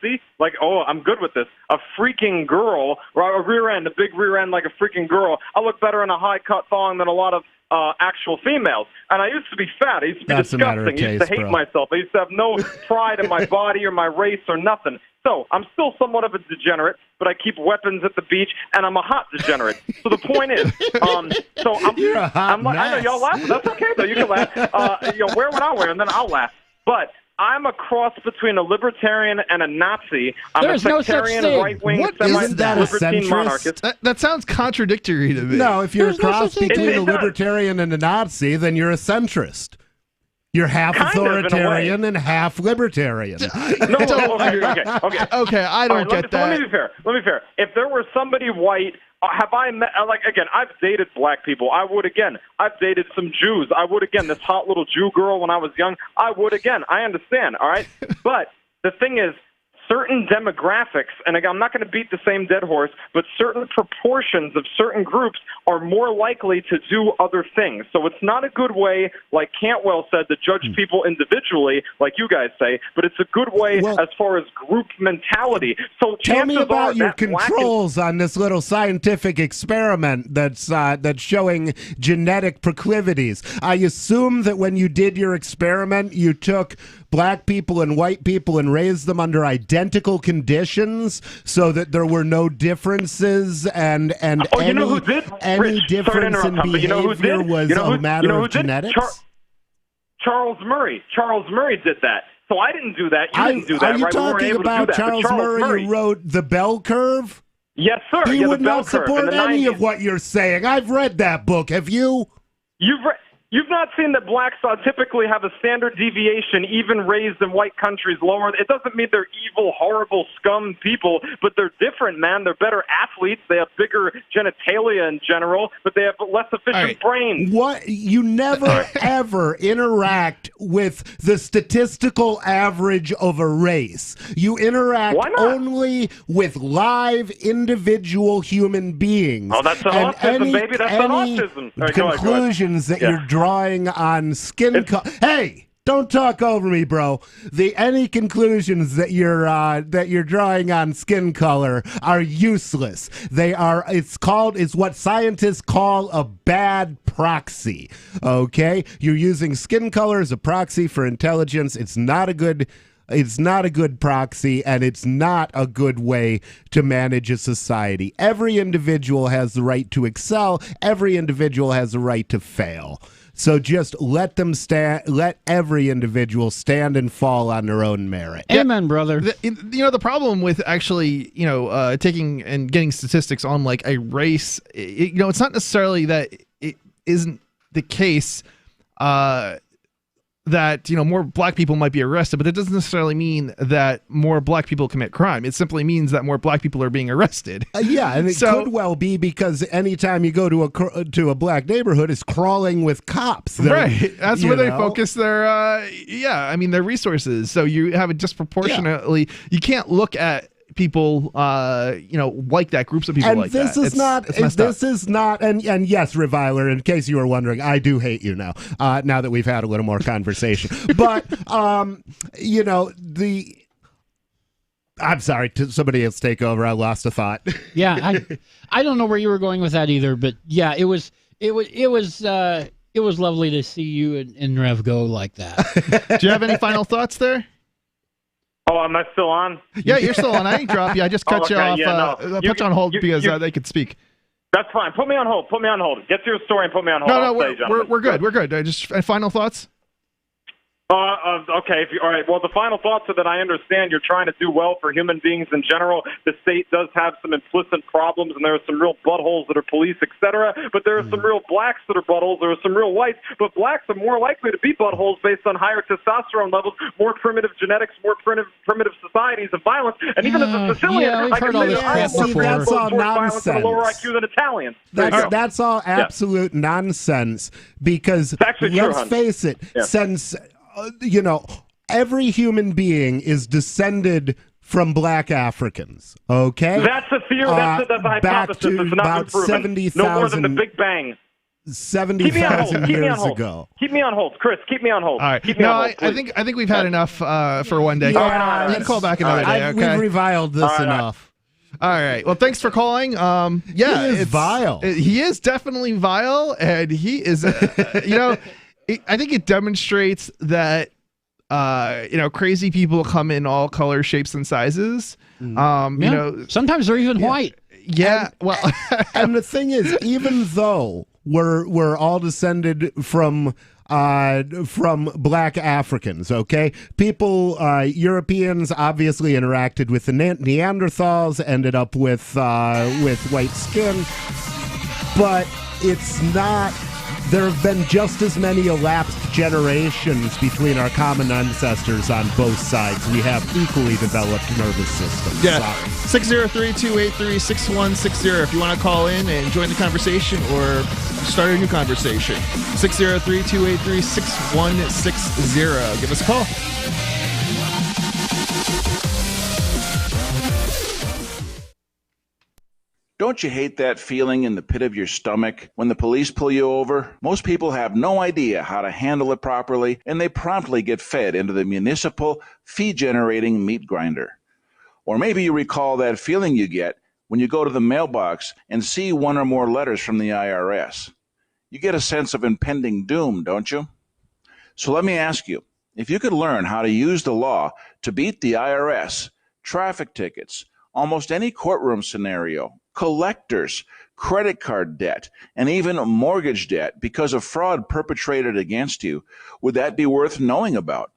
See, like, I'm good with this. A freaking girl, or a rear end, a big rear end like a freaking girl. I look better in a high cut thong than a lot of actual females. And I used to be fat. I used to be disgusting. I used to hate myself. I used to have no pride in my body or my race or nothing. So I'm still somewhat of a degenerate, but I keep weapons at the beach, and I'm a hot degenerate. So the point is, You're a hot mess. I know y'all laugh. That's okay though. You can laugh. Wear what I wear, and then I'll laugh. But I'm a cross between a libertarian and a Nazi. I'm a sectarian, right-wing, semi-libertine monarchist. That sounds contradictory to me. No, if you're a cross between a libertarian and a Nazi, then you're a centrist. You're half authoritarian and half libertarian. Okay. I don't get that. Let me be fair. If there were somebody white, have I met, I've dated black people. I would again. I've dated some Jews. I would again. This hot little Jew girl when I was young. I would again. I understand, all right? But the thing is, certain demographics, and again, I'm not going to beat the same dead horse, but certain proportions of certain groups are more likely to do other things. So it's not a good way, like Cantwell said, to judge people individually, like you guys say, but it's a good way as far as group mentality. So tell me about your controls on this little scientific experiment that's showing genetic proclivities. I assume that when you did your experiment, you took black people and white people and raised them under identical conditions so that there were no differences and any difference in behavior was a matter of genetics? Charles Murray. Charles Murray did that. So I didn't do that. You didn't do that. Are you talking about Charles Murray who wrote The Bell Curve? Yes, sir. He would not support any of what you're saying. I've read that book. Have you? You've not seen that blacks typically have a standard deviation, even raised in white countries, lower. It doesn't mean they're evil, horrible, scum people, but they're different, man. They're better athletes. They have bigger genitalia in general, but they have less efficient brains. What? You never, ever interact with the statistical average of a race. You interact only with live, individual human beings. Oh, that's autism, baby. That's autism. Conclusions that you're drawing on skin color. Hey, don't talk over me, bro. Any conclusions that you're drawing on skin color are useless. It's what scientists call a bad proxy. Okay? You're using skin color as a proxy for intelligence. It's not a good proxy, and it's not a good way to manage a society. Every individual has the right to excel. Every individual has the right to fail. So just let every individual stand and fall on their own merit. Amen, brother. The problem with actually, taking and getting statistics on like a race, it's not necessarily that it isn't the case that more black people might be arrested, but that doesn't necessarily mean that more black people commit crime. It simply means that more black people are being arrested. And it could well be because anytime you go to a black neighborhood, it's crawling with cops. Right. That's where they focus their their resources. So you have a disproportionately. You can't look at people, like that, groups of people and like this that. Is not, this is not, and yes, Reviler, in case you were wondering, I do hate you now that we've had a little more conversation. But, I'm sorry, somebody else take over. I lost a thought. Yeah, I don't know where you were going with that either, but yeah, it was lovely to see you and Rev go like that. Do you have any final thoughts there? Oh, am I still on? Yeah, you're still on. I didn't drop you. I just cut you off. Put you on hold because they could speak. That's fine. Put me on hold. Get to your story and put me on hold. No, we're good. We're good. Just final thoughts. Okay. All right. Well, the final thoughts are that I understand you're trying to do well for human beings in general. The state does have some implicit problems, and there are some real buttholes that are police, etc. But there are some real blacks that are buttholes. There are some real whites, but blacks are more likely to be buttholes based on higher testosterone levels, more primitive genetics, more primitive societies of violence. And even as a Sicilian, I can say that I have that's all violence and a lower nonsense. IQ than Italians. That's all absolute nonsense because let's face it, since every human being is descended from black Africans, okay? That's a theory. That's a hypothesis. It's not about been proven. 70,000. No more than the Big Bang. 70,000 years ago. Keep me on hold, Chris. Keep me on hold. All right. Keep me on hold, I think we've had enough for one day. Yeah, you can call back another day. Okay. We've reviled this enough. All right. Well, thanks for calling. He is vile. He is definitely vile, and he is. I think it demonstrates that. Crazy people come in all colors, shapes, and sizes. Sometimes they're even white. Yeah. And the thing is, even though we're all descended from black Africans, okay? People, Europeans obviously interacted with the Neanderthals, ended up with white skin, but it's not. There have been just as many elapsed generations between our common ancestors on both sides. We have equally developed nervous systems. Yeah. 603-283-6160 if you want to call in and join the conversation or start a new conversation. 603-283-6160. Give us a call. Don't you hate that feeling in the pit of your stomach when the police pull you over? Most people have no idea how to handle it properly, and they promptly get fed into the municipal fee-generating meat grinder. Or maybe you recall that feeling you get when you go to the mailbox and see one or more letters from the IRS. You get a sense of impending doom, don't you? So let me ask you, if you could learn how to use the law to beat the IRS, traffic tickets, almost any courtroom scenario, collectors, credit card debt, and even mortgage debt because of fraud perpetrated against you, would that be worth knowing about?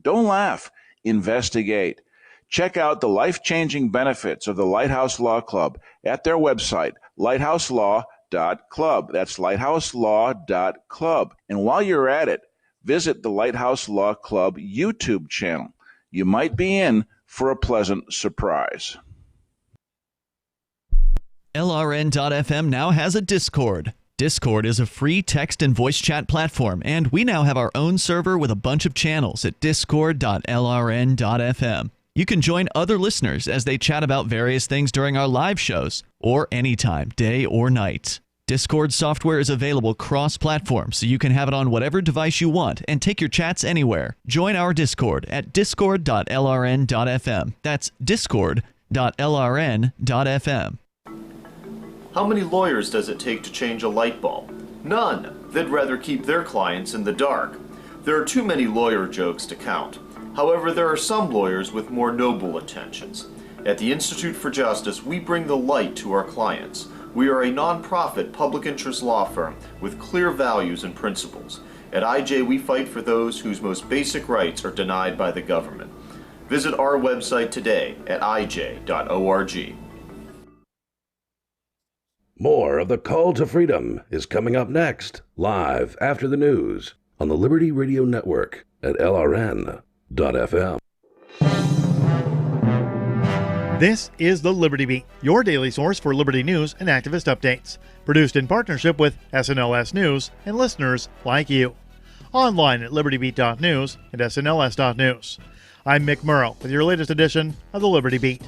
Don't laugh. Investigate. Check out the life-changing benefits of the Lighthouse Law Club at their website, lighthouselaw.club. That's lighthouselaw.club. And while you're at it, visit the Lighthouse Law Club YouTube channel. You might be in for a pleasant surprise. LRN.FM now has a Discord. Discord is a free text and voice chat platform, and we now have our own server with a bunch of channels at discord.lrn.fm. You can join other listeners as they chat about various things during our live shows, or anytime, day or night. Discord software is available cross-platform, so you can have it on whatever device you want and take your chats anywhere. Join our Discord at discord.lrn.fm. That's discord.lrn.fm. How many lawyers does it take to change a light bulb? None. They'd rather keep their clients in the dark. There are too many lawyer jokes to count. However, there are some lawyers with more noble intentions. At the Institute for Justice, we bring the light to our clients. We are a non-profit public interest law firm with clear values and principles. At IJ, we fight for those whose most basic rights are denied by the government. Visit our website today at ij.org. More of the Call to Freedom is coming up next, live after the news on the Liberty Radio Network at LRN.FM. This is the Liberty Beat, your daily source for liberty news and activist updates. Produced in partnership with SNLS News and listeners like you. Online at libertybeat.news and snls.news. I'm Mick Murrow with your latest edition of the Liberty Beat.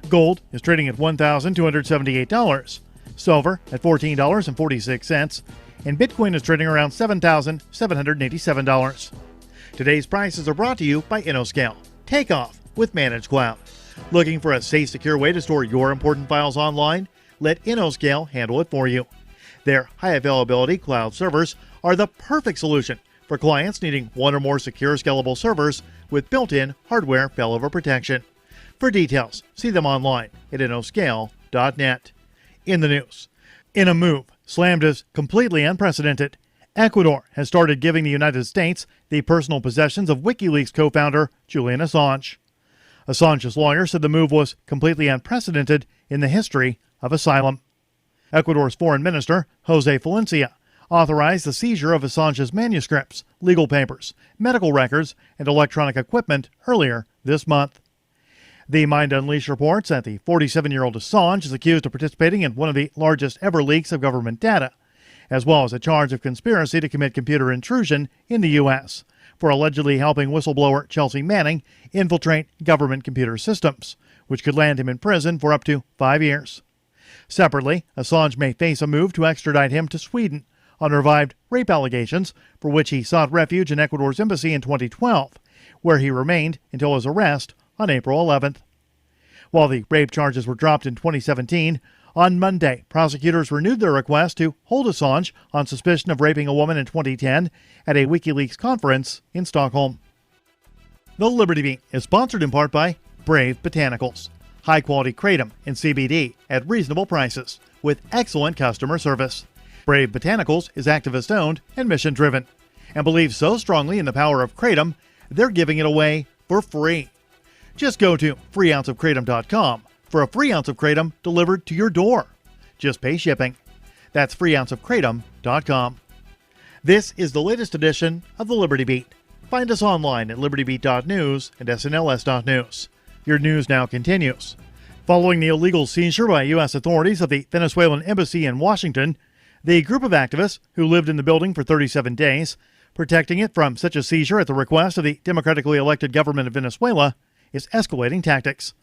Gold is trading at $1,278. Silver at $14.46. And Bitcoin is trading around $7,787. Today's prices are brought to you by InnoScale. Take off with Managed Cloud. Looking for a safe, secure way to store your important files online? Let InnoScale handle it for you. Their high availability cloud servers are the perfect solution for clients needing one or more secure, scalable servers with built-in hardware failover protection. For details, see them online at innoscale.net. In the news, in a move slammed as completely unprecedented, Ecuador has started giving the United States the personal possessions of WikiLeaks co-founder Julian Assange. Assange's lawyer said the move was completely unprecedented in the history of asylum. Ecuador's foreign minister, Jose Valencia, authorized the seizure of Assange's manuscripts, legal papers, medical records, and electronic equipment earlier this month. The Mind Unleashed reports that the 47-year-old Assange is accused of participating in one of the largest ever leaks of government data, as well as a charge of conspiracy to commit computer intrusion in the U.S. for allegedly helping whistleblower Chelsea Manning infiltrate government computer systems, which could land him in prison for up to 5 years. Separately, Assange may face a move to extradite him to Sweden on revived rape allegations for which he sought refuge in Ecuador's embassy in 2012, where he remained until his arrest on April 11th. While the rape charges were dropped in 2017, on Monday, prosecutors renewed their request to hold Assange on suspicion of raping a woman in 2010 at a WikiLeaks conference in Stockholm. The Liberty Beat is sponsored in part by Brave Botanicals, high-quality kratom and CBD at reasonable prices with excellent customer service. Brave Botanicals is activist-owned and mission-driven and believes so strongly in the power of kratom, they're giving it away for free. Just go to freeounceofkratom.com for a free ounce of kratom delivered to your door. Just pay shipping. That's freeounceofkratom.com. This is the latest edition of the Liberty Beat. Find us online at libertybeat.news and snls.news. Your news now continues. Following the illegal seizure by U.S. authorities of the Venezuelan embassy in Washington, the group of activists who lived in the building for 37 days, protecting it from such a seizure at the request of the democratically elected government of Venezuela, is escalating tactics.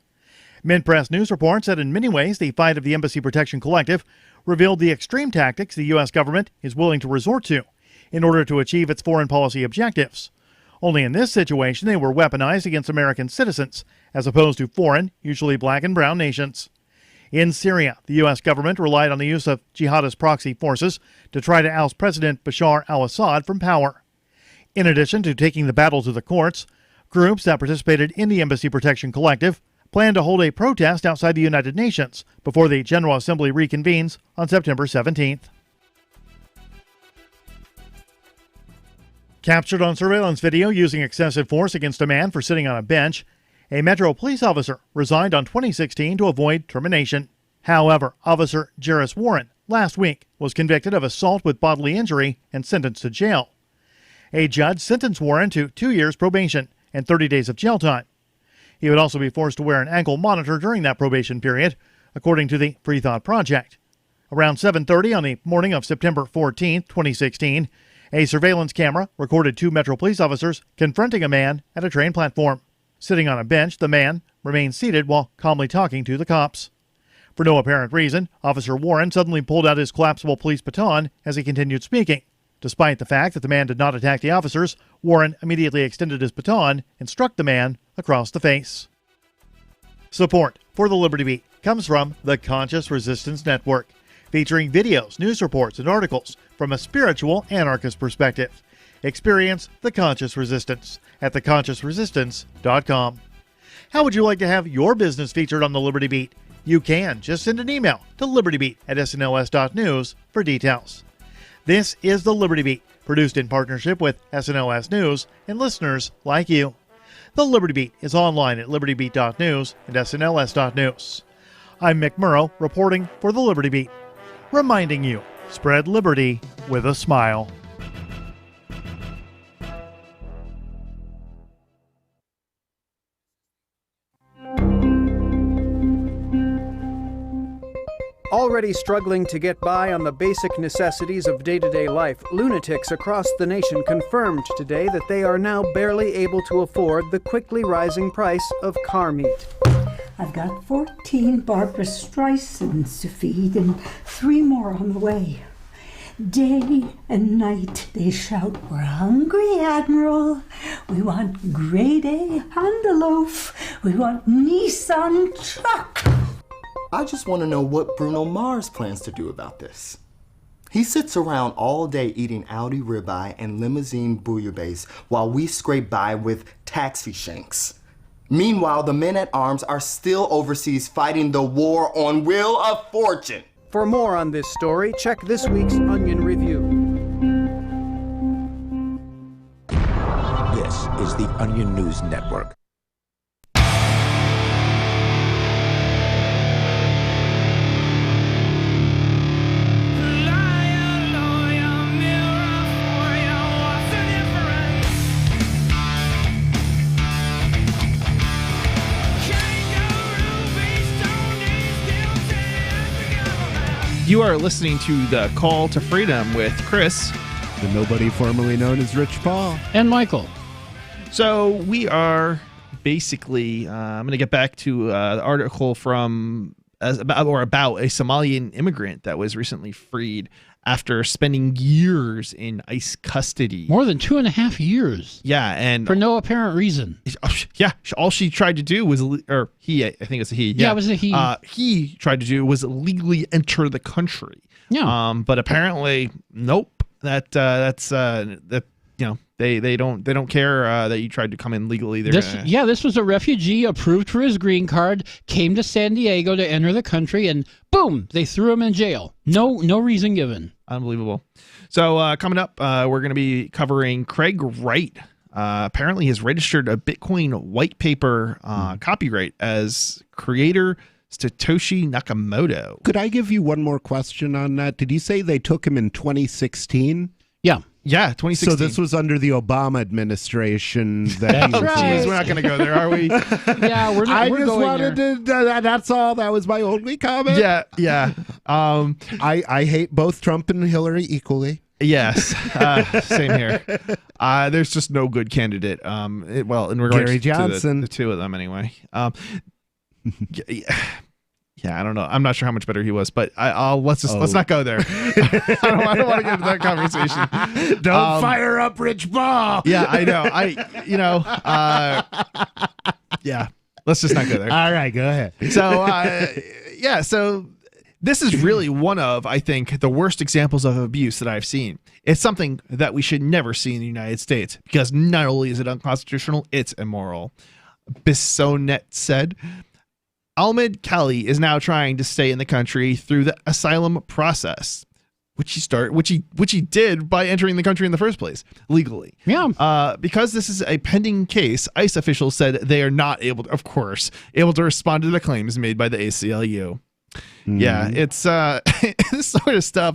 Mint-Press News reports that in many ways the fight of the Embassy Protection Collective revealed the extreme tactics the U.S. government is willing to resort to in order to achieve its foreign policy objectives. Only in this situation they were weaponized against American citizens, as opposed to foreign, usually black and brown nations. In Syria, the U.S. government relied on the use of jihadist proxy forces to try to oust President Bashar al-Assad from power. In addition to taking the battle to the courts, groups that participated in the Embassy Protection Collective plan to hold a protest outside the United Nations before the General Assembly reconvenes on September 17th. Captured on surveillance video using excessive force against a man for sitting on a bench, a Metro police officer resigned on 2016 to avoid termination. However, Officer Jairus Warren last week was convicted of assault with bodily injury and sentenced to jail. A judge sentenced Warren to 2 years probation and 30 days of jail time. He would also be forced to wear an ankle monitor during that probation period, according to the Free Thought Project. Around 7:30 on the morning of September 14, 2016, a surveillance camera recorded 2 Metro police officers confronting a man at a train platform. Sitting on a bench, the man remained seated while calmly talking to the cops. For no apparent reason, Officer Warren suddenly pulled out his collapsible police baton as he continued speaking. Despite the fact that the man did not attack the officers, Warren immediately extended his baton and struck the man across the face. Support for the Liberty Beat comes from the Conscious Resistance Network, featuring videos, news reports, and articles from a spiritual anarchist perspective. Experience the Conscious Resistance at theconsciousresistance.com. How would you like to have your business featured on the Liberty Beat? You can just send an email to libertybeat@snls.news for details. This is the Liberty Beat, produced in partnership with SNLS News and listeners like you. The Liberty Beat is online at libertybeat.news and snls.news. I'm Mick Murrow, reporting for the Liberty Beat, reminding you, spread liberty with a smile. Already struggling to get by on the basic necessities of day-to-day life, lunatics across the nation confirmed today that they are now barely able to afford the quickly rising price of car meat. I've got 14 Barbara Streisands to feed and 3 more on the way. Day and night they shout, "We're hungry, Admiral. We want grade A Honda We want Nissan truck." I just want to know what Bruno Mars plans to do about this. He sits around all day eating Audi ribeye and limousine bouillabaisse while we scrape by with taxi shanks. Meanwhile, the men at arms are still overseas fighting the war on Wheel of Fortune. For more on this story, check this week's Onion Review. This is the Onion News Network. You are listening to The Call to Freedom with Chris. The nobody formerly known as Rich Paul. And Michael. So we are basically, I'm going to get back to the article about a Somalian immigrant that was recently freed after spending years in ICE custody. More than 2.5 years. Yeah, and for no apparent reason. Yeah, all she tried to do was, or he, I think it's a he. Yeah, it was a he. He tried to do was legally enter the country. Yeah. But apparently, nope. That's you know, they don't care that you tried to come in legally. This was a refugee approved for his green card, came to San Diego to enter the country, and boom, they threw him in jail. No reason given. Unbelievable. So coming up, we're going to be covering Craig Wright. Apparently has registered a Bitcoin white paper copyright as creator Satoshi Nakamoto. Could I give you one more question on that? Did you say they took him in 2016? Yeah, 2016. So this was under the Obama administration. That's right. We're not going to go there, are we? Yeah, we're not. I we're just going wanted there. to. That's all. That was my only comment. Yeah. I hate both Trump and Hillary equally. Yes, same here. There's just no good candidate. In regards Gary Johnson, to the two of them, anyway. Yeah, I don't know. I'm not sure how much better he was, but let's not go there. I don't want to get into that conversation. Don't fire up Rich Paul. Yeah, I know. Yeah, let's just not go there. All right, go ahead. So this is really one of, I think, the worst examples of abuse that I've seen. It's something that we should never see in the United States because not only is it unconstitutional, it's immoral. Bissonnet said. Ahmed Kali is now trying to stay in the country through the asylum process, which he did by entering the country in the first place legally. Yeah. Because this is a pending case, ICE officials said they are not able to respond to the claims made by the ACLU. Mm-hmm. Yeah, it's this sort of stuff.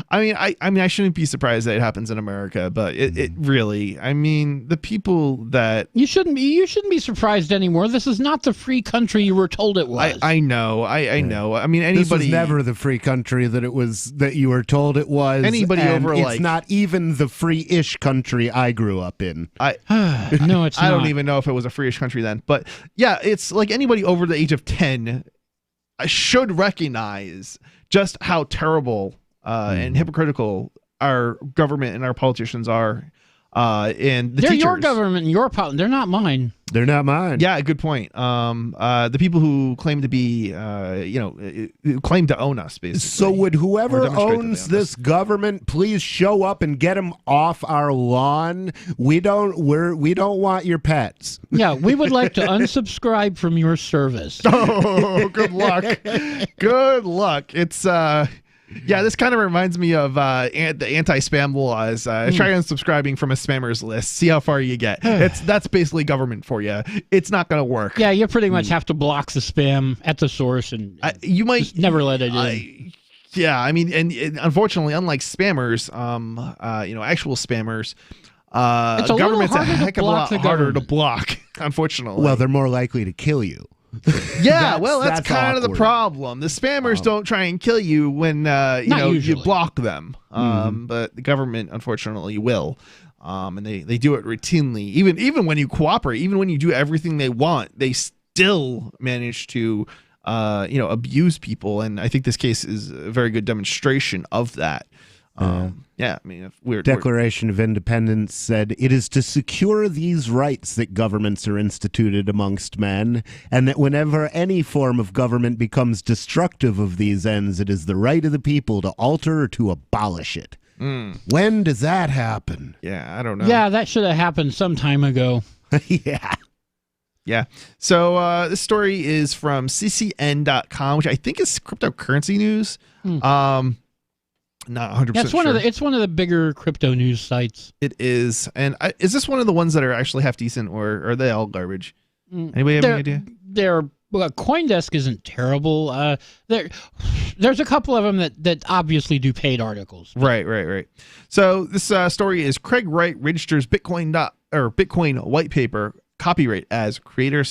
I shouldn't be surprised that it happens in America, but it really, the people that you shouldn't be surprised anymore. This is not the free country you were told it was. I know. I know. Anybody. This was never the free country that you were told it was. Anybody over it's not even the free-ish country I grew up in. No, it's not. I don't even know if it was a free-ish country then, but yeah, it's like anybody over the age of 10 should recognize just how terrible and hypocritical our government and our politicians are. And they're your government and your they're not mine. They're not mine. Yeah, good point. The people who claim to be, who claim to own us, basically. So would whoever owns this government please show up and get them off our lawn? We don't want your pets. Yeah, we would like to unsubscribe from your service. Oh, good luck. Good luck. It's yeah, this kind of reminds me of the anti-spam laws. Try unsubscribing from a spammers list. See how far you get. That's basically government for you. It's not going to work. Yeah, you pretty much have to block the spam at the source, and you might just never let it in. Yeah, and unfortunately, unlike spammers, actual spammers, government's a heck of a lot harder to block. Unfortunately, well, they're more likely to kill you. Yeah, that's kind of the problem. The spammers don't try and kill you when you block them, but the government unfortunately will, and they do it routinely. Even when you cooperate, even when you do everything they want, they still manage to abuse people. And I think this case is a very good demonstration of that. Declaration of Independence said, "It is to secure these rights that governments are instituted amongst men, and that whenever any form of government becomes destructive of these ends, it is the right of the people to alter or to abolish it." When does that happen? Yeah, I don't know. Yeah, that should have happened some time ago. Yeah. So this story is from ccn.com, which I think is cryptocurrency news. Not 100% Yeah, it's one of the bigger crypto news sites. It is. And is this one of the ones that are actually half decent, or are they all garbage? Anybody have any idea? CoinDesk isn't terrible. There's a couple of them that obviously do paid articles. Right. So this story is Craig Wright registers Bitcoin white paper copyright as creator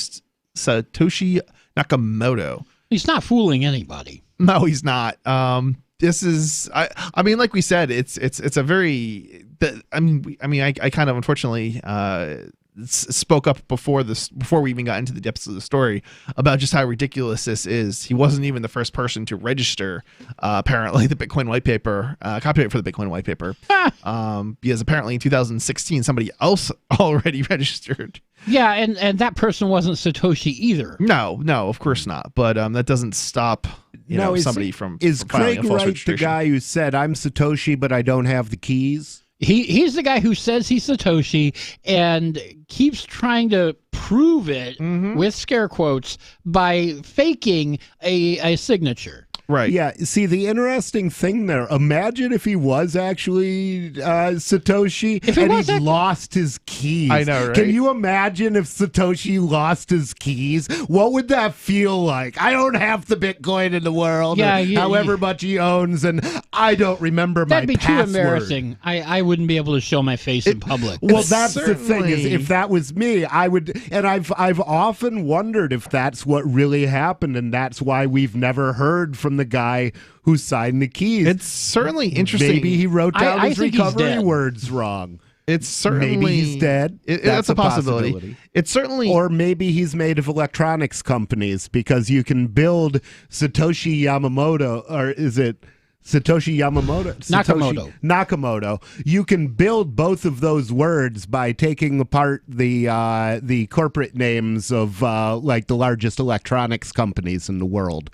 Satoshi Nakamoto. He's not fooling anybody. No, he's not. This is, I mean, like we said, it's a very, I kind of unfortunately spoke up before we even got into the depths of the story about just how ridiculous this is. He wasn't even the first person to register apparently the Bitcoin white paper, copyright for the Bitcoin white paper, because apparently in 2016 somebody else already registered. Yeah, and that person wasn't Satoshi either. No, of course not. But that doesn't stop somebody from Craig a false Wright the guy who said, "I'm Satoshi, but I don't have the keys"? He's the guy who says he's Satoshi and keeps trying to prove it with scare quotes by faking a signature. Right. Yeah. See, the interesting thing there, imagine if he was actually Satoshi and he'd lost his keys. I know, right? Can you imagine if Satoshi lost his keys? What would that feel like? I don't have the Bitcoin in the world, however much he owns, and I don't remember my password. That'd be too embarrassing. I wouldn't be able to show my face in public. Well, that's the thing, is if that was me, I would, and I've often wondered if that's what really happened, and that's why we've never heard from the guy who signed the keys. It's certainly interesting. Maybe he wrote down his think he's recovery dead. words wrong. It's certainly, maybe he's dead. That's a possibility. It's certainly, or maybe he's made of electronics companies, because you can build Satoshi Yamamoto, or is it Satoshi Yamamoto? Nakamoto. You can build both of those words by taking apart the corporate names of like the largest electronics companies in the world.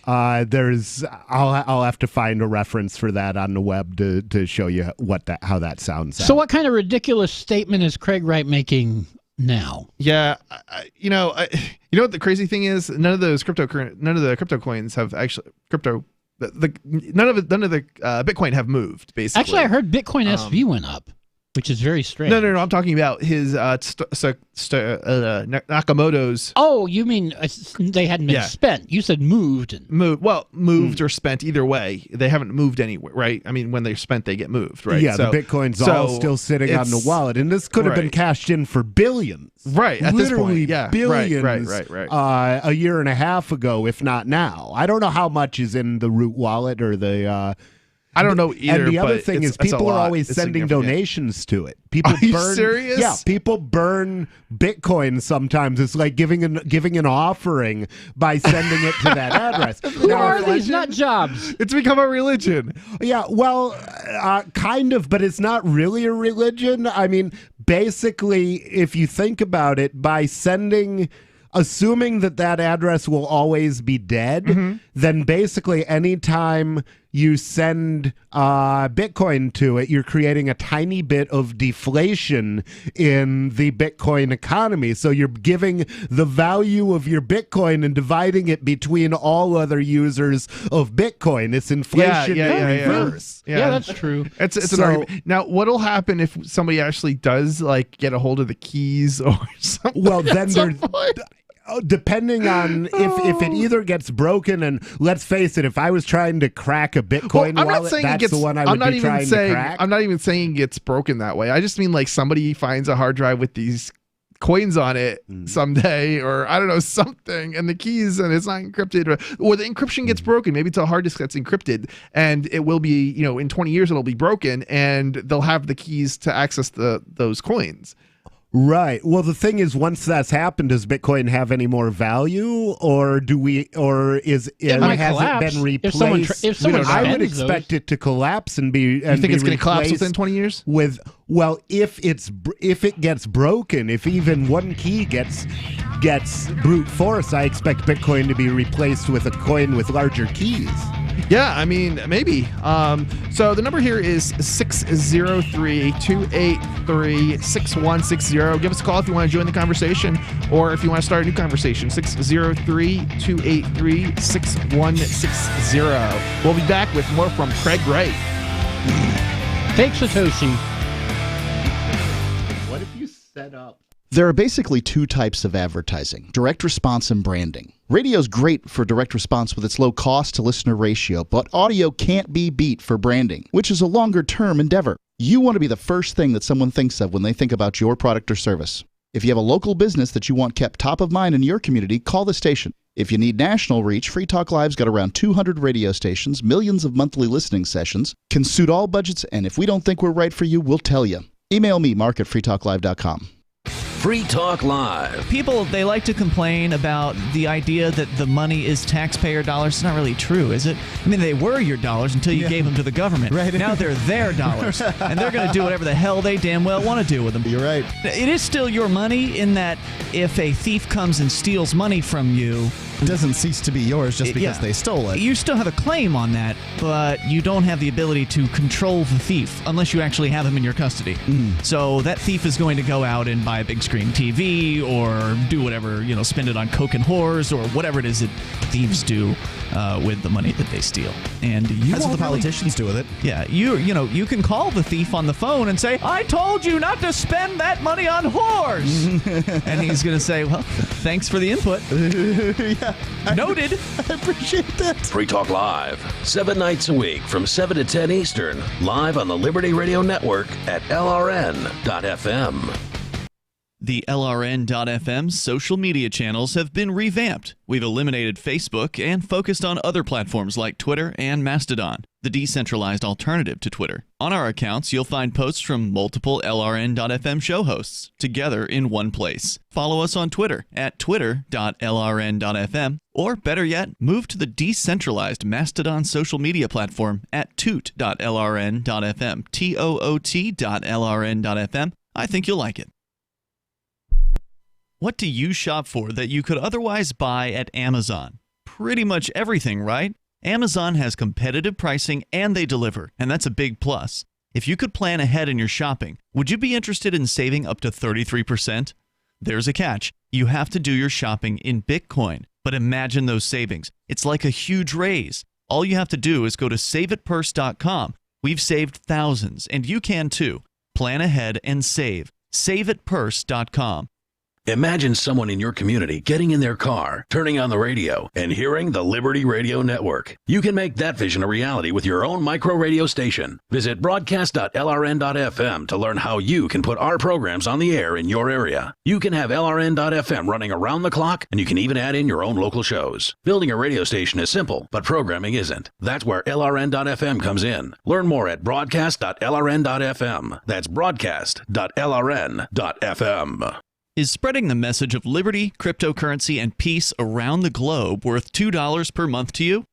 I'll have to find a reference for that on the web to show you how that sounds. So what kind of ridiculous statement is Craig Wright making now? Yeah, you know what the crazy thing is? None of the crypto coins have actually none of the Bitcoin have moved. Basically, actually, I heard Bitcoin SV went up, which is very strange. No. I'm talking about his Nakamoto's. Oh, you mean they hadn't been spent? You said moved. Moved or spent. Either way, they haven't moved anywhere, right? I mean, when they're spent, they get moved, right? Yeah, the Bitcoin's all still sitting on the wallet, and this could have been cashed in for billions. Right, at literally this point. billions. Right. A year and a half ago, if not now. I don't know how much is in the root wallet or the. I don't know either. And the other thing is, people are always sending donations to it. People Are you serious? Yeah, people burn Bitcoin sometimes. It's like giving an offering by sending it to that address. Who are these nut jobs? It's become a religion. Yeah, well, kind of, but it's not really a religion. I mean, basically, if you think about it, by assuming that address will always be dead, then basically anytime you send Bitcoin to it, you're creating a tiny bit of deflation in the Bitcoin economy. So you're giving the value of your Bitcoin and dividing it between all other users of Bitcoin. It's inflation in reverse. Yeah, that's true. It's an argument. Now, what'll happen if somebody actually does get a hold of the keys or something? Well, then depending on if it either gets broken, and let's face it, if I was trying to crack a Bitcoin wallet, that's the one I would be trying to crack. I'm not even saying it gets broken that way. I just mean somebody finds a hard drive with these coins on it someday, or I don't know, something, and the keys, and it's not encrypted, or the encryption gets broken. Maybe it's a hard disk that's encrypted, and it will be, in 20 years it'll be broken, and they'll have the keys to access those coins. Right. Well, the thing is, once that's happened, does Bitcoin have any more value, or has it been replaced? If someone I would expect it to collapse and be. You think it's going to collapse within 20 years? If it gets broken, if even one key gets brute force, I expect Bitcoin to be replaced with a coin with larger keys. Yeah, I mean, maybe. So the number here is 603-283-6160. Give us a call if you want to join the conversation or if you want to start a new conversation. 603-283-6160. We'll be back with more from Craig Wright. Take Satoshi. What if you set up? There are basically two types of advertising: direct response and branding. Radio's great for direct response with its low cost to listener ratio, but audio can't be beat for branding, which is a longer term endeavor. You want to be the first thing that someone thinks of when they think about your product or service. If you have a local business that you want kept top of mind in your community, call the station. If you need national reach, Free Talk Live's got around 200 radio stations, millions of monthly listening sessions, can suit all budgets, and if we don't think we're right for you, we'll tell you. Email me, mark@freetalklive.com. Free Talk Live. People, they like to complain about the idea that the money is taxpayer dollars. It's not really true, is it? I mean, they were your dollars until you gave them to the government. Right. Now they're their dollars, and they're going to do whatever the hell they damn well want to do with them. You're right. It is still your money in that if a thief comes and steals money from you, it doesn't cease to be yours just because they stole it. You still have a claim on that, but you don't have the ability to control the thief unless you actually have him in your custody. So that thief is going to go out and buy a big screen TV or do whatever, spend it on coke and whores or whatever it is that thieves do with the money that they steal. And that's what the politicians do with it. Yeah, you can call the thief on the phone and say, "I told you not to spend that money on whores," and he's going to say, "Well, thanks for the input." Yeah. Noted. I appreciate that. Free Talk Live, 7 nights a week from 7 to 10 Eastern, live on the Liberty Radio Network at LRN.FM. The LRN.FM social media channels have been revamped. We've eliminated Facebook and focused on other platforms like Twitter and Mastodon, the decentralized alternative to Twitter. On our accounts, you'll find posts from multiple LRN.FM show hosts together in one place. Follow us on Twitter at twitter.lrn.fm, or better yet, move to the decentralized Mastodon social media platform at toot.lrn.fm, toot.lrn.fm. I think you'll like it. What do you shop for that you could otherwise buy at Amazon? Pretty much everything, right? Amazon has competitive pricing and they deliver, and that's a big plus. If you could plan ahead in your shopping, would you be interested in saving up to 33%? There's a catch. You have to do your shopping in Bitcoin. But imagine those savings. It's like a huge raise. All you have to do is go to saveitpurse.com. We've saved thousands, and you can too. Plan ahead and save. Saveitpurse.com. Imagine someone in your community getting in their car, turning on the radio, and hearing the Liberty Radio Network. You can make that vision a reality with your own micro radio station. Visit broadcast.lrn.fm to learn how you can put our programs on the air in your area. You can have LRN.FM running around the clock, and you can even add in your own local shows. Building a radio station is simple, but programming isn't. That's where LRN.FM comes in. Learn more at broadcast.lrn.fm. That's broadcast.lrn.fm. Is spreading the message of liberty, cryptocurrency, and peace around the globe worth $2 per month to you?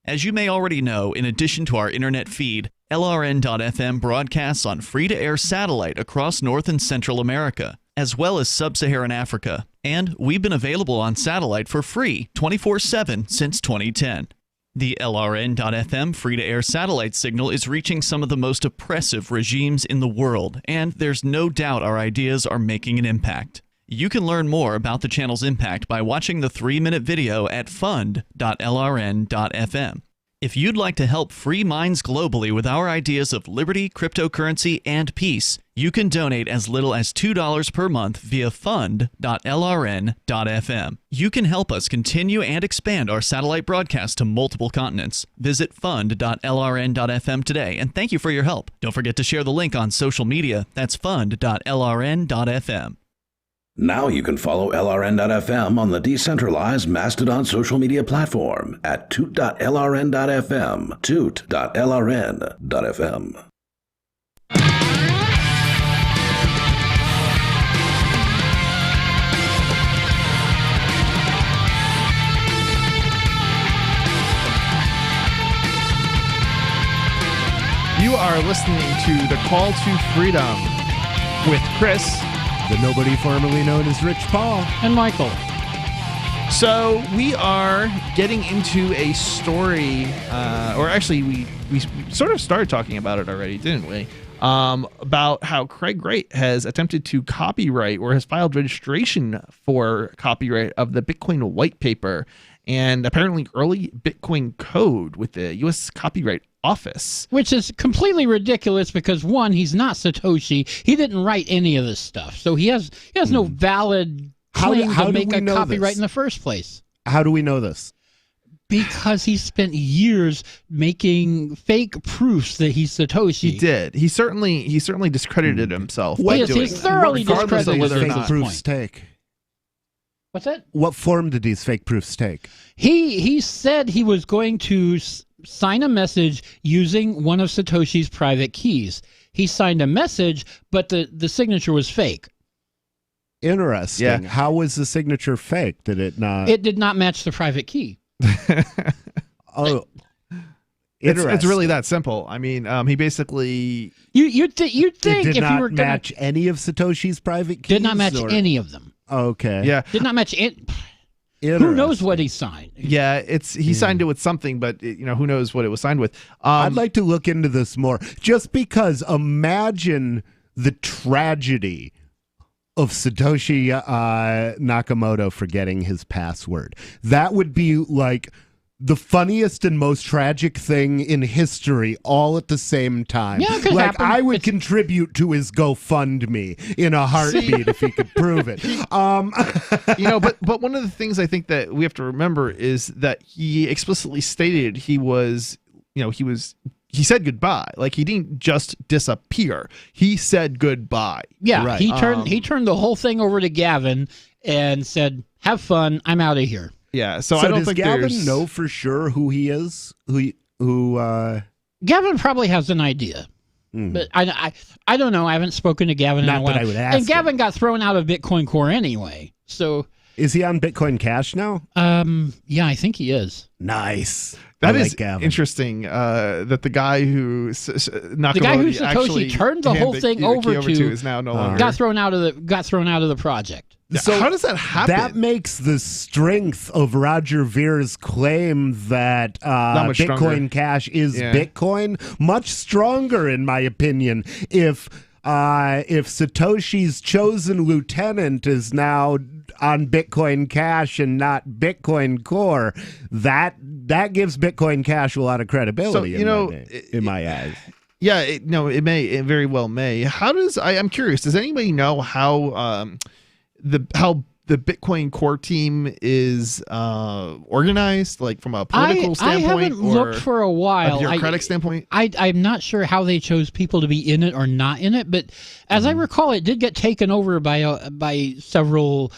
As you may already know, in addition to our internet feed, LRN.FM broadcasts on free-to-air satellite across North and Central America, as well as Sub-Saharan Africa. And we've been available on satellite for free 24/7 since 2010. The LRN.FM free-to-air satellite signal is reaching some of the most oppressive regimes in the world, and there's no doubt our ideas are making an impact. You can learn more about the channel's impact by watching the 3-minute video at fund.lrn.fm. If you'd like to help free minds globally with our ideas of liberty, cryptocurrency, and peace, you can donate as little as $2 per month via fund.lrn.fm. You can help us continue and expand our satellite broadcast to multiple continents. Visit fund.lrn.fm today, and thank you for your help. Don't forget to share the link on social media. That's fund.lrn.fm. Now you can follow LRN.FM on the decentralized Mastodon social media platform at toot.lrn.fm, toot.lrn.fm. listening to The Call to Freedom with Chris, the nobody formerly known as Rich Paul, and Michael. So we are getting into a story, or actually we sort of started talking about it already, didn't we? About how Craig Wright has attempted to copyright or has filed registration for copyright of the Bitcoin white paper and apparently early Bitcoin code with the U.S. Copyright Office. Which is completely ridiculous because, one, he's not Satoshi. He didn't write any of this stuff. So he has no valid claim to make a copyright in the first place. How do we know this? Because he spent years making fake proofs that he's Satoshi. He did. He certainly discredited himself. He's thoroughly discredited whether fake proofs take. What's that? What form did these fake proofs take? He said he was going to sign a message using one of Satoshi's private keys. He signed a message, but the signature was fake. Interesting. Yeah. How was the signature fake? Did it not? It did not match the private key. Oh, it's really that simple. I mean, he basically you'd think did if not you were gonna match any of Satoshi's private keys. did not match any of them. Okay. Yeah. Did not match it. Who knows what he signed? Yeah, he signed it with something, but who knows what it was signed with. I'd like to look into this more, just because imagine the tragedy of Satoshi Nakamoto forgetting his password. That would be like the funniest and most tragic thing in history all at the same time. Yeah, it could like happen. I would contribute to his GoFundMe in a heartbeat if he could prove it. But one of the things I think that we have to remember is that he explicitly stated he said goodbye. Like, he didn't just disappear. He said goodbye. Yeah, Right. he turned the whole thing over to Gavin and said, "Have fun. I'm out of here." Yeah, so I So don't does think Gavin know for sure who he is? Gavin probably has an idea. But I don't know. I haven't spoken to Gavin in a Not while. that I would ask and Gavin got thrown out of Bitcoin Core anyway. So Is he on Bitcoin Cash now? yeah, I think he is. Nice. That I is like Gavin. interesting. That the guy who Nakamoto The guy who Satoshi actually turned the whole handed thing the over key to is now no longer. got thrown out of the project. So how does that happen? That makes the strength of Roger Vere's claim that much Bitcoin stronger. Cash is Yeah. Bitcoin much stronger, in my opinion. If Satoshi's chosen lieutenant is now on Bitcoin Cash and not Bitcoin Core, that gives Bitcoin Cash a lot of credibility. In my eyes. Yeah, it very well may. I'm curious. Does anybody know how the Bitcoin Core team is organized, like from a political standpoint? I haven't looked for a while. A bureaucratic standpoint? I'm not sure how they chose people to be in it or not in it, but as I recall, it did get taken over by several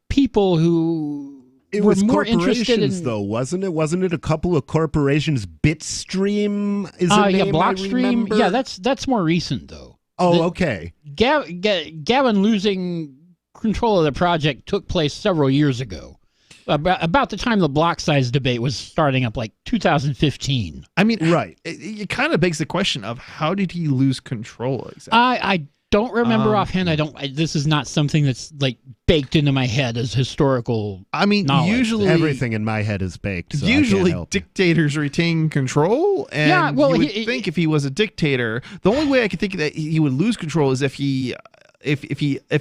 people who It were was more interested corporations, in. though, wasn't it? Wasn't it a couple of corporations? Bitstream is a Yeah, name I Blockstream. remember. Yeah, that's more recent though. Oh, okay. Gavin losing control of the project took place several years ago. About the time the block size debate was starting up, like 2015. I mean, right. It kind of begs the question of how did he lose control exactly? I don't remember offhand. This is not something that's like baked into my head as historical. I mean, knowledge. usually Everything in my head is baked. So usually I can't help dictators retain control, and Yeah, well, you would think if he was a dictator, the only way I could think that he would lose control is if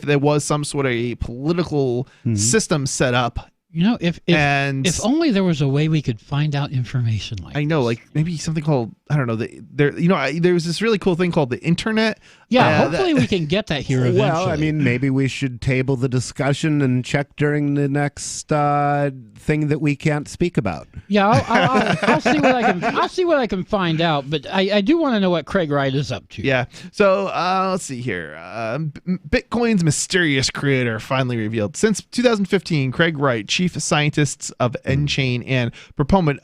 there was some sort of a political system set up. If only there was a way we could find out information like I know, like maybe something called, I don't know, there was this really cool thing called the internet. Yeah, hopefully we can get that here eventually. Well, I mean, maybe we should table the discussion and check during the next thing that we can't speak about. Yeah, I'll see what I can. I'll see what I can find out. But I do want to know what Craig Wright is up to. Yeah. So let's see here. Bitcoin's mysterious creator finally revealed. Since 2015, Craig Wright, chief scientist of nChain and proponent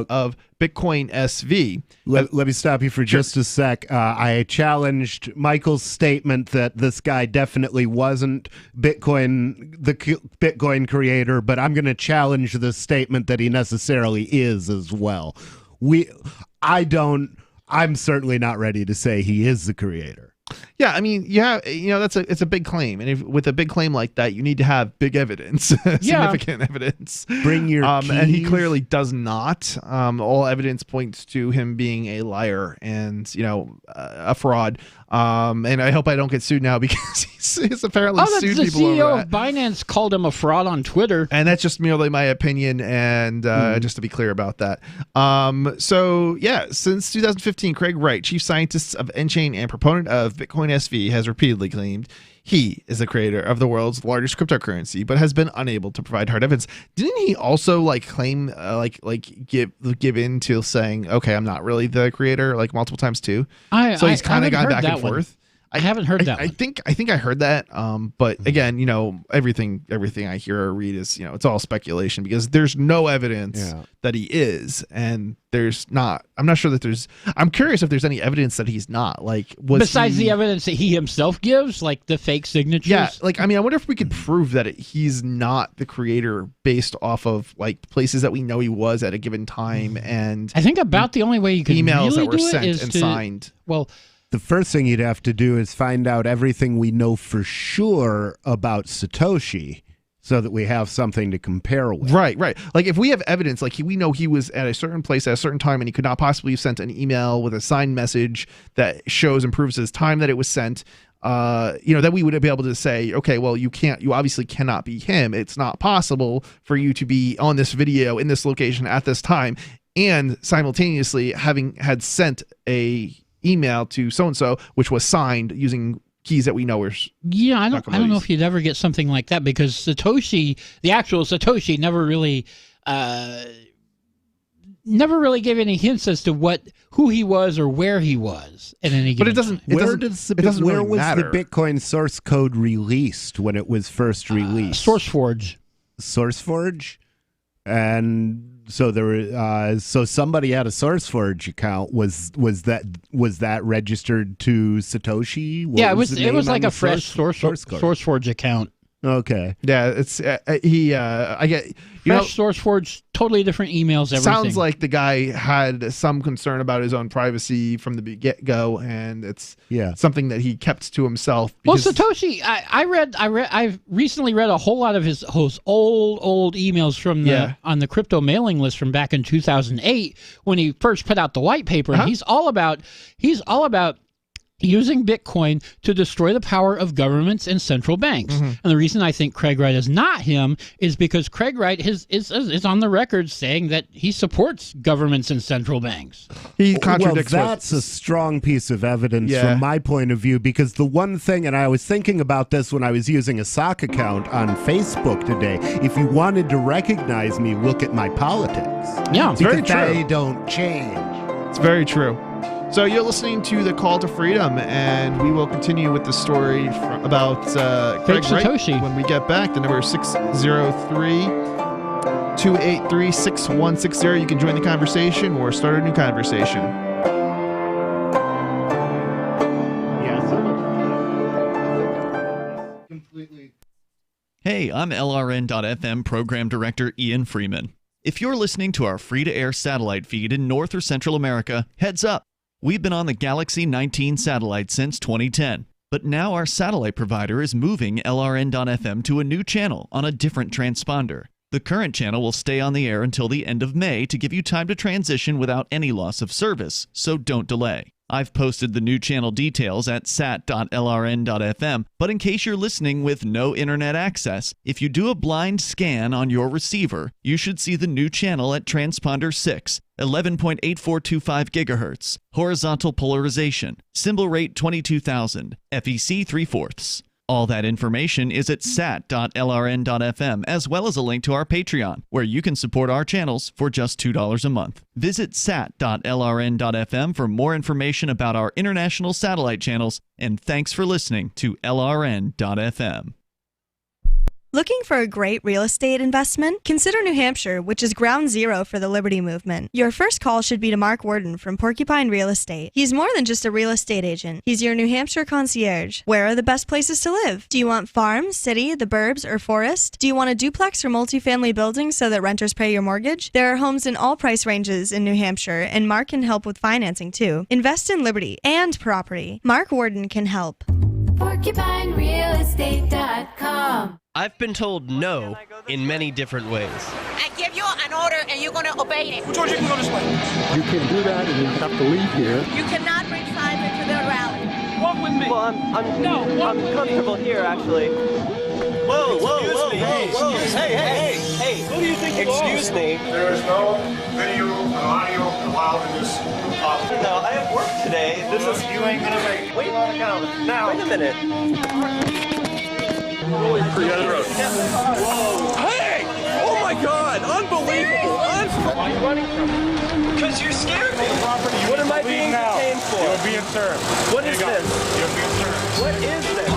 of Bitcoin SV. Let me stop you for just a sec. I challenged Michael's statement that this guy definitely wasn't the Bitcoin creator, but I'm going to challenge the statement that he necessarily is as well. I don't I'm certainly not ready to say he is the creator. Yeah, I mean, it's a big claim, and with a big claim like that, you need to have big evidence, significant evidence. Bring your keys. And he clearly does not. All evidence points to him being a liar and a fraud. And I hope I don't get sued now because he's apparently sued the people CEO over of Binance called him a fraud on Twitter, and that's just merely my opinion. And just to be clear about that. Since 2015, Craig Wright, chief scientist of nChain and proponent of Bitcoin SV, has repeatedly claimed he is the creator of the world's largest cryptocurrency, but has been unable to provide hard evidence. Didn't he also claim give in to saying, okay, I'm not really the creator, multiple times too? He's kind of gone back and forth. I haven't heard that. I think I heard that. But again, everything I hear or read is it's all speculation because there's no evidence that he is, and there's not. I'm not sure that there's. I'm curious if there's any evidence that he's not. Besides the evidence that he himself gives, like the fake signatures. Yeah, I wonder if we could prove that he's not the creator based off of places that we know he was at a given time, and I think about the only way you can emails really that were do it sent is and to, signed. Well. The first thing you'd have to do is find out everything we know for sure about Satoshi so that we have something to compare with. Right. If we have evidence, we know he was at a certain place at a certain time and he could not possibly have sent an email with a signed message that shows and proves his time that it was sent, then we would be able to say, okay, well, you obviously cannot be him. It's not possible for you to be on this video in this location at this time and simultaneously having had sent a email to so-and-so, which was signed using keys that we know are. Yeah, I don't know if you'd ever get something like that because Satoshi, the actual Satoshi, never really gave any hints as to who he was or where he was at any given time. Where was the Bitcoin source code released when it was first released? SourceForge. SourceForge? And so there were, so somebody had a SourceForge account. Was that registered to Satoshi? It was like a fresh SourceForge account. Okay. Yeah, it's I get SourceForge, totally different emails. Everything sounds like the guy had some concern about his own privacy from the get-go, and it's something that he kept to himself. Well, Satoshi, I've recently read a whole lot of his old emails from on the crypto mailing list from back in 2008 when he first put out the white paper, and he's all about using Bitcoin to destroy the power of governments and central banks. And the reason I think Craig Wright is not him is because Craig Wright is on the record saying that he supports governments and central banks. He contradicts. Well, that's a strong piece of evidence from my point of view, because the one thing, and I was thinking about this when I was using a sock account on Facebook today, if you wanted to recognize me, look at my politics. Yeah, it's very true. They don't change. It's very true. So you're listening to The Call to Freedom, and we will continue with the story about Craig Satoshi Wright when we get back. The number is 603-283-6160. You can join the conversation or start a new conversation. Hey, I'm LRN.FM Program Director Ian Freeman. If you're listening to our free-to-air satellite feed in North or Central America, heads up. We've been on the Galaxy 19 satellite since 2010, but now our satellite provider is moving LRN.FM to a new channel on a different transponder. The current channel will stay on the air until the end of May to give you time to transition without any loss of service, so don't delay. I've posted the new channel details at sat.lrn.fm, but in case you're listening with no internet access, if you do a blind scan on your receiver, you should see the new channel at transponder 6, 11.8425 GHz, horizontal polarization, symbol rate 22,000, FEC 3/4. All that information is at sat.lrn.fm, as well as a link to our Patreon, where you can support our channels for just $2 a month. Visit sat.lrn.fm for more information about our international satellite channels, and thanks for listening to LRN.FM. Looking for a great real estate investment? Consider New Hampshire, which is ground zero for the Liberty Movement. Your first call should be to Mark Worden from Porcupine Real Estate. He's more than just a real estate agent. He's your New Hampshire concierge. Where are the best places to live? Do you want farm, city, the burbs, or forest? Do you want a duplex or multifamily building so that renters pay your mortgage? There are homes in all price ranges in New Hampshire, and Mark can help with financing too. Invest in liberty and property. Mark Worden can help. PorcupineRealEstate.com. I've been told no in many different ways. I give you an order and you're going to obey it. George, you can go this way. You can do that and you have to leave here. You cannot bring signs into the rally. Walk with me. Well, I'm comfortable here, actually. Whoa. Hey. Who do you think you are? Excuse me. There is no video or audio allowed in this office. No, I have work today. This is... You ain't gonna make it. Wait a minute. Hey! Oh my God! Unbelievable! Why are you running from me? Because you scared me. What am I being detained for? You're being served. What is this? You're being served. What is this?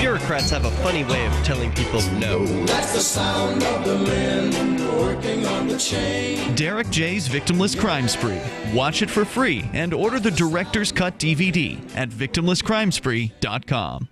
Bureaucrats have a funny way of telling people no. That's the sound of the men working on the chain. Derek J's Victimless Crime Spree. Watch it for free and order the Director's Cut DVD at victimlesscrimespree.com.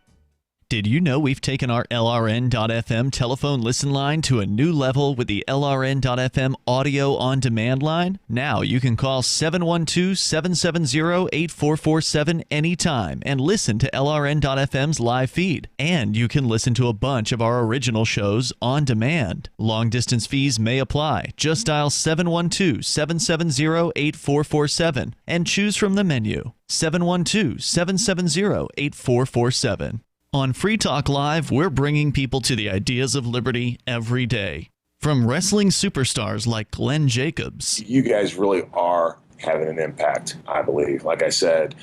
Did you know we've taken our LRN.FM telephone listen line to a new level with the LRN.FM audio on demand line? Now you can call 712-770-8447 anytime and listen to LRN.FM's live feed. And you can listen to a bunch of our original shows on demand. Long distance fees may apply. Just dial 712-770-8447 and choose from the menu. 712-770-8447. On Free Talk Live, we're bringing people to the ideas of liberty every day. From wrestling superstars like Glenn Jacobs. You guys really are having an impact, I believe. Like I said,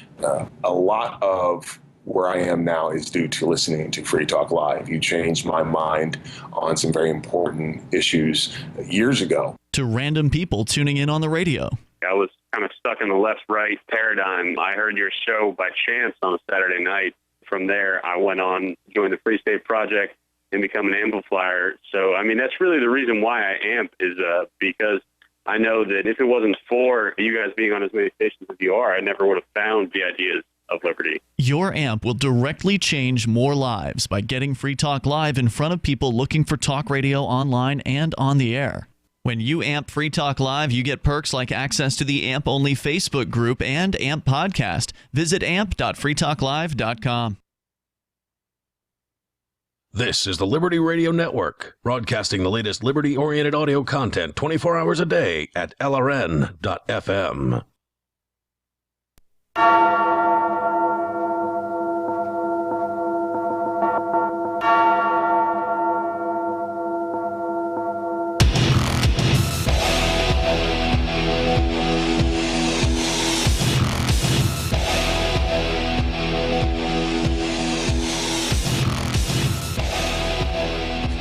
a lot of where I am now is due to listening to Free Talk Live. You changed my mind on some very important issues years ago. To random people tuning in on the radio. I was kind of stuck in the left-right paradigm. I heard your show by chance on a Saturday night. From there, I went on, joined the Free State Project, and become an amplifier. So, I mean, that's really the reason why I amp is because I know that if it wasn't for you guys being on as many stations as you are, I never would have found the ideas of liberty. Your amp will directly change more lives by getting Free Talk Live in front of people looking for talk radio online and on the air. When you amp Free Talk Live, you get perks like access to the AMP-only Facebook group and AMP podcast. Visit amp.freetalklive.com. This is the Liberty Radio Network, broadcasting the latest liberty-oriented audio content 24 hours a day at LRN.FM.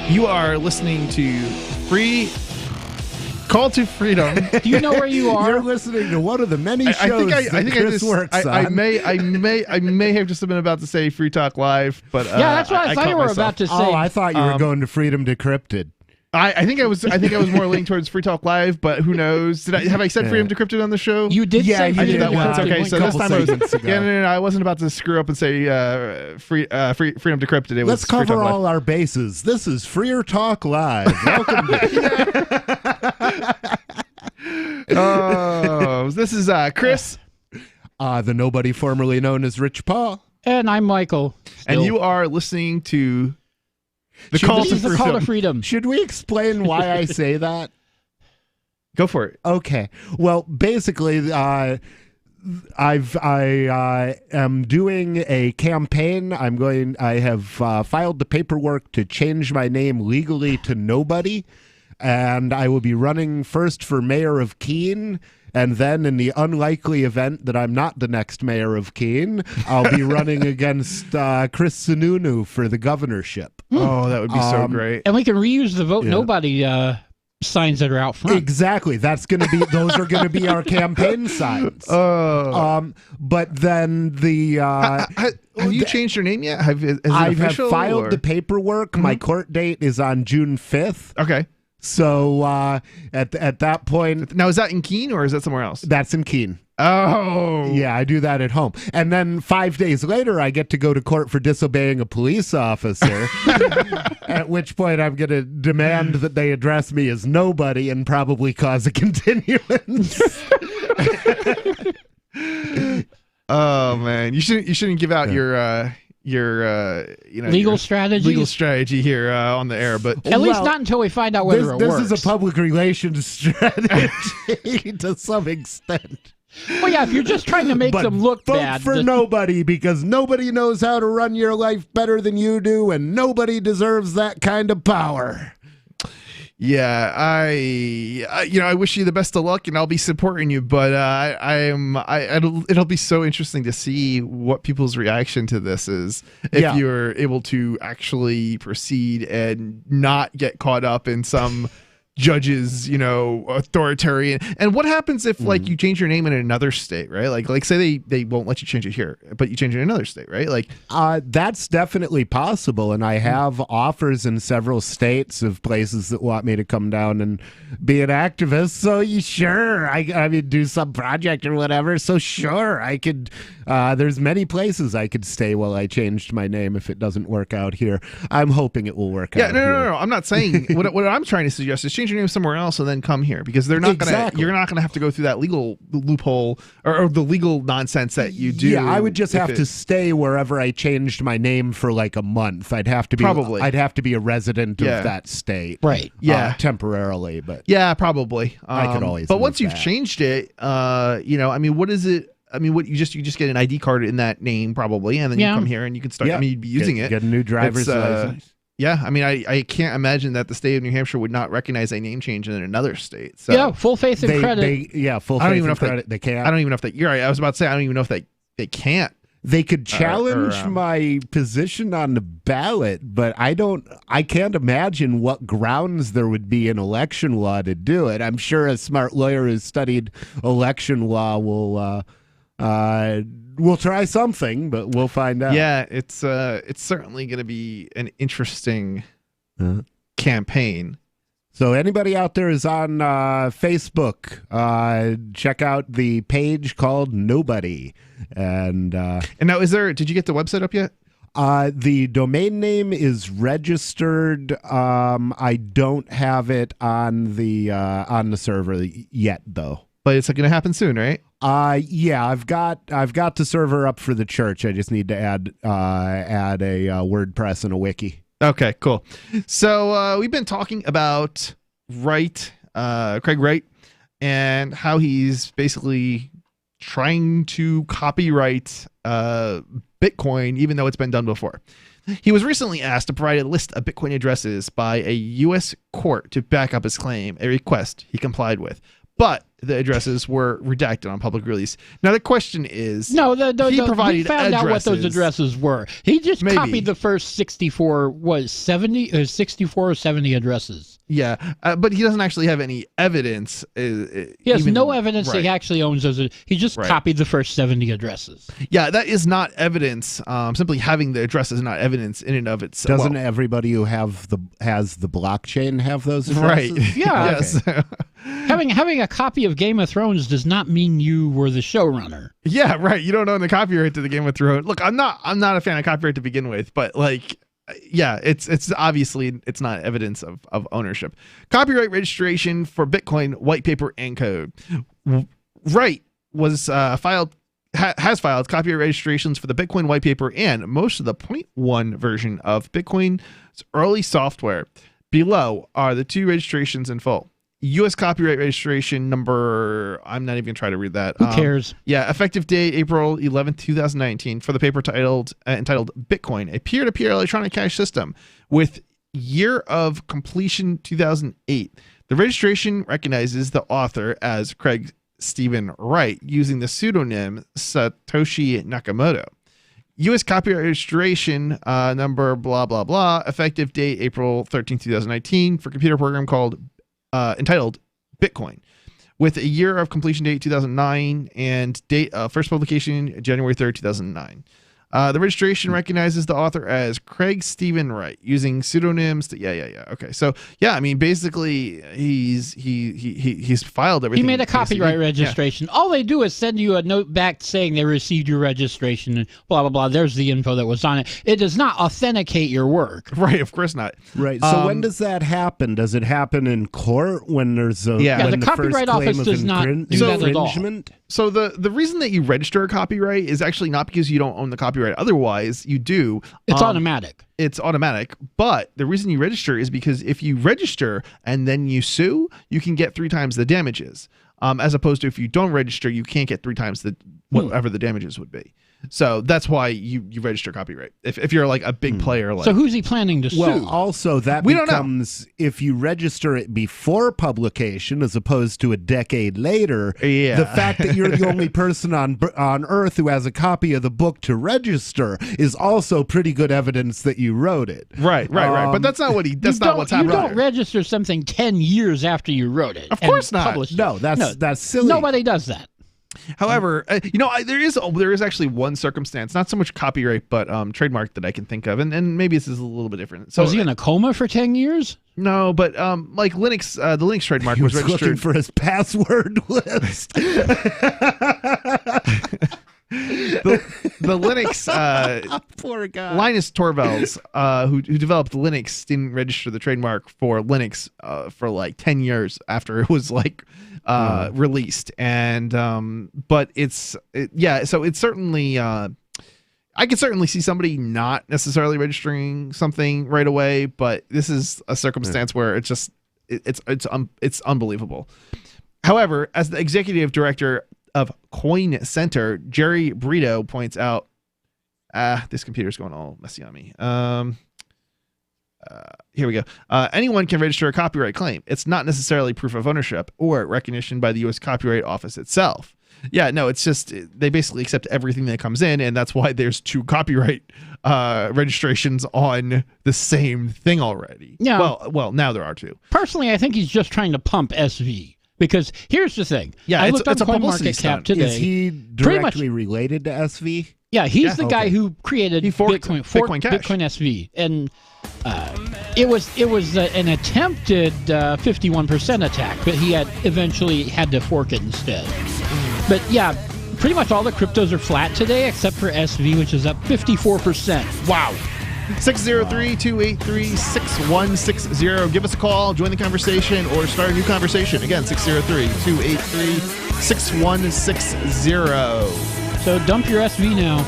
You are listening to Call to Freedom. Do you know where you are? You're listening to one of the many shows Chris works on. I may have just been about to say Free Talk Live, but yeah, that's what I thought you were about to say. Oh, I thought you were going to Freedom Decrypted. I think I was more leaning towards Free Talk Live, but who knows? Have I said Freedom Decrypted on the show? You did. Yeah, say I did that once. Okay, so this time I was. No, I wasn't about to screw up and say Freedom Decrypted. It was Let's cover all our bases. This is Freer Talk Live. Welcome. This is Chris, the nobody formerly known as Rich Paul, and I'm Michael. And you are listening to. The call to freedom. Should we explain why I say that? Go for it. Okay. Well, basically, I am doing a campaign. I have filed the paperwork to change my name legally to Nobody, and I will be running first for mayor of Keene. And then in the unlikely event that I'm not the next mayor of Keene, I'll be running against Chris Sununu for the governorship. Oh, that would be so great. And we can reuse the vote nobody signs that are out front. Exactly. Those are going to be our campaign signs. But then have you changed your name yet? I have filed the paperwork. My court date is on June 5th. Okay. So at that point, now is that in Keene or is that somewhere else? That's in Keene. Oh, yeah, I do that at home, and then 5 days later, I get to go to court for disobeying a police officer. At which point, I'm going to demand that they address me as nobody and probably cause a continuance. Oh man, you shouldn't give out your legal strategy here on the air, but at least not until we find out whether it works. This is a public relations strategy to some extent. Well, yeah, if you're just trying to make them look vote bad. for nobody, because nobody knows how to run your life better than you do, and nobody deserves that kind of power. Yeah, I wish you the best of luck, and I'll be supporting you. But it'll be so interesting to see what people's reaction to this is if you're able to actually proceed and not get caught up in some judges, authoritarian. And what happens if like you change your name in another state, right? Like say they won't let you change it here, but you change it in another state, right? Like that's definitely possible, and I have offers in several states of places that want me to come down and be an activist. So sure, I mean do some project or whatever. So sure, I could. There's many places I could stay while I changed my name if it doesn't work out here. I'm hoping it will work out. No. I'm not saying what I'm trying to suggest is change your name somewhere else and then come here, because they're not you're not gonna have to go through that legal loophole or the legal nonsense that you do. Yeah, I would just have to stay wherever I changed my name for like a month. I'd have to be a resident of that state, right? Yeah, temporarily, but yeah, probably. I could always. But once move you've changed it, I mean, what is it? I mean, what you just get an ID card in that name probably, and then you come here and you can start. I mean, you'd be using it. Get a new driver's license. Yeah, I mean, I can't imagine that the state of New Hampshire would not recognize a name change in another state. So yeah, full faith and credit. Full faith and credit. They can't. I don't even know if you're right. I was about to say I don't even know if they can't. They could challenge my position on the ballot, but I can't imagine what grounds there would be in election law to do it. I'm sure a smart lawyer who's studied election law will we'll try something, but we'll find out. Yeah, it's certainly going to be an interesting campaign. So anybody out there is on Facebook, check out the page called Nobody. And now did you get the website up yet? The domain name is registered. I don't have it on the server yet, though. But it's going to happen soon, right? Yeah, I've got the server up for the church. I just need to add a WordPress and a wiki. Okay, cool. So we've been talking about Wright, Craig Wright, and how he's basically trying to copyright Bitcoin, even though it's been done before. He was recently asked to provide a list of Bitcoin addresses by a U.S. court to back up his claim, a request he complied with. But the addresses were redacted on public release. Now the question is, he found out what those addresses were. He just copied the first 64 or 70 addresses. Yeah, but he doesn't actually have any evidence. He has no evidence that he actually owns those. He just copied the first 70 addresses. Yeah, that is not evidence. Simply having the address is not evidence in and of itself. Doesn't everybody who has the blockchain have those addresses? Right. Yeah. Yes. Having a copy of Game of Thrones does not mean you were the showrunner. Yeah, right. You don't own the copyright to the Game of Thrones. Look, I'm not a fan of copyright to begin with, but it's obviously it's not evidence of ownership. Copyright registration for Bitcoin white paper and code. Wright has filed copyright registrations for the Bitcoin white paper and most of the 0.1 version of Bitcoin's early software. Below are the two registrations in full. U.S. copyright registration number, I'm not even going to try to read that. Who cares? Yeah, effective date April 11th, 2019 for the paper entitled Bitcoin, a peer-to-peer electronic cash system with year of completion 2008. The registration recognizes the author as Craig Stephen Wright using the pseudonym Satoshi Nakamoto. U.S. copyright registration number blah, blah, blah. Effective date April 13th, 2019 for computer program called entitled Bitcoin, with a year of completion date 2009 and date first publication January 3rd, 2009. The registration recognizes the author as Craig Stephen Wright using pseudonyms. Okay. So yeah, I mean, basically, he's filed everything. He made a copyright registration. Yeah. All they do is send you a note back saying they received your registration and blah blah blah. There's the info that was on it. It does not authenticate your work. Right. Of course not. Right. So when does that happen? Does it happen in court when there's a the Copyright Office does not do that at all. So the reason that you register a copyright is actually not because you don't own the copyright. Otherwise, you do. It's automatic. It's automatic. But the reason you register is because if you register and then you sue, you can get 3 times the damages. As opposed to if you don't register, you can't get 3 times the whatever the damages would be. So that's why you register copyright. If you're like a big player, like so, who's he planning to sue? Well, also that becomes if you register it before publication as opposed to a decade later. Yeah. The fact that you're the only person on Earth who has a copy of the book to register is also pretty good evidence that you wrote it. Right. But that's not what that's not what's happening. You don't register something 10 years after you wrote it. Of course not. No, that's silly. Nobody does that. However, there is actually one circumstance, not so much copyright, but trademark that I can think of, and maybe this is a little bit different. So was he in a coma for 10 years? No, but like Linux, the Linux trademark was registered looking for his password list. The Linux poor guy Linus Torvalds, who developed Linux, didn't register the trademark for Linux for like 10 years after it was like released, and but so it's certainly I could certainly see somebody not necessarily registering something right away, but this is a circumstance where it's just it's unbelievable. However, as the executive director of Coin Center, Jerry Brito points out, this computer's going all messy on me. Here we go. Anyone can register a copyright claim. It's not necessarily proof of ownership or recognition by the U.S. Copyright Office itself. Yeah, no, it's just they basically accept everything that comes in, and that's why there's 2 copyright registrations on the same thing already. Yeah. Well, now there are 2. Personally, I think he's just trying to pump SV. Because here's the thing. Yeah, I looked on CoinMarketCap today. Is he directly related to SV? Yeah, he's the guy who created Bitcoin Cash. Bitcoin SV, and it was an attempted 51% attack, but he had eventually had to fork it instead. But yeah, pretty much all the cryptos are flat today except for SV, which is up 54%. Wow. 603-283-6160. Give us a call, join the conversation, or start a new conversation. Again, 603-283-6160. So dump your SV now.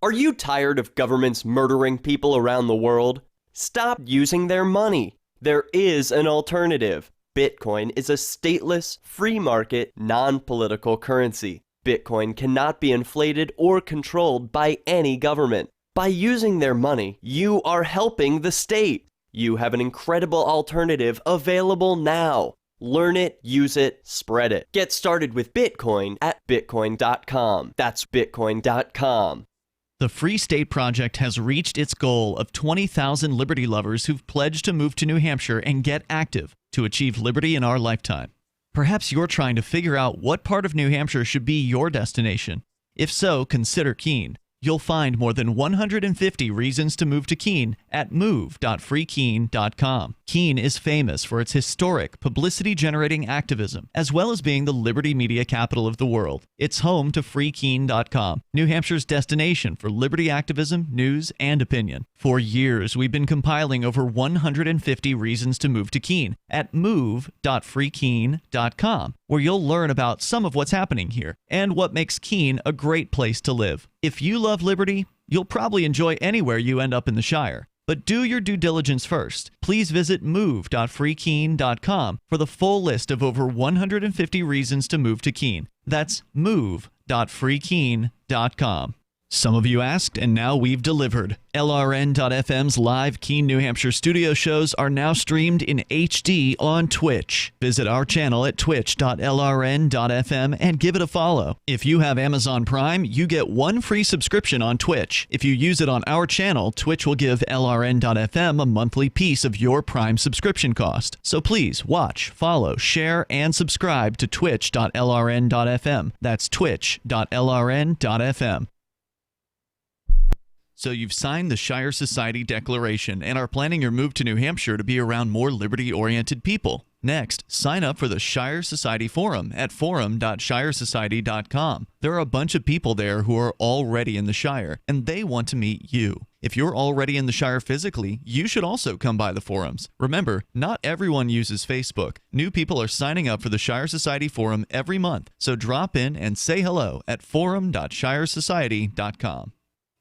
Are you tired of governments murdering people around the world? Stop using their money. There is an alternative. Bitcoin is a stateless, free market, non-political currency. Bitcoin cannot be inflated or controlled by any government. By using their money, you are helping the state. You have an incredible alternative available now. Learn it, use it, spread it. Get started with Bitcoin at Bitcoin.com. That's Bitcoin.com. The Free State Project has reached its goal of 20,000 liberty lovers who've pledged to move to New Hampshire and get active to achieve liberty in our lifetime. Perhaps you're trying to figure out what part of New Hampshire should be your destination. If so, consider Keene. You'll find more than 150 reasons to move to Keene at move.freekeene.com. Keene is famous for its historic, publicity-generating activism, as well as being the liberty media capital of the world. It's home to freekeene.com, New Hampshire's destination for liberty activism, news, and opinion. For years, we've been compiling over 150 reasons to move to Keene at move.freekeene.com, where you'll learn about some of what's happening here and what makes Keene a great place to live. If you love liberty, you'll probably enjoy anywhere you end up in the Shire. But do your due diligence first. Please visit move.freekeene.com for the full list of over 150 reasons to move to Keene. That's move.freekeene.com. Some of you asked, and now we've delivered. LRN.FM's live Keene, New Hampshire studio shows are now streamed in HD on Twitch. Visit our channel at twitch.lrn.fm and give it a follow. If you have Amazon Prime, you get 1 free subscription on Twitch. If you use it on our channel, Twitch will give LRN.FM a monthly piece of your Prime subscription cost. So please watch, follow, share, and subscribe to twitch.lrn.fm. That's twitch.lrn.fm. So you've signed the Shire Society Declaration and are planning your move to New Hampshire to be around more liberty-oriented people. Next, sign up for the Shire Society Forum at forum.shiresociety.com. There are a bunch of people there who are already in the Shire, and they want to meet you. If you're already in the Shire physically, you should also come by the forums. Remember, not everyone uses Facebook. New people are signing up for the Shire Society Forum every month, so drop in and say hello at forum.shiresociety.com.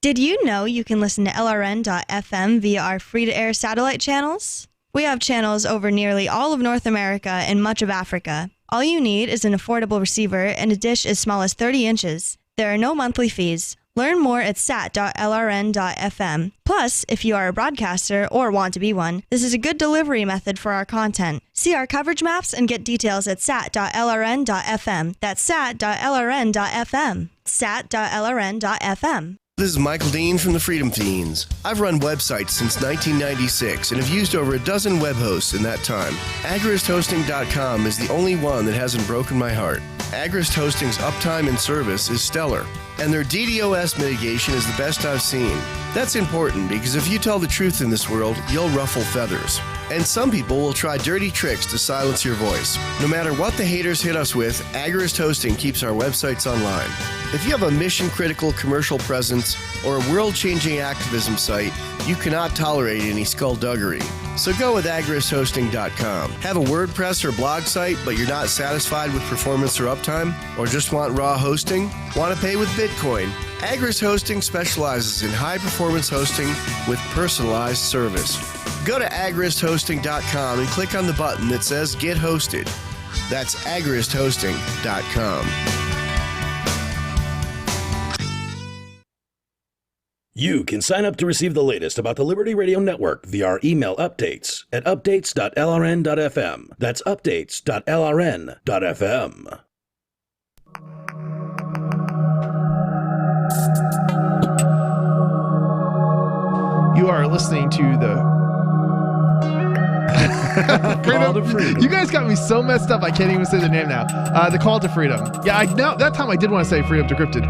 Did you know you can listen to LRN.FM via our free-to-air satellite channels? We have channels over nearly all of North America and much of Africa. All you need is an affordable receiver and a dish as small as 30 inches. There are no monthly fees. Learn more at sat.lrn.fm. Plus, if you are a broadcaster or want to be one, this is a good delivery method for our content. See our coverage maps and get details at sat.lrn.fm. That's sat.lrn.fm. sat.lrn.fm. This is Michael Dean from the Freedom Fiends. I've run websites since 1996 and have used over a dozen web hosts in that time. AgristHosting.com is the only one that hasn't broken my heart. Agrist Hosting's uptime and service is stellar, and their DDoS mitigation is the best I've seen. That's important because if you tell the truth in this world, you'll ruffle feathers. And some people will try dirty tricks to silence your voice. No matter what the haters hit us with, Agrist Hosting keeps our websites online. If you have a mission-critical commercial presence or a world-changing activism site, you cannot tolerate any skullduggery. So go with agristhosting.com. Have a WordPress or blog site, but you're not satisfied with performance or uptime? Or just want raw hosting? Want to pay with Bitcoin? Agrist Hosting specializes in high-performance hosting with personalized service. Go to agristhosting.com and click on the button that says Get Hosted. That's agristhosting.com. You can sign up to receive the latest about the Liberty Radio Network via our email updates at updates.lrn.fm. That's updates.lrn.fm. You are listening to the Call to Freedom. You guys got me so messed up I can't even say the name now. The Call to Freedom. Yeah, I know that time I did want to say Freedom Decrypted.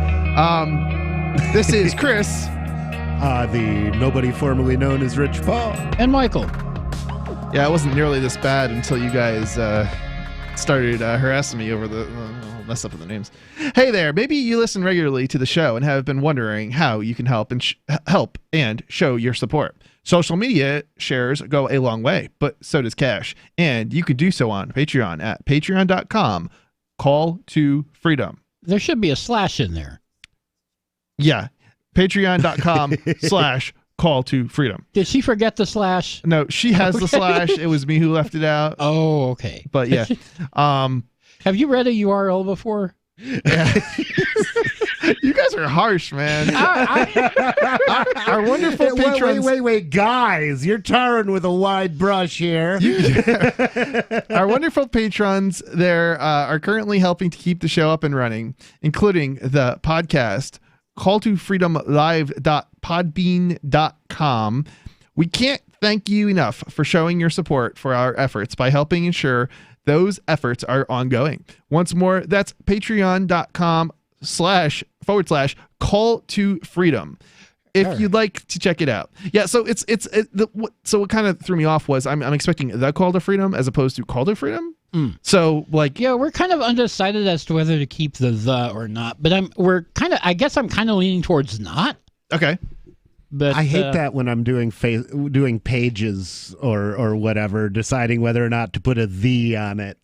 This is Chris. The nobody formerly known as Rich Paul. And Michael. Yeah, it wasn't nearly this bad until you guys started harassing me over the mess up with the names. Hey there, maybe you listen regularly to the show and have been wondering how you can help and show your support. Social media shares go a long way, but so does cash. And you can do so on Patreon at patreon.com. Call to Freedom. There should be a slash in there. Yeah. Patreon.com/call to freedom. Did she forget the slash? No, she has the slash. It was me who left it out. Oh, okay. But yeah. Have you read a URL before? Yeah. You guys are harsh, man. Our wonderful patrons. Wait, guys, you're tarring with a wide brush here. Our wonderful patrons there are currently helping to keep the show up and running, including the podcast calltofreedomlive.podbean.com. We can't thank you enough for showing your support for our efforts by helping ensure those efforts are ongoing. Once more, that's patreon.com//call to freedom. If you'd like to check it out. Yeah, so so what kind of threw me off was I'm expecting the Call to Freedom as opposed to Call to Freedom. So yeah, we're kind of undecided as to whether to keep the or not, but I guess I'm kind of leaning towards not. Okay. But I hate that when I'm doing pages or whatever, deciding whether or not to put a "the" on it.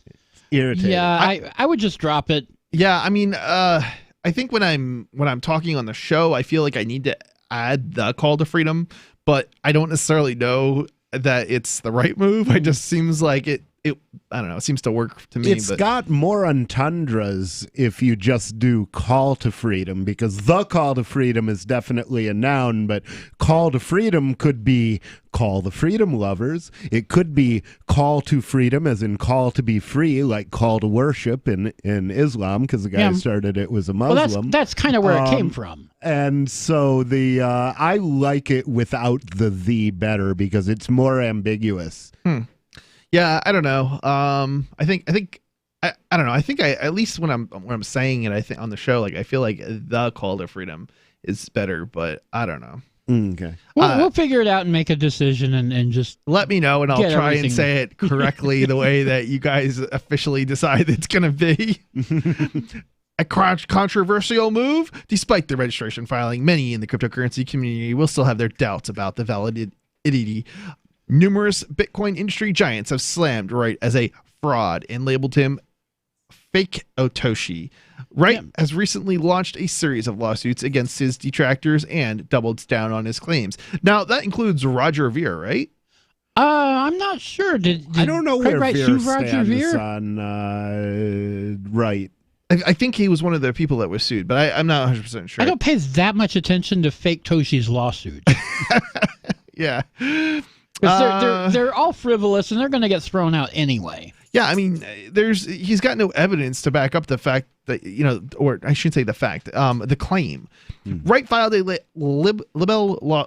It's irritating. Yeah, I would just drop it. Yeah, I mean, I think when I'm talking on the show, I feel like I need to add the Call to Freedom, but I don't necessarily know that it's the right move. It just seems like I don't know. It seems to work to me. It's got more entendres if you just do call to freedom, because the call to freedom is definitely a noun, but call to freedom could be call the freedom lovers. It could be call to freedom as in call to be free, like call to worship in Islam, because the guy who started it was a Muslim. Well, that's kind of where it came from. And so I like it without the better because it's more ambiguous. Yeah, I don't know. I think I don't know. I think at least when I'm saying it, I think on the show, like I feel like the call to freedom is better, but I don't know. Okay. We'll figure it out and make a decision and just let me know, and I'll try and say it correctly the way that you guys officially decide it's going to be. A controversial move. Despite the registration filing, many in the cryptocurrency community will still have their doubts about the validity. Numerous Bitcoin industry giants have slammed Wright as a fraud and labeled him fake Satoshi. Wright has recently launched a series of lawsuits against his detractors and doubled down on his claims. Now, that includes Roger Ver, right? I'm not sure. Did I don't know Craig where Wright Ver sue Roger stands Ver? on Wright. I think he was one of the people that was sued, but I'm not 100% sure. I don't pay that much attention to fake Toshi's lawsuit. Yeah. They're all frivolous and they're going to get thrown out anyway. Yeah, I mean, he's got no evidence to back up the fact that, or I shouldn't say the fact, the claim. Wright filed a libel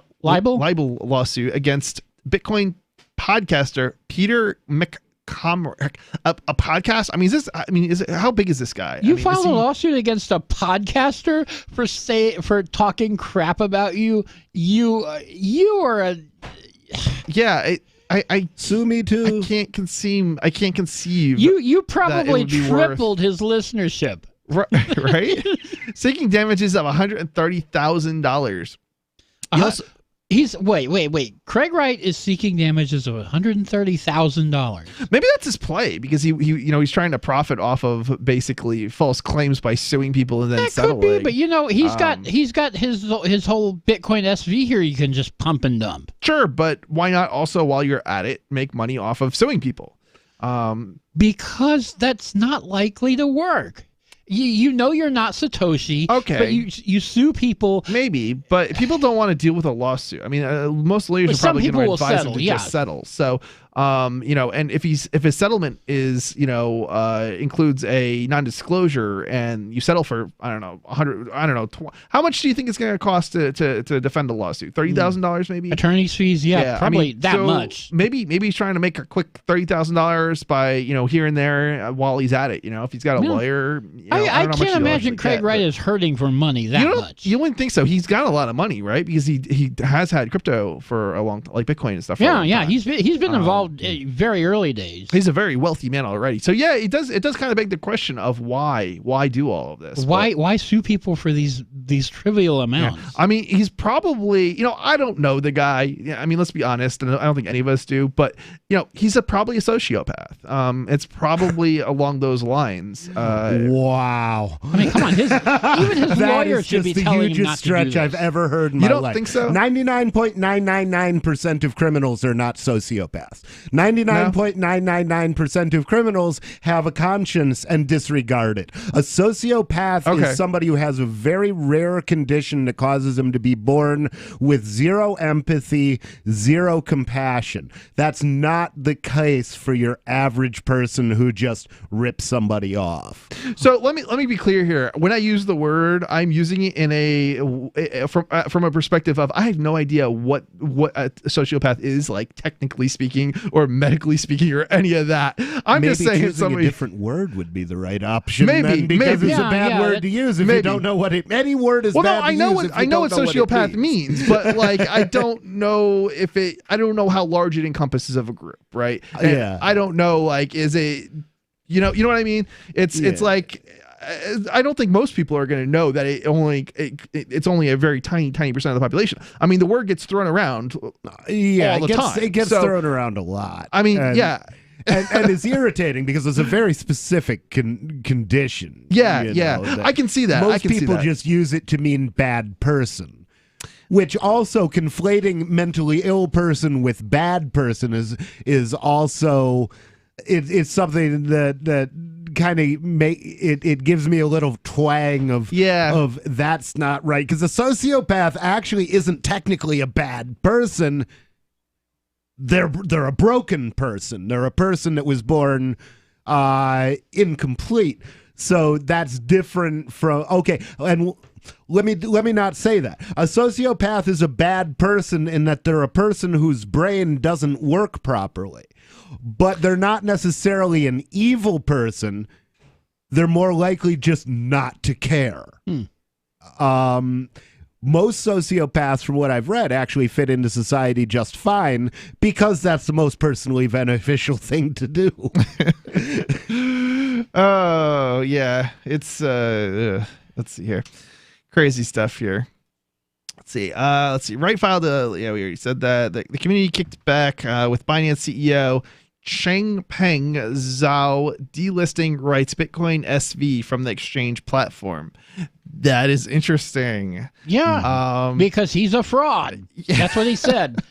lawsuit against Bitcoin podcaster Peter McComrick. A podcast? How big is this guy? You filed a lawsuit against a podcaster for talking crap about you? You are a... Yeah, I sue me too. I can't conceive. You probably tripled his listenership, right? Seeking damages of $130,000. Wait. Craig Wright is seeking damages of $130,000. Maybe that's his play because he's trying to profit off of basically false claims by suing people and then that settling. Could be, but he's got his whole Bitcoin SV here. You can just pump and dump. Sure, but why not also while you're at it make money off of suing people? Because that's not likely to work. You know you're not Satoshi. Okay. But you sue people. Maybe, but people don't want to deal with a lawsuit. I mean, most lawyers are probably going to advise them to just settle. So, and if his settlement is, includes a non-disclosure and you settle for, I don't know, how much do you think it's going to cost to defend a lawsuit? $30,000 maybe? Attorney's fees, probably that much. Maybe he's trying to make a quick $30,000 by, here and there while he's at it. If he's got a lawyer. I can't imagine Craig Wright is hurting for money that much. You wouldn't think so. He's got a lot of money, right? Because he has had crypto for a long time, like Bitcoin and stuff. Yeah. He's been involved very early days. He's a very wealthy man already. So yeah, it does kind of beg the question of why do all of this? Why sue people for these trivial amounts? Yeah. I mean, he's probably, I don't know the guy. Yeah, I mean, let's be honest, and I don't think any of us do, but he's probably a sociopath. It's probably along those lines. Wow. I mean, come on, even his lawyer should be telling him not to do this. That is just the hugest stretch I've ever heard in my life. You don't think so? 99.999% of criminals are not sociopaths. 99.999% of criminals have a conscience and disregard it. A sociopath is somebody who has a very rare condition that causes them to be born with zero empathy, zero compassion. That's not the case for your average person who just rips somebody off. So let me be clear here. When I use the word, I'm using it in from a perspective of I have no idea what a sociopath is, like technically speaking or medically speaking or any of that. I'm maybe just saying choosing a different word would be the right option. Because it's a bad word to use if you don't know what any word is. Well, bad no, I know what sociopath means, but like I don't know I don't know how large it encompasses of a group, right? And I don't know, like, is it, you know what I mean? It's like, I don't think most people are going to know that it's only a very tiny percent of the population. I mean, the word gets thrown around all the time. It gets thrown around a lot. I mean, and it's irritating because it's a very specific condition. I can see that. Most people just use it to mean bad person, which also conflating mentally ill person with bad person is also it's something that kind of it gives me a little twang of that's not right, because a sociopath actually isn't technically a bad person. They're a broken person. They're a person that was born incomplete. So that's different from and let me not say that. A sociopath is a bad person in that they're a person whose brain doesn't work properly. But they're not necessarily an evil person. They're more likely just not to care. Most sociopaths, from what I've read, actually fit into society just fine because that's the most personally beneficial thing to do. Oh, yeah. It's, let's see here. Crazy stuff here. Let's see. Wright filed we already said that. The community kicked back with Binance CEO Changpeng Zhao delisting Wright's Bitcoin SV from the exchange platform. That is interesting. Yeah, because he's a fraud. That's what he said.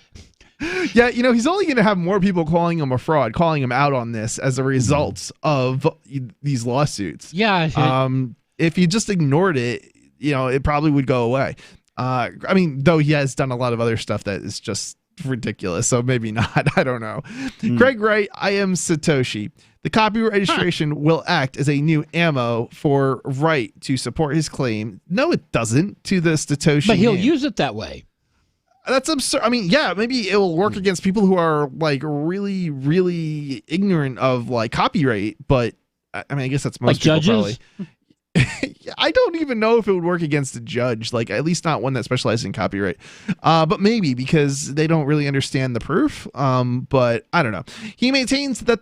Yeah, he's only going to have more people calling him a fraud, calling him out on this as a result of these lawsuits. Yeah. If he just ignored it, it probably would go away. Though he has done a lot of other stuff that is just ridiculous, so maybe not. I don't know. Greg Wright, I am Satoshi. The copyright registration will act as a new ammo for Wright to support his claim. No, it doesn't, to the Satoshi But he'll name. use it that way. That's absurd. Maybe it will work against people who are like really, really ignorant of like copyright, but I guess that's most like people judges. Probably. I don't even know if it would work against a judge, like at least not one that specializes in copyright. But maybe because they don't really understand the proof. But I don't know. He maintains that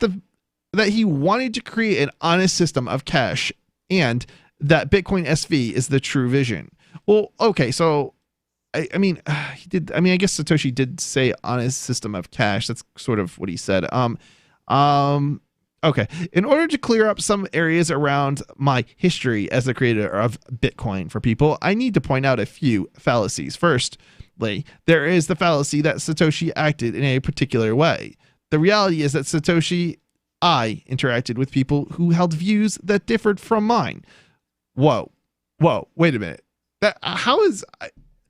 that he wanted to create an honest system of cash and that Bitcoin SV is the true vision. Well, okay, so he did. I guess Satoshi did say honest system of cash. That's sort of what he said. Okay. In order to clear up some areas around my history as the creator of Bitcoin for people, I need to point out a few fallacies. Firstly, there is the fallacy that Satoshi acted in a particular way. The reality is that I interacted with people who held views that differed from mine. Whoa, wait a minute.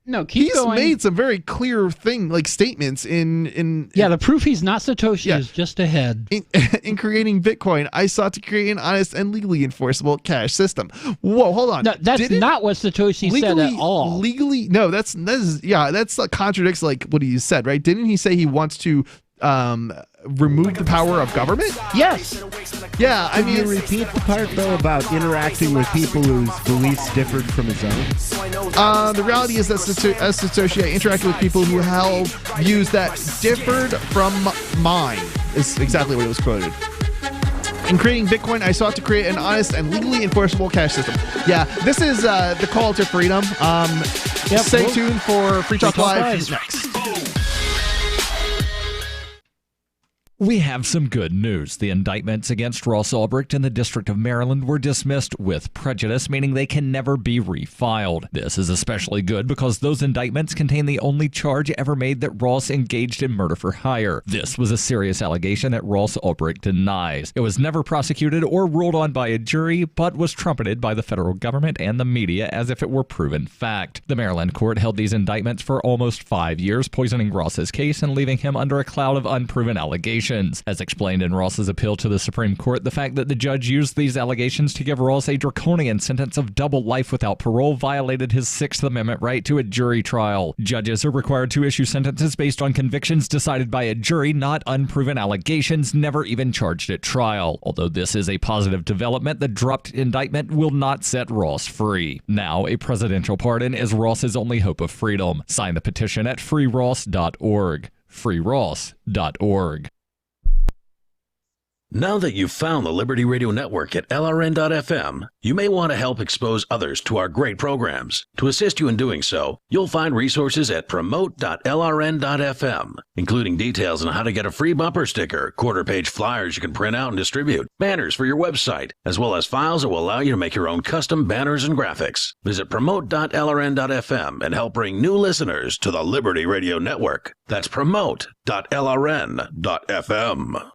No, keep going. He's made some very clear statements in the proof he's not Satoshi is just ahead. In creating Bitcoin, I sought to create an honest and legally enforceable cash system. Whoa, hold on. No, that's not what Satoshi said at all. Legally, no, that contradicts what he said, right? Didn't he say he wants to remove the power of government? Yes. Yeah, Can you repeat the part though about interacting with people whose beliefs differed from his own? The reality is that as Satoshi, I interacted with people who held views that differed from mine. Is exactly what it was quoted. In creating Bitcoin, I sought to create an honest and legally enforceable cash system. Yeah, this is the call to freedom. Stay tuned for Free Talk Live next. We have some good news. The indictments against Ross Ulbricht in the District of Maryland were dismissed with prejudice, meaning they can never be refiled. This is especially good because those indictments contain the only charge ever made that Ross engaged in murder for hire. This was a serious allegation that Ross Ulbricht denies. It was never prosecuted or ruled on by a jury, but was trumpeted by the federal government and the media as if it were proven fact. The Maryland court held these indictments for almost 5 years, poisoning Ross's case and leaving him under a cloud of unproven allegations. As explained in Ross's appeal to the Supreme Court, the fact that the judge used these allegations to give Ross a draconian sentence of double life without parole violated his Sixth Amendment right to a jury trial. Judges are required to issue sentences based on convictions decided by a jury, not unproven allegations never even charged at trial. Although this is a positive development, the dropped indictment will not set Ross free. Now, a presidential pardon is Ross's only hope of freedom. Sign the petition at freeross.org. freeross.org. Now that you've found the Liberty Radio Network at LRN.FM, you may want to help expose others to our great programs. To assist you in doing so, you'll find resources at promote.lrn.fm, including details on how to get a free bumper sticker, quarter-page flyers you can print out and distribute, banners for your website, as well as files that will allow you to make your own custom banners and graphics. Visit promote.lrn.fm and help bring new listeners to the Liberty Radio Network. That's promote.lrn.fm.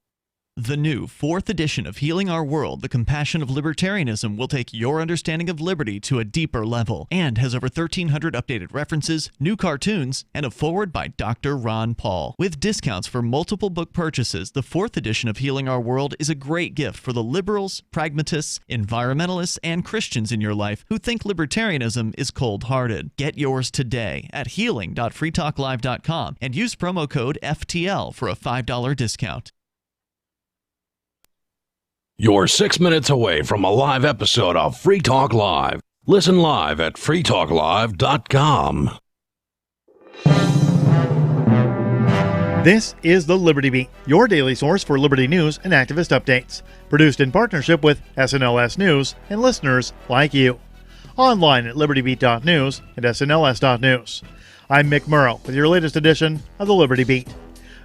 The new 4th edition of Healing Our World, The Compassion of Libertarianism will take your understanding of liberty to a deeper level and has over 1,300 updated references, new cartoons, and a foreword by Dr. Ron Paul. With discounts for multiple book purchases, the 4th edition of Healing Our World is a great gift for the liberals, pragmatists, environmentalists, and Christians in your life who think libertarianism is cold-hearted. Get yours today at healing.freetalklive.com and use promo code FTL for a $5 discount. You're 6 minutes away from a live episode of Free Talk Live. Listen live at freetalklive.com. This is the Liberty Beat, your daily source for liberty news and activist updates. Produced in partnership with SNLS News and listeners like you. Online at libertybeat.news and snls.news. I'm Mick Murrow with your latest edition of the Liberty Beat.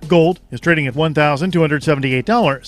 Gold is trading at $1,278.